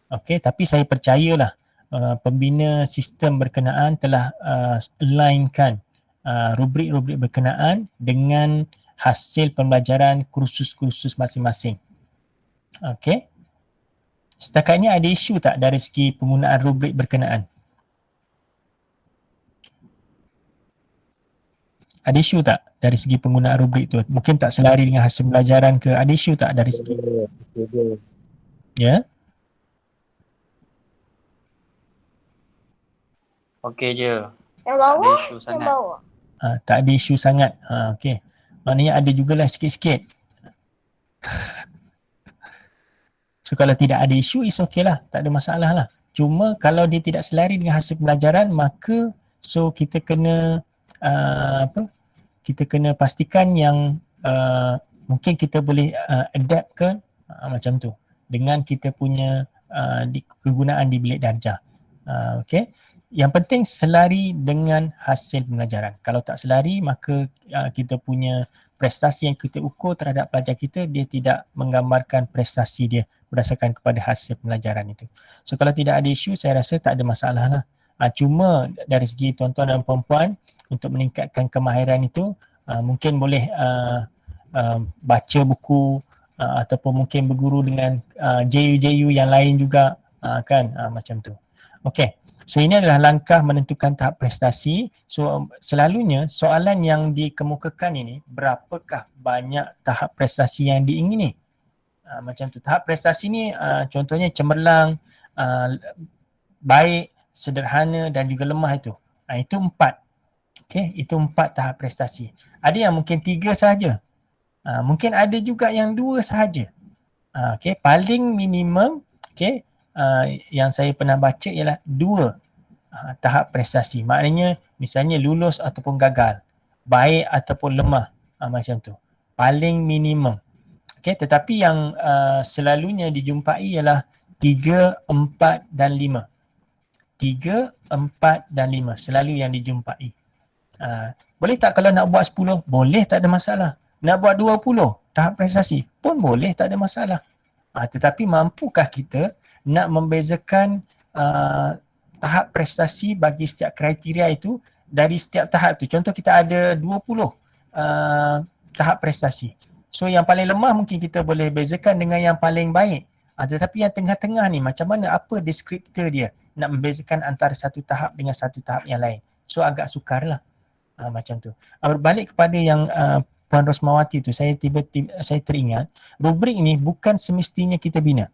Tapi saya percayalah pembina sistem berkenaan telah alignkan rubrik-rubrik berkenaan dengan hasil pembelajaran kursus-kursus masing-masing. Setakat ini ada isu tak dari segi penggunaan rubrik berkenaan? Ada isu tak dari segi penggunaan rubrik tu? Mungkin tak selari dengan hasil pelajaran ke? Ada isu tak dari segi? Ya? Okey je. Yang Tak ada bawah, isu yang sangat. bawah. Tak ada isu sangat. Okey. Maknanya ada jugalah sikit-sikit. So kalau tidak ada isu, is okay lah. Tak ada masalah lah. Cuma kalau dia tidak selari dengan hasil pelajaran, maka so kita kena kita kena pastikan yang mungkin kita boleh adapt ke macam tu dengan kita punya kegunaan di bilik darjah. Okay. Yang penting selari dengan hasil pembelajaran. Kalau tak selari, maka kita punya prestasi yang kita ukur terhadap pelajar kita, dia tidak menggambarkan prestasi dia berdasarkan kepada hasil pembelajaran itu. So kalau tidak ada isu, saya rasa tak ada masalah lah. Cuma dari segi tuan-tuan dan puan-puan, untuk meningkatkan kemahiran itu, mungkin boleh baca buku ataupun mungkin berguru dengan JU-JU yang lain juga, kan, macam tu. Okey. So ini adalah langkah menentukan tahap prestasi. So selalunya soalan yang dikemukakan ini, berapakah banyak tahap prestasi yang diingini? Macam tu. Tahap prestasi ni contohnya cemerlang, baik, sederhana dan juga lemah itu. Itu 4. Okay, itu 4 tahap prestasi. Ada yang mungkin 3 sahaja. Mungkin ada juga yang 2 sahaja. Okay, paling minimum, okay, yang saya pernah baca ialah 2 tahap prestasi. Maknanya misalnya lulus ataupun gagal, baik ataupun lemah, macam tu. Paling minimum. Okay, tetapi yang selalunya dijumpai ialah 3, 4 dan 5. 3, 4 dan 5 selalu yang dijumpai. Boleh tak kalau nak buat 10? Boleh, tak ada masalah. Nak buat 20 tahap prestasi pun boleh, tak ada masalah. Tetapi mampukah kita nak membezakan tahap prestasi bagi setiap kriteria itu dari setiap tahap tu? Contoh kita ada 20 tahap prestasi. So yang paling lemah mungkin kita boleh bezakan dengan yang paling baik. Tetapi yang tengah-tengah ni macam mana, apa deskriptor dia nak membezakan antara satu tahap dengan satu tahap yang lain. So agak sukar lah. Macam tu. Berbalik kepada yang Puan Rosmawati tu, saya teringat, rubrik ini bukan semestinya kita bina.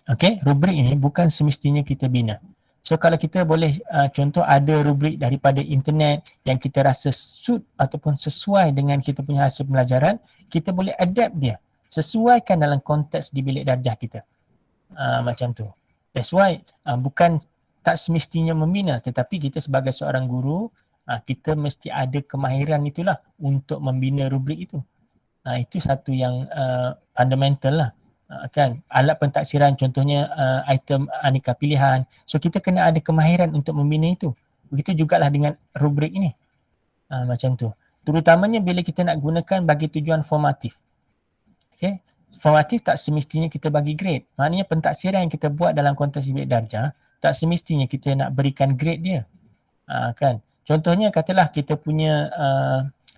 Okay, rubrik ini bukan semestinya kita bina. So kalau kita boleh contoh ada rubrik daripada internet yang kita rasa suit ataupun sesuai dengan kita punya hasil pembelajaran, kita boleh adapt dia, sesuaikan dalam konteks di bilik darjah kita. Macam tu. That's why bukan tak semestinya membina, tetapi kita sebagai seorang guru, kita mesti ada kemahiran itulah untuk membina rubrik itu. Itu satu yang fundamental lah. Kan, alat pentaksiran contohnya item aneka pilihan. So kita kena ada kemahiran untuk membina itu. Begitu jugalah dengan rubrik ini. Macam tu. Terutamanya bila kita nak gunakan bagi tujuan formatif. Okay. Formatif tak semestinya kita bagi grade. Maknanya pentaksiran yang kita buat dalam konteks bilik darjah tak semestinya kita nak berikan grade dia. Kan. Contohnya katalah kita punya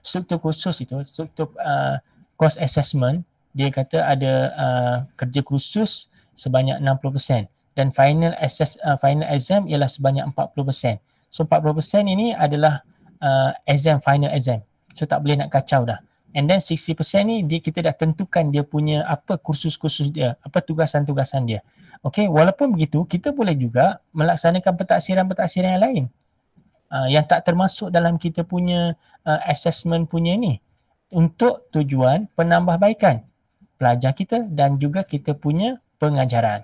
struktur khusus itu, struktur course assessment, dia kata ada kerja khusus sebanyak 60% dan final exam ialah sebanyak 40%. So 40% ini adalah final exam. So tak boleh nak kacau dah. And then 60% ni kita dah tentukan dia punya apa kursus-kursus dia, apa tugasan-tugasan dia. Okay, walaupun begitu kita boleh juga melaksanakan pentaksiran-pentaksiran yang lain. Yang tak termasuk dalam kita punya assessment punya ni untuk tujuan penambahbaikan pelajar kita dan juga kita punya pengajaran.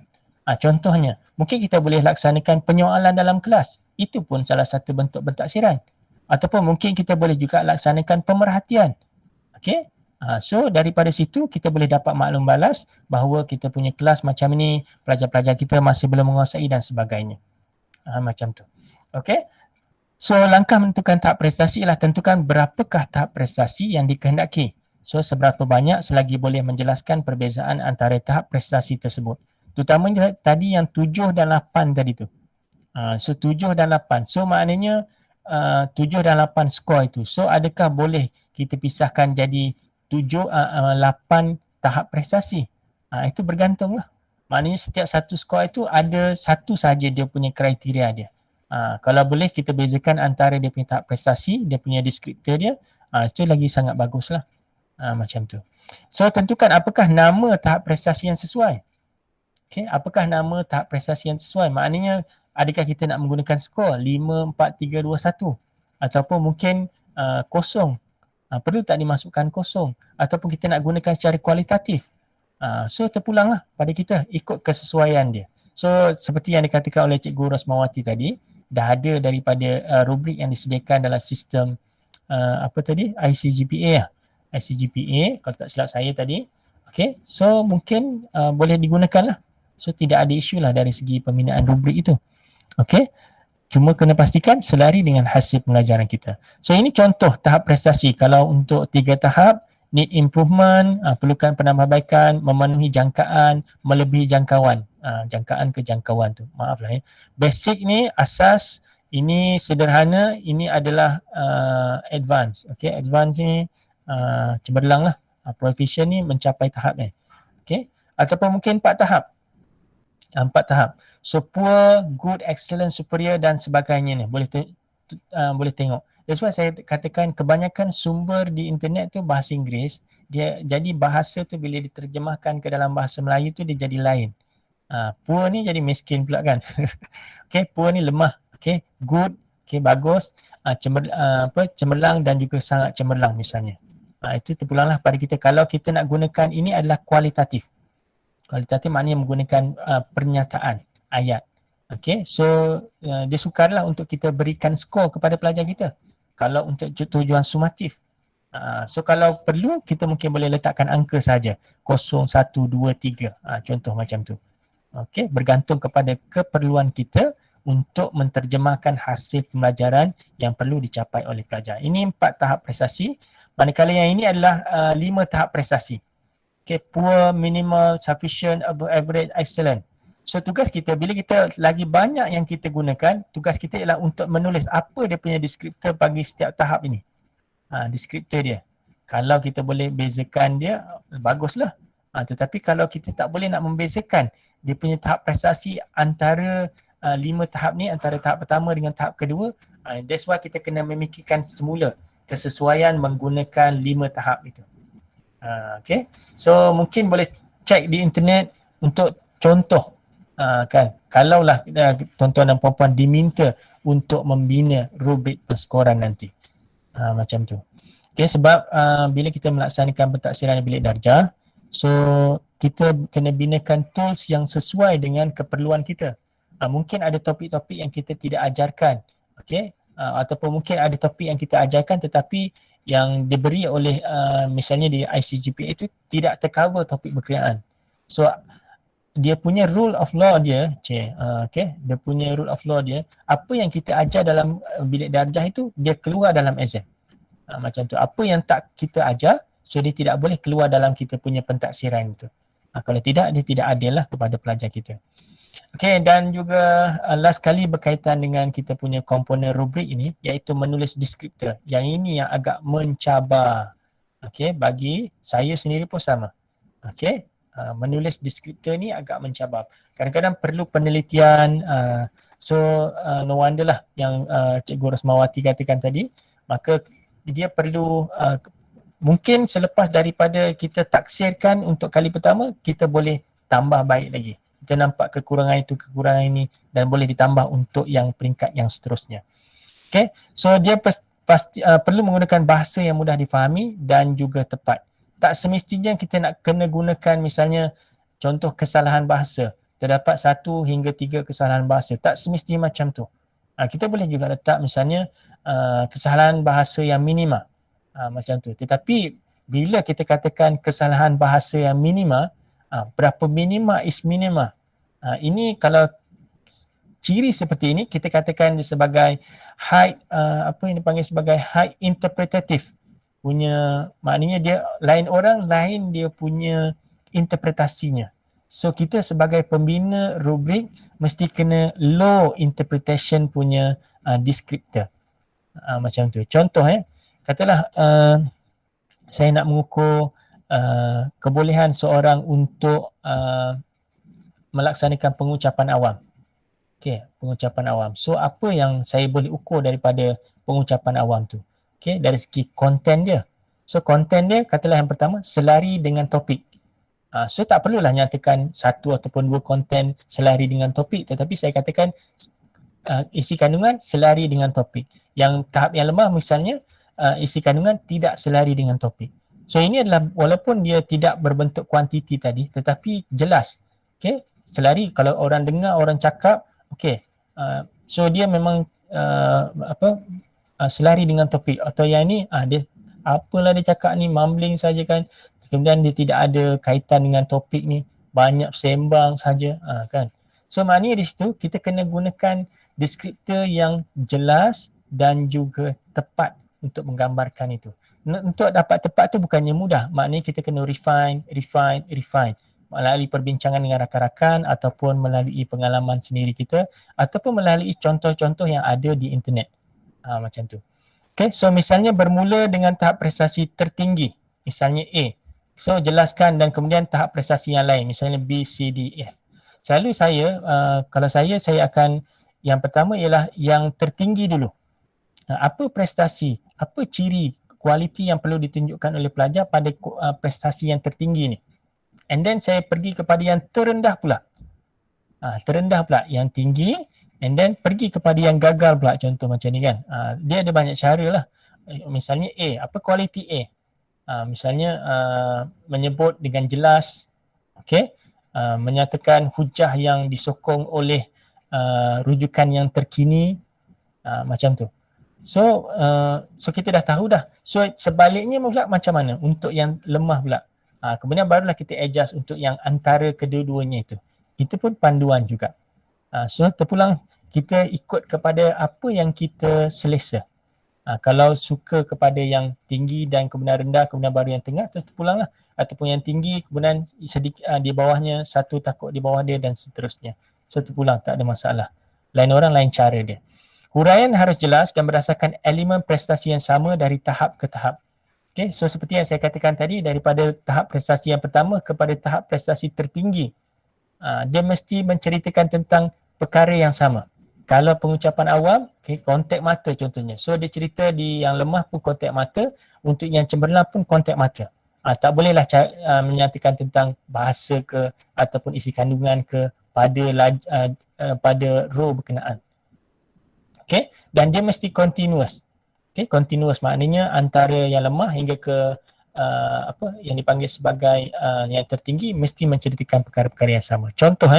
Contohnya, mungkin kita boleh laksanakan penyoalan dalam kelas. Itu pun salah satu bentuk pentaksiran. Ataupun mungkin kita boleh juga laksanakan pemerhatian. Okay? So daripada situ kita boleh dapat maklum balas bahawa kita punya kelas macam ni, pelajar-pelajar kita masih belum menguasai dan sebagainya. Macam tu. Okay? So langkah menentukan tahap prestasi ialah tentukan berapakah tahap prestasi yang dikehendaki. So seberapa banyak selagi boleh menjelaskan perbezaan antara tahap prestasi tersebut. Terutamanya tadi yang 7 dan 8 tadi tu. So 7 dan 8. So maknanya 7 dan 8 skor itu. So adakah boleh kita pisahkan jadi 8 tahap prestasi? Itu bergantung lah. Maknanya setiap satu skor itu ada satu saja dia punya kriteria dia. Kalau boleh kita bezakan antara dia punya tahap prestasi, dia punya deskriptor dia, itu lagi sangat baguslah. Macam tu. So tentukan apakah nama tahap prestasi yang sesuai. Okay, apakah nama tahap prestasi yang sesuai? Maknanya adakah kita nak menggunakan skor 5, 4, 3, 2, 1 ataupun mungkin kosong. Perlu tak dimasukkan kosong ataupun kita nak gunakan secara kualitatif. So terpulanglah pada kita ikut kesesuaian dia. So seperti yang dikatakan oleh Cikgu Rosmawati tadi, dah ada daripada rubrik yang disediakan dalam sistem ICGPA lah. ICGPA kalau tak silap saya tadi. Okay, so mungkin boleh digunakan lah. So tidak ada isu lah dari segi pembinaan rubrik itu. Okay, cuma kena pastikan selari dengan hasil pelajaran kita. So ini contoh tahap prestasi. Kalau untuk 3 tahap, need improvement, perlukan penambahbaikan, memenuhi jangkaan, melebihi jangkauan. Jangkaan ke jangkauan tu, maaf lah ya. Basic ni asas, ini sederhana, ini adalah advance. Okay, advance ni cemerlang lah. Proficient ni mencapai tahap ni. Okay, ataupun mungkin 4 tahap. 4 tahap. So poor, good, excellent, superior dan sebagainya ni. Boleh tengok. That's why saya katakan kebanyakan sumber di internet tu bahasa Inggeris. Dia jadi bahasa tu bila diterjemahkan ke dalam bahasa Melayu tu dia jadi lain. Poor ni jadi miskin pula kan. Okay, poor ni lemah. Okay, good, okay, bagus, cemerlang dan juga sangat cemerlang misalnya. Itu terpulanglah pada kita. Kalau kita nak gunakan ini adalah kualitatif. Kualitatif maknanya menggunakan pernyataan, ayat. Okay, so dia sukarlah untuk kita berikan skor kepada pelajar kita. Kalau untuk tujuan sumatif. So kalau perlu kita mungkin boleh letakkan angka saja. 0, 1, 2, 3. Contoh macam tu. Okay, bergantung kepada keperluan kita untuk menterjemahkan hasil pembelajaran yang perlu dicapai oleh pelajar. Ini 4 tahap prestasi. Manakala yang ini adalah 5 tahap prestasi. Okay, poor, minimal, sufficient, above average, excellent. So tugas kita, bila kita lagi banyak yang kita gunakan, tugas kita ialah untuk menulis apa dia punya deskriptor bagi setiap tahap ini. Deskriptor dia. Kalau kita boleh bezakan dia, baguslah. Tetapi kalau kita tak boleh nak membezakan dia punya tahap prestasi antara 5 tahap ni, antara tahap pertama dengan tahap kedua, that's why kita kena memikirkan semula kesesuaian menggunakan 5 tahap itu. Okay. So mungkin boleh cek di internet untuk contoh. Kan, kalaulah tuan-tuan dan puan-puan diminta untuk membina rubrik perskoran nanti. Macam tu. Okay, sebab bila kita melaksanakan pentaksiran bilik darjah, so kita kena binakan tools yang sesuai dengan keperluan kita. Mungkin ada topik-topik yang kita tidak ajarkan. Okay, ataupun mungkin ada topik yang kita ajarkan tetapi yang diberi oleh misalnya di ICGPA itu tidak tercover topik berkenaan. So dia punya rule of law dia, okay, dia punya rule of law dia, apa yang kita ajar dalam bilik darjah itu dia keluar dalam exam. Macam tu. Apa yang tak kita ajar, so dia tidak boleh keluar dalam kita punya pentaksiran itu. Kalau tidak, dia tidak adil lah kepada pelajar kita. Okay, dan juga last kali berkaitan dengan kita punya komponen rubrik ini, iaitu menulis deskriptor. Yang ini yang agak mencabar. Okay, bagi saya sendiri pun sama. Okay, menulis deskriptor ni agak mencabar. Kadang-kadang perlu penelitian, so no wonder lah yang Cikgu Rosmawati katakan tadi, maka dia perlu mungkin selepas daripada kita taksirkan untuk kali pertama, kita boleh tambah baik lagi. Kita nampak kekurangan itu, kekurangan ini dan boleh ditambah untuk yang peringkat yang seterusnya. Okay, so dia pasti perlu menggunakan bahasa yang mudah difahami dan juga tepat. Tak semestinya kita nak kena gunakan misalnya contoh kesalahan bahasa. Terdapat 1 hingga 3 kesalahan bahasa. Tak semestinya macam tu. Kita boleh juga letak misalnya kesalahan bahasa yang minima. Macam tu. Tetapi bila kita katakan kesalahan bahasa yang minima, berapa minima is minima. Ini kalau ciri seperti ini kita katakan dia sebagai high, apa yang dipanggil sebagai high interpretative. Punya, maknanya dia lain orang, lain dia punya interpretasinya. So kita sebagai pembina rubrik mesti kena low interpretation punya deskriptor. Macam tu. Contoh katalah saya nak mengukur kebolehan seorang untuk melaksanakan pengucapan awam. Okey, pengucapan awam. So apa yang saya boleh ukur daripada pengucapan awam tu? Okey, dari segi konten dia. So konten dia katalah yang pertama selari dengan topik. So tak perlulah nyatakan satu ataupun dua konten selari dengan topik, tetapi saya katakan isi kandungan selari dengan topik. Yang tahap yang lemah misalnya isi kandungan tidak selari dengan topik. So ini adalah walaupun dia tidak berbentuk kuantiti tadi tetapi jelas. Okey, selari kalau orang dengar, orang cakap, okey. So dia memang selari dengan topik. Atau yang ni dia apalah dia cakap ni, mumbling saja kan. Kemudian dia tidak ada kaitan dengan topik ni, banyak sembang saja kan. So maknanya di situ kita kena gunakan deskriptor yang jelas dan juga tepat untuk menggambarkan itu. Untuk dapat tepat tu bukannya mudah, maknanya kita kena refine melalui perbincangan dengan rakan-rakan ataupun melalui pengalaman sendiri kita ataupun melalui contoh-contoh yang ada di internet. Macam tu. Okay, so misalnya bermula dengan tahap prestasi tertinggi, misalnya A. So jelaskan dan kemudian tahap prestasi yang lain, misalnya B, C, D, F. Selalu saya, kalau saya akan, yang pertama ialah yang tertinggi dulu. Apa prestasi, apa ciri, kualiti yang perlu ditunjukkan oleh pelajar pada prestasi yang tertinggi ni. And then saya pergi kepada yang terendah pula. Terendah pula, yang tinggi, and then pergi kepada yang gagal pula, contoh macam ni kan. Dia ada banyak cara lah. Misalnya A, apa kualiti A? Misalnya menyebut dengan jelas, okay? Menyatakan hujah yang disokong oleh rujukan yang terkini, macam tu. So kita dah tahu dah. So sebaliknya pula macam mana untuk yang lemah pula. Kemudian barulah kita adjust untuk yang antara kedua-duanya itu. Itu pun panduan juga. So terpulang kita ikut kepada apa yang kita selesa. Kalau suka kepada yang tinggi dan kemudian rendah, kemudian baru yang tengah, terus terpulanglah. Ataupun yang tinggi, kemudian sedikit di bawahnya, satu takut di bawah dia dan seterusnya. So terpulang, tak ada masalah. Lain orang, lain cara dia. Huraian harus jelas dan berdasarkan elemen prestasi yang sama dari tahap ke tahap. Okay, so seperti yang saya katakan tadi, daripada tahap prestasi yang pertama kepada tahap prestasi tertinggi, dia mesti menceritakan tentang perkara yang sama. Kalau pengucapan awam, okay, kontak mata contohnya. So dia cerita di yang lemah pun kontak mata, untuk yang cemerlang pun kontak mata. Tak bolehlah menyatakan tentang bahasa ke ataupun isi kandungan ke pada row berkenaan. Okay, dan dia mesti continuous. Okay, continuous maknanya antara yang lemah hingga ke yang dipanggil sebagai yang tertinggi mesti menceritakan perkara-perkara yang sama. Contoh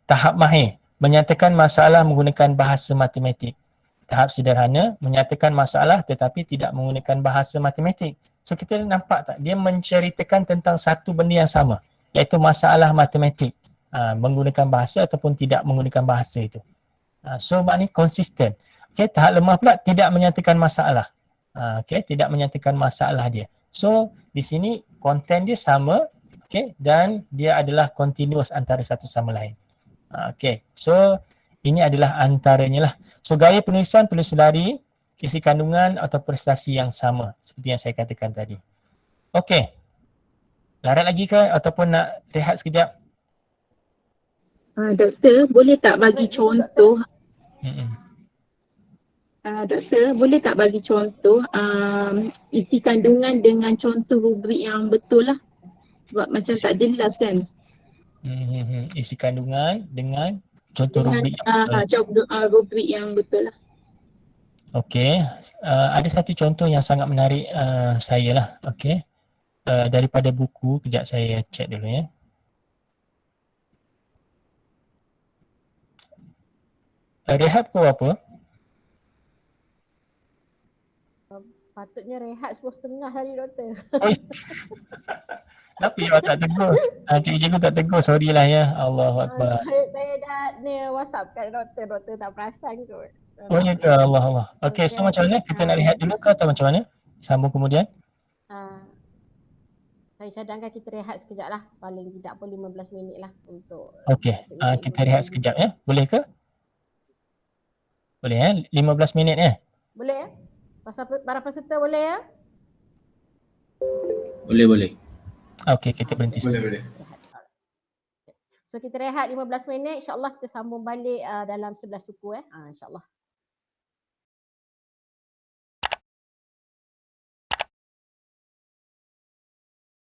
tahap mahir menyatakan masalah menggunakan bahasa matematik. Tahap sederhana menyatakan masalah tetapi tidak menggunakan bahasa matematik. So kita nampak tak, dia menceritakan tentang satu benda yang sama, iaitu masalah matematik, menggunakan bahasa ataupun tidak menggunakan bahasa itu. So maknanya konsisten. Okay, tahap lemah pula tidak menyatakan masalah. Okay, tidak menyatakan masalah dia. So di sini konten dia sama, okay, dan dia adalah continuous antara satu sama lain. Okay, so ini adalah antaranya lah. So gaya penulisan perlu selari, isi kandungan atau prestasi yang sama seperti yang saya katakan tadi. Okay, larat lagi ke ataupun nak rehat sekejap? Doktor, boleh tak bagi contoh? Doktor, boleh tak bagi contoh isi kandungan dengan contoh rubrik yang betul lah? Sebab macam tak jelas kan? Isi kandungan dengan contoh rubrik yang betul. Rubrik yang betul lah. Okey, ada satu contoh yang sangat menarik saya lah. Okey, daripada buku, kejap saya check dulu ya. Rehat pukul apa? Patutnya rehat 10.30 tadi doktor. Kenapa awak tak tegur? Cikgu tak tegur, sorry lah ya. Allahuakbar. Saya dah ni WhatsApp kat doktor, doktor tak perasan kot. Oh ya ke? Allah. Okey, so macam mana? Kita nak rehat dulu ke atau macam mana? Sambung kemudian? Saya cadangkan kita rehat sekejap lah. Paling tidak pun 15 minit lah untuk... Okey, kita rehat sekejap ya. Boleh ke? Boleh ya? 15 minit ya? Boleh ya? Para peserta boleh ya? Boleh. Okey, kita berhenti. Boleh. So kita rehat 15 minit, insyaAllah kita sambung balik dalam 11 suku insyaAllah.